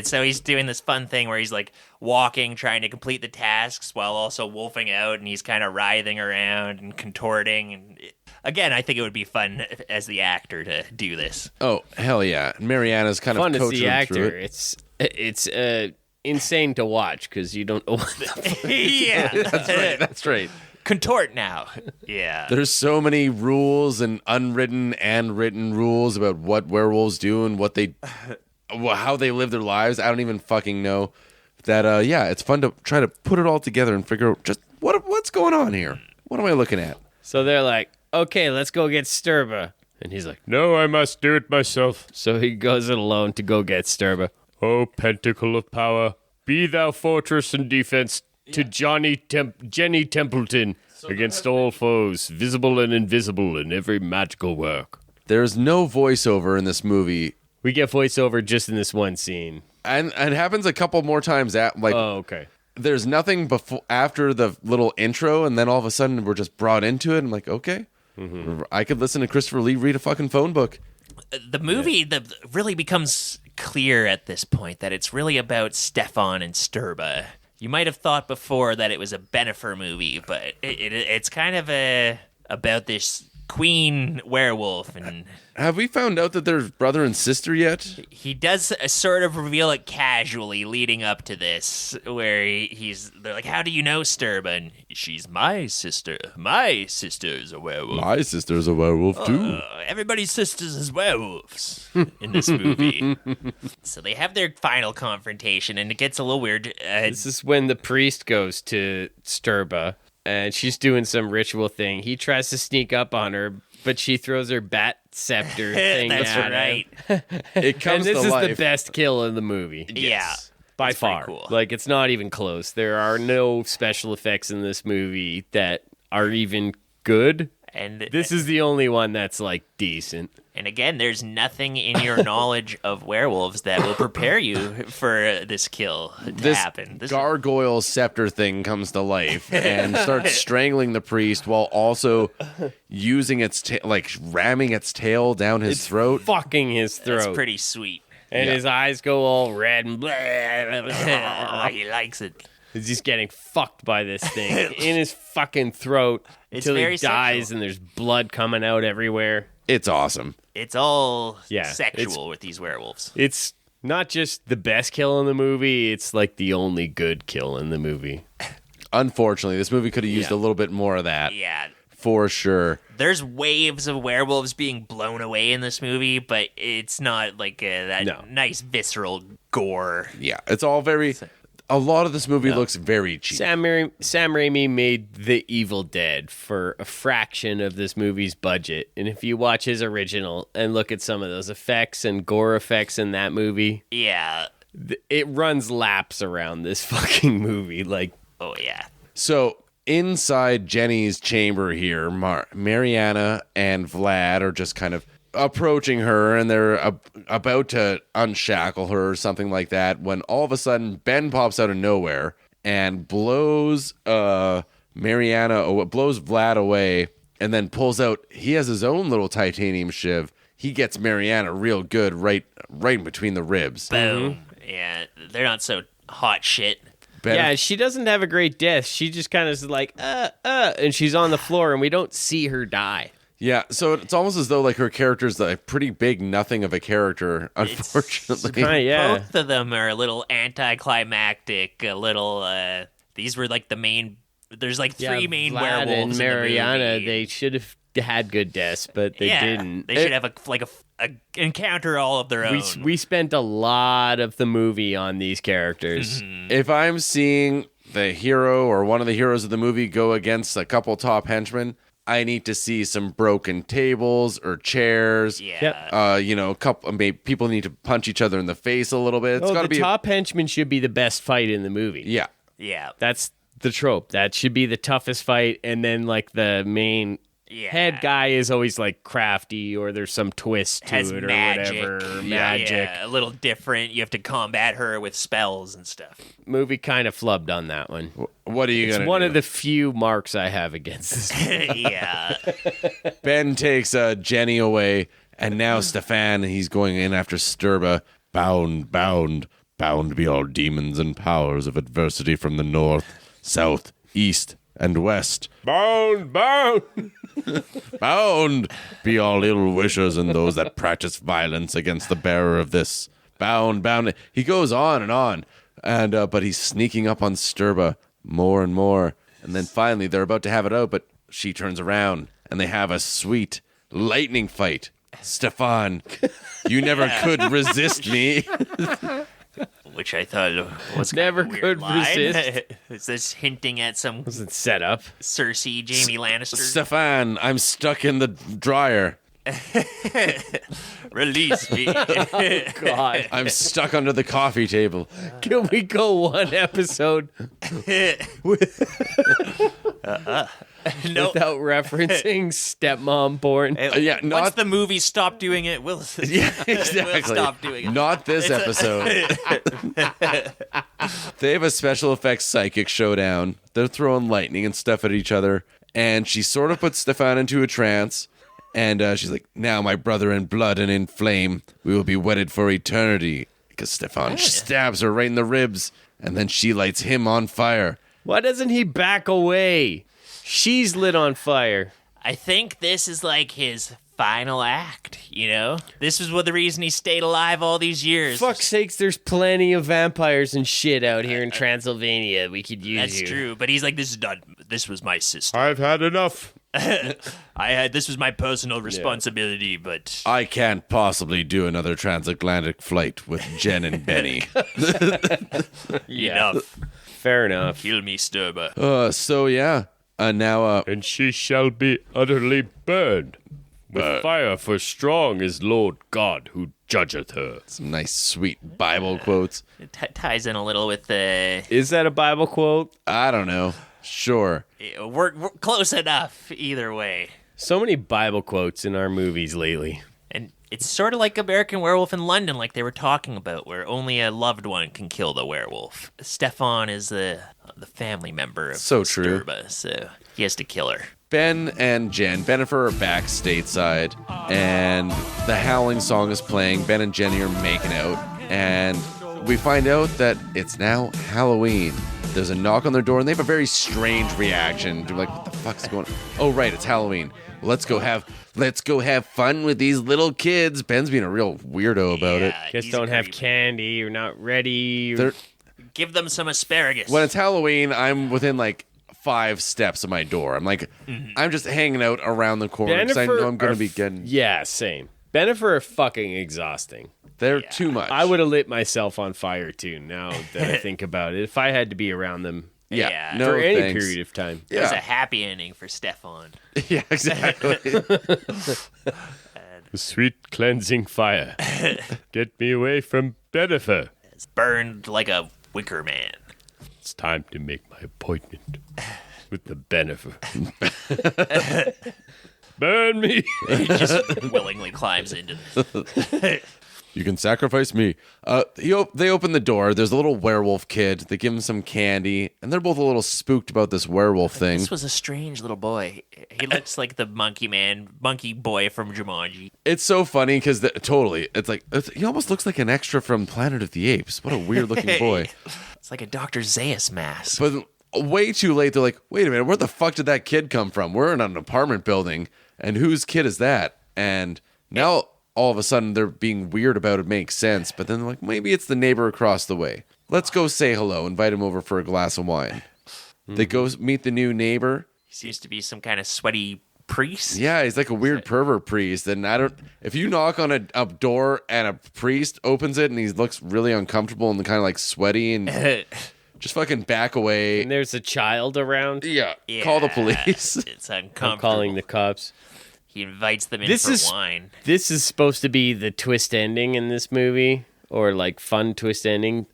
So he's doing this fun thing where he's like walking, trying to complete the tasks while also wolfing out, and he's kind of writhing around and contorting. And again, I think it would be fun as the actor to do this. Oh, hell yeah. Mariana's kind Fun of as coaching the him actor. through it. It's insane to watch because you don't know what the Yeah. That's right. Contort now. Yeah. There's so many rules and unwritten and written rules about what werewolves do and how they live their lives. I don't even fucking know. That it's fun to try to put it all together and figure out just what's going on here. What am I looking at? So they're like, okay, let's go get Sturba. And he's like, No, I must do it myself. so he goes it alone to go get Sturba. O pentacle of power, be thou fortress and defense to Jenny Templeton against all foes, visible and invisible, in every magical work. There's no voiceover in this movie, We get voiceover just in this one scene. and it happens a couple more times. Okay. There's nothing before after the little intro, and then all of a sudden we're just brought into it. I'm like, okay, I could listen to Christopher Lee read a fucking phone book. The movie really becomes clear at this point that it's really about Stefan and Sturba. You might have thought before that it was a Benifer movie, but it's kind of about this queen werewolf, and Have we found out that they're brother and sister yet? he does sort of reveal it casually leading up to this, where they're like, how do you know Sturba? And she's my sister. My sister is a werewolf. My sister's a werewolf too. Everybody's sisters is werewolves in this movie. So they have their final confrontation, and it gets a little weird. This is when the priest goes to Sturba, and she's doing some ritual thing. He tries to sneak up on her, but she throws her bat scepter thing That's at him. right. It comes And this to is life. the best kill in the movie. Yeah. By It's pretty far. cool. Like, it's not even close. There are no special effects in this movie that are even good. And This is the only one that's, like, decent. And again, there's nothing in your knowledge of werewolves that will prepare you for this kill to This happen. gargoyle scepter thing comes to life and starts strangling the priest while also using its ramming its tail down his throat. Fucking his throat. That's pretty sweet. And Yeah. his eyes go all red and blah, blah, blah. He likes it. He's just getting fucked by this thing in his fucking throat It's until he very dies sexual. and there's blood coming out everywhere. It's awesome. It's all Yeah, sexual with these werewolves. It's not just the best kill in the movie, it's like the only good kill in the movie. Unfortunately, this movie could have used a little bit more of that. Yeah. For sure. There's waves of werewolves being blown away in this movie, but it's not like that No. nice visceral gore. Yeah, it's all very... A lot of this movie looks very cheap. Sam Raimi made The Evil Dead for a fraction of this movie's budget. And if you watch his original and look at some of those effects and gore effects in that movie, Yeah. it runs laps around this fucking movie. Like, Oh, yeah. So, inside Jenny's chamber here, Mariana and Vlad are just kind of approaching her, and they're about to unshackle her or something like that, when all of a sudden Ben pops out of nowhere and blows blows Vlad away, and then pulls out, he has his own little titanium shiv. He gets Mariana real good right between the ribs. Boom. Yeah. They're not so hot shit. yeah, she doesn't have a great death. She just kind of is like, and she's on the floor, and we don't see her die. Yeah, so it's almost as though like her character's a pretty big nothing of a character, unfortunately. Yeah. Both of them are a little anticlimactic, a little, these were like the main, there's like three main Vlad werewolves and in the Mariana, movie. they should have had good deaths, but they didn't. They should have a encounter all of their own. We spent a lot of the movie on these characters. If I'm seeing the hero or one of the heroes of the movie go against a couple top henchmen, I need to see some broken tables or chairs. Yeah. Yep. A couple maybe people need to punch each other in the face a little bit. It's got to the be top henchman should be the best fight in the movie. yeah. Yeah. That's the trope. That should be the toughest fight, and then like the main head guy is always like crafty, or there's some twist to Has it, magic. or whatever. Yeah, Magic. yeah, a little different. You have to combat her with spells and stuff. Movie kind of flubbed on that one. What are you It's gonna one do? of the few marks I have against this. Yeah. Ben takes Jenny away, and now Stefan, he's going in after Sturba. Bound be all demons and powers of adversity from the north, south, east, and west. Bound! Bound be all ill wishers and those that practice violence against the bearer of this. Bound. He goes on, and but he's sneaking up on Sturba more and more, and then finally they're about to have it out, but she turns around, and they have a sweet lightning fight. Stefan, you never could resist me. Which I thought was Never kind of a could weird line. resist. Is this hinting at some Was it set up? Cersei, Jamie Lannister? Stefan, I'm stuck in the dryer. Release me. God. I'm stuck under the coffee table. Can we go one episode No. without referencing stepmom porn? Yeah, Once not the movie stopped doing it, we'll exactly. we'll stop doing it. Not this episode. They have a special effects psychic showdown. They're throwing lightning and stuff at each other, and she sort of puts Stefan into a trance. And she's like, "Now, my brother in blood and in flame, we will be wedded for eternity." Because Stefan stabs her right in the ribs, and then she lights him on fire. Why doesn't he back away? She's lit on fire. I think this is like his final act, you know? This is what the reason he stayed alive all these years. Fuck's sakes, there's plenty of vampires and shit out here in Transylvania. We could use That's you. true, but he's like, this was my sister. I've had enough. This was my personal responsibility, but I can't possibly do another transatlantic flight with Jen and Benny. enough. Fair enough. Kill me, Sturba. So yeah, now And she shall be utterly burned with fire, for strong is Lord God who judgeth her. some nice sweet Bible quotes. It ties in a little with the... Is that a Bible quote? I don't know. Sure. We're close enough either way. So many Bible quotes in our movies lately. And it's sort of like American Werewolf in London, like they were talking about, where only a loved one can kill the werewolf. Stefan is the family member of So true. Sturba, so he has to kill her. Ben and Jen, Bennifer are back stateside, and the Howling song is playing. Ben and Jenny are making out, and we find out that it's now Halloween. There's a knock on their door, and they have a very strange reaction. They're like, "What the fuck's going on?" Oh, right, it's Halloween. Let's go have fun with these little kids. Ben's being a real weirdo about it. Guess he's don't have creepy. candy. You're not ready. They're- Give them some asparagus. When it's Halloween, I'm within like 5 steps of my door. I'm like, I'm just hanging out around the corner because I know I'm going to be getting. Yeah, same. Bennifer are fucking exhausting. They're too much. I would have lit myself on fire too, now that I think about it. If I had to be around them Yeah, Yeah. no for any thanks. period of time. It was a Yeah, happy ending for Stefan. yeah, exactly. The sweet cleansing fire. Get me away from Bennifer. It's burned like a wicker man. It's time to make my appointment with the Bennifer. Burn me. He just willingly climbs into this. You can sacrifice me. They open the door. There's a little werewolf kid. They give him some candy, and they're both a little spooked about this werewolf thing. This was a strange little boy. He looks like the monkey boy from Jumanji. It's so funny because totally, he almost looks like an extra from Planet of the Apes. What a weird looking boy. It's like a Dr. Zaius mask. But way too late, they're like, wait a minute, where the fuck did that kid come from? We're in an apartment building, and whose kid is that? And now all of a sudden they're being weird about it. Makes sense, but then they're like, maybe it's the neighbor across the way. Let's go say hello, invite him over for a glass of wine. They go meet the new neighbor. He seems to be some kind of sweaty priest. Yeah, he's like a weird pervert priest. And if you knock on a door and a priest opens it and he looks really uncomfortable and kind of like sweaty and just fucking back away. And there's a child around. Yeah, Yeah, call the police. It's uncomfortable. I'm calling the cops. He invites them in This for is- wine. This is supposed to be the twist ending in this movie, or like fun twist ending.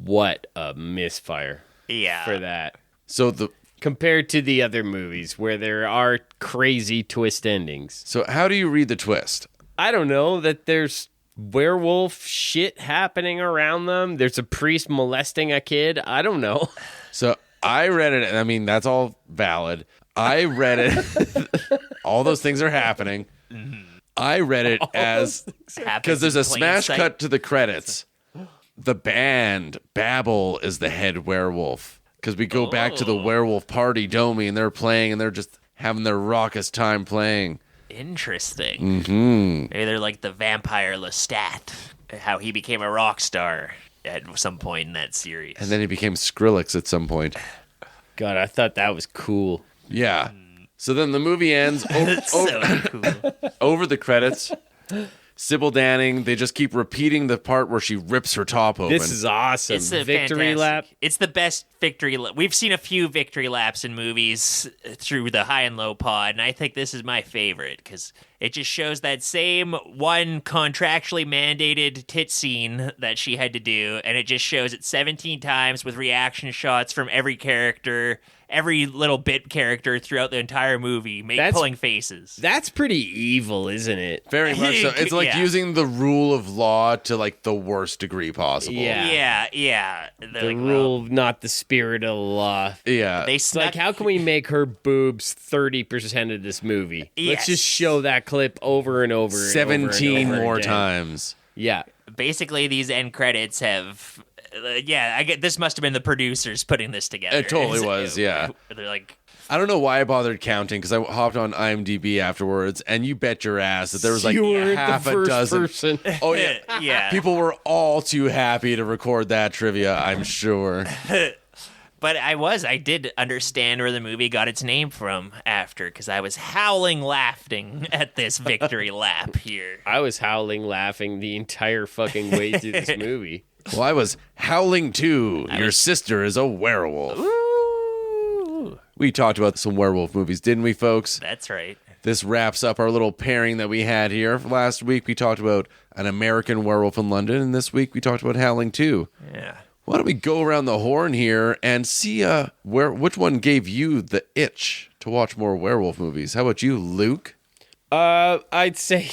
What a misfire Yeah. for that. So Compared to the other movies where there are crazy twist endings. so how do you read the twist? I don't know, that there's werewolf shit happening around them. There's a priest molesting a kid. I don't know. So I read it, and I mean, that's all valid. I read it. All those things are happening. I read it as because there's a smash cut to the credits. The band Babel is the head werewolf. Because we go back to the werewolf party, Domi, and they're playing, and they're just having their raucous time playing. Interesting. Mm-hmm. Maybe they're like the vampire Lestat, how he became a rock star at some point in that series. And then he became Skrillex at some point. God, I thought that was cool. Yeah. So then the movie ends so cool. over the credits. Sybil Danning, they just keep repeating the part where she rips her top open. This is awesome. It's a Victory fantastic. lap. It's the best victory lap. We've seen a few victory laps in movies through the high and low pod, and I think this is my favorite because it just shows that same one contractually mandated tit scene that she had to do, and it just shows it 17 times with reaction shots from every character, every little bit character throughout the entire movie, pulling faces. That's pretty evil, isn't it? very much so. It's like Yeah. using the rule of law to like the worst degree possible. Yeah. Yeah. They're The like, rule, not the spirit of the law. Yeah. They It's like, how can we make her boobs 30% of this movie? Let's just show that clip over and over. And 17 over and over more again. times. Yeah. basically these end credits have I get this must have been the producers putting this together. It totally was, yeah. They're like, I don't know why I bothered counting because I hopped on IMDb afterwards, and you bet your ass that there was like You were half the a first dozen. person. Oh yeah, yeah. people were all too happy to record that trivia. I'm sure. But I did understand where the movie got its name from after, because I was howling laughing at this victory lap here. I was howling laughing the entire fucking way through this movie. Well, I was Howling II. Your sister is a werewolf. Ooh, We talked about some werewolf movies, didn't we, folks? that's right. This wraps up our little pairing that we had here. Last week we talked about An American Werewolf in London, and this week we talked about Howling II. Yeah. Why don't we go around the horn here and see which one gave you the itch to watch more werewolf movies? How about you, Luke? I'd say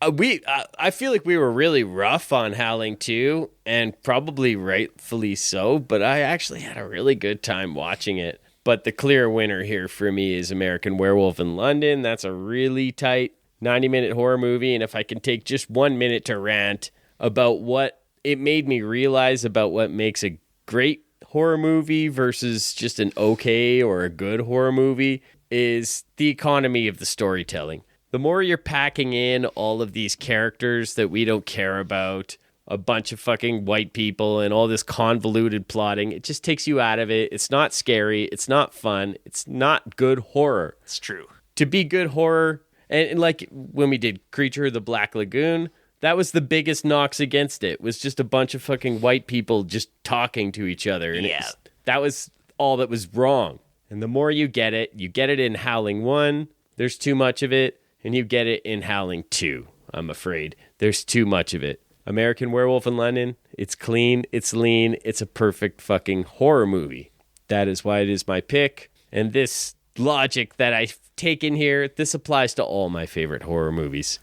I feel like we were really rough on Howling 2, and probably rightfully so, but I actually had a really good time watching it. But the clear winner here for me is American Werewolf in London. That's a really tight 90-minute horror movie, and if I can take just 1 minute to rant about what it made me realize about what makes a great horror movie versus just an okay or a good horror movie, is the economy of the storytelling. The more you're packing in all of these characters that we don't care about, a bunch of fucking white people and all this convoluted plotting, it just takes you out of it. It's not scary. It's not fun. It's not good horror. It's true. To be good horror, and like when we did Creature of the Black Lagoon, that was the biggest knocks against it, was just a bunch of fucking white people just talking to each other. And Yeah. that was all that was wrong. And the more you get it in Howling 1, there's too much of it, and you get it in Howling 2, I'm afraid. There's too much of it. American Werewolf in London, it's clean, it's lean, it's a perfect fucking horror movie. That is why it is my pick. And this logic that I've taken here, this applies to all my favorite horror movies.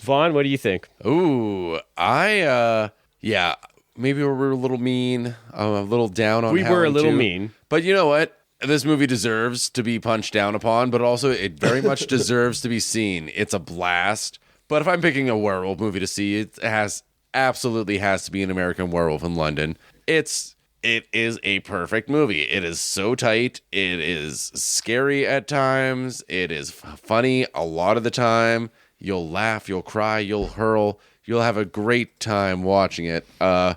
Vonn, what do you think? Ooh, yeah, maybe we were a little mean, a little down on We were a Howling little 2. mean. But you know what? This movie deserves to be punched down upon, but also it very much deserves to be seen. It's a blast. But if I'm picking a werewolf movie to see, it absolutely has to be An American Werewolf in London. It is a perfect movie. It is so tight. It is scary at times. It is funny a lot of the time. You'll laugh, you'll cry, you'll hurl. You'll have a great time watching it. All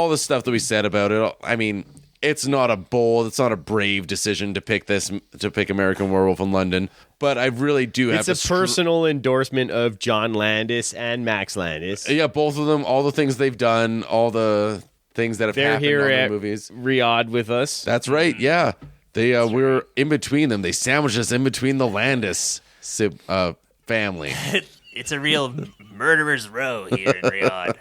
the stuff that we said about it, I mean, it's not a bold, it's not a brave decision to pick American Werewolf in London, but I really do have It's a personal endorsement of John Landis and Max Landis. Yeah, both of them, all the things they've done, all the things that have They're happened here on the at movies. Riyadh with us. That's right. Yeah, they we were in between them. They sandwiched us in between the Landis family. It's a real murderer's row here in Riyadh.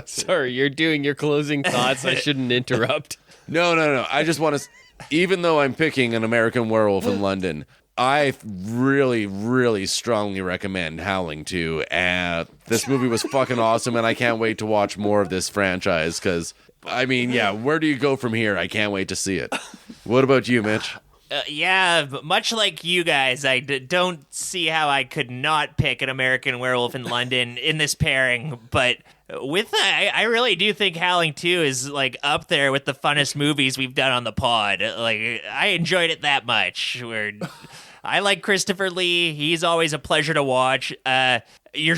Sorry, you're doing your closing thoughts. I shouldn't interrupt. No. I just want to. Even though I'm picking An American Werewolf in London, I really, really strongly recommend Howling II. This movie was fucking awesome, and I can't wait to watch more of this franchise. Because, I mean, yeah, where do you go from here? I can't wait to see it. What about you, Mitch? Yeah, but much like you guys, I don't see how I could not pick An American Werewolf in London in this pairing. But with that, I really do think Howling 2 is like up there with the funnest movies we've done on the pod. Like, I enjoyed it that much. I like Christopher Lee. He's always a pleasure to watch. You're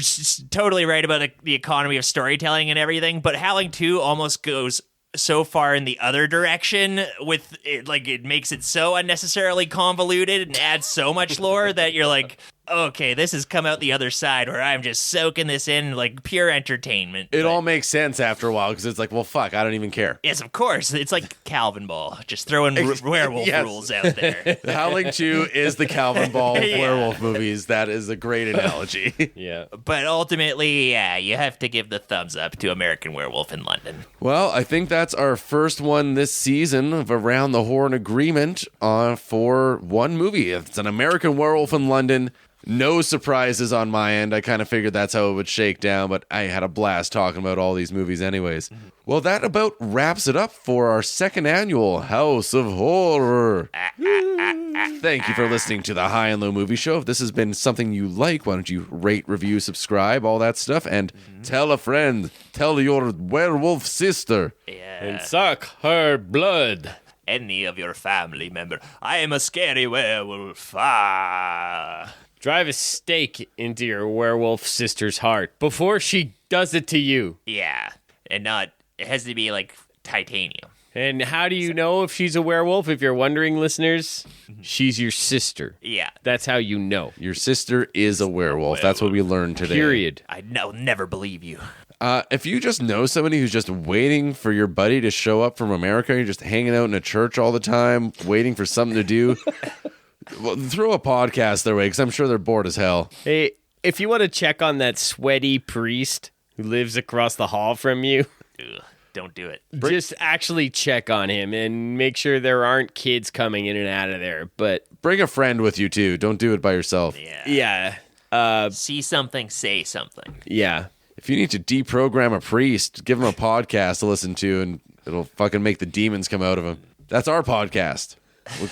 totally right about the economy of storytelling and everything, but Howling 2 almost goes so far in the other direction with it, like it makes it so unnecessarily convoluted and adds so much lore that you're like, okay, this has come out the other side where I'm just soaking this in like pure entertainment. It all makes sense after a while because it's like, well, fuck, I don't even care. Yes, of course. It's like Calvin Ball, just throwing werewolf Yes. rules out there. Howling 2 is the Calvin Ball of werewolf movies. That is a great analogy. Yeah. But ultimately, yeah, you have to give the thumbs up to American Werewolf in London. Well, I think that's our first one this season of Around the Horn Agreement for one movie. It's An American Werewolf in London. No surprises on my end. I kind of figured that's how it would shake down, but I had a blast talking about all these movies anyways. Well, that about wraps it up for our second annual House of Horror. Thank you for listening to the High and Low Movie Show. If this has been something you like, why don't you rate, review, subscribe, all that stuff, and tell a friend, tell your werewolf sister. Yeah. And suck her blood. Any of your family member. I am a scary werewolf. Drive a stake into your werewolf sister's heart before she does it to you. Yeah. And not, it has to be like titanium. And how do you know if she's a werewolf? If you're wondering, listeners, she's your sister. Yeah. That's how you know. Your sister is a werewolf. That's what we learned today. Period. I'll never believe you. If you just know somebody who's just waiting for your buddy to show up from America, you're just hanging out in a church all the time, waiting for something to do, well, throw a podcast their way because I'm sure they're bored as hell. Hey, if you want to check on that sweaty priest who lives across the hall from you, Ugh, don't do it. just actually check on him and make sure there aren't kids coming in and out of there. But Bring a friend with you, too. Don't do it by yourself. Yeah. yeah, See something, say something. yeah. If you need to deprogram a priest, give him a podcast to listen to, and it'll fucking make the demons come out of him. That's our podcast.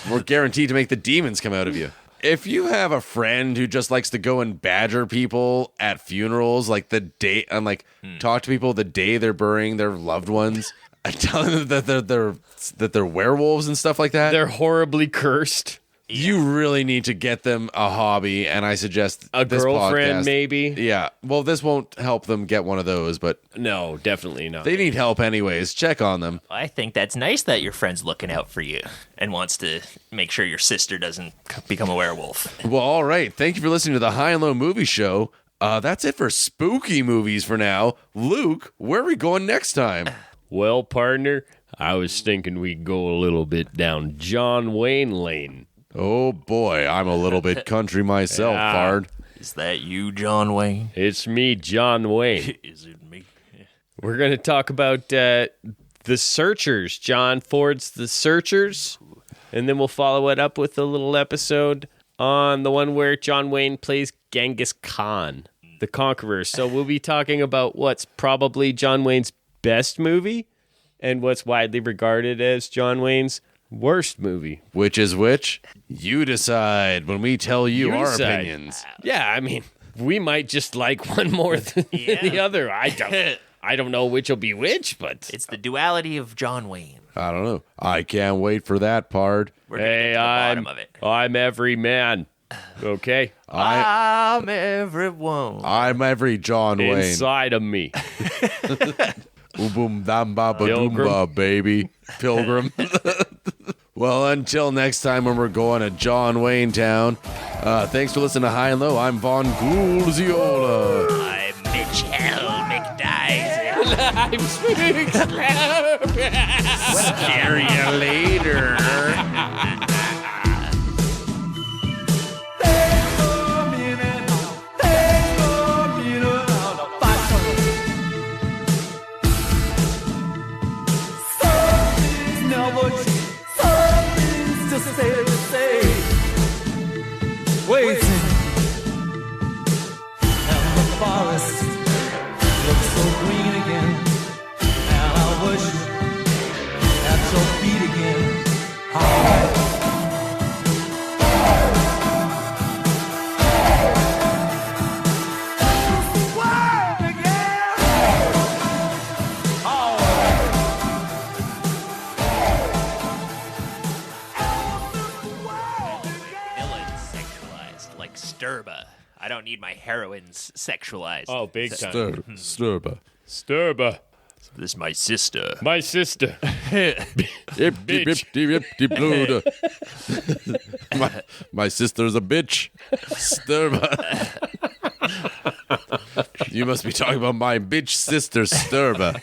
We're guaranteed to make the demons come out of you. If you have a friend who just likes to go and badger people at funerals, like the day, and like talk to people the day they're burying their loved ones, and telling them that they're werewolves and stuff like that, They're horribly cursed. you really need to get them a hobby. And I suggest A this girlfriend, podcast. maybe? Yeah. Well, this won't help them get one of those, but No, definitely not. they need help anyways. Check on them. I think that's nice that your friend's looking out for you and wants to make sure your sister doesn't become a werewolf. Well, all right. Thank you for listening to the High and Low Movie Show. That's it for spooky movies for now. Luke, where are we going next time? Well, partner, I was thinking we'd go a little bit down John Wayne Lane. Oh boy, I'm a little bit country myself, Yeah. Bard. Is that you, John Wayne? It's me, John Wayne. Is it me? We're going to talk about The Searchers, John Ford's The Searchers. And then we'll follow it up with a little episode on the one where John Wayne plays Genghis Khan, the Conqueror. So we'll be talking about what's probably John Wayne's best movie and what's widely regarded as John Wayne's worst movie. Which is which? You decide when we tell you our decide. opinions. Yeah, I mean, we might just like one more than the other. I don't know which will be which, but It's the duality of John Wayne. I don't know. I can't wait for that, Pard. We're gonna get to the bottom of it. I'm every man. Okay? I'm everyone. I'm every John Wayne. Inside of me. Boom dam ba ba doom ba, baby. Pilgrim. Well, until next time when we're going to John Wayne Town, thanks for listening to High and Low. I'm Vonn Gulziola. I'm Mitch Held. McDies. Scare you later. Waiting, and the forest looks so green again. And I wish at your feet again. Villains sexualized, like Sturba. I don't need my heroines sexualized. Oh, big time. Sturba. Sturba. This is my sister. My sister. My sister's a bitch. Sturba. You must be talking about my bitch sister, Sturba.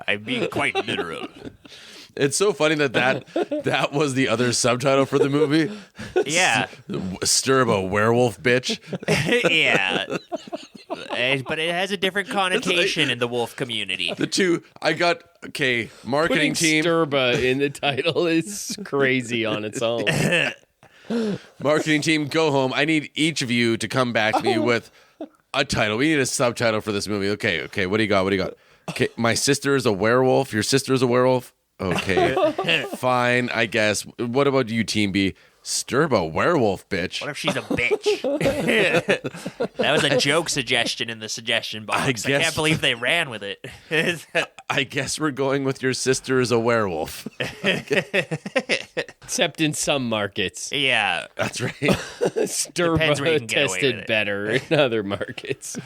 I'm being quite literal. It's so funny that was the other subtitle for the movie. Yeah. Sturba, werewolf bitch. Yeah. But it has a different connotation in the wolf community. The two, marketing Putting team. Sturba in the title is crazy on its own. Marketing team, go home. I need each of you to come back to me with a title. We need a subtitle for this movie. Okay, what do you got? Okay, my sister is a werewolf. Your sister is a werewolf? Okay, fine, I guess. What about you, Team B? Sturba, werewolf, bitch. What if she's a bitch? That was a joke suggestion in the suggestion box. I guess- can't believe they ran with it. I guess we're going with your sister is a werewolf. Except in some markets. Yeah. That's right. Depends where you Sturba can get away with tested it. better in other markets.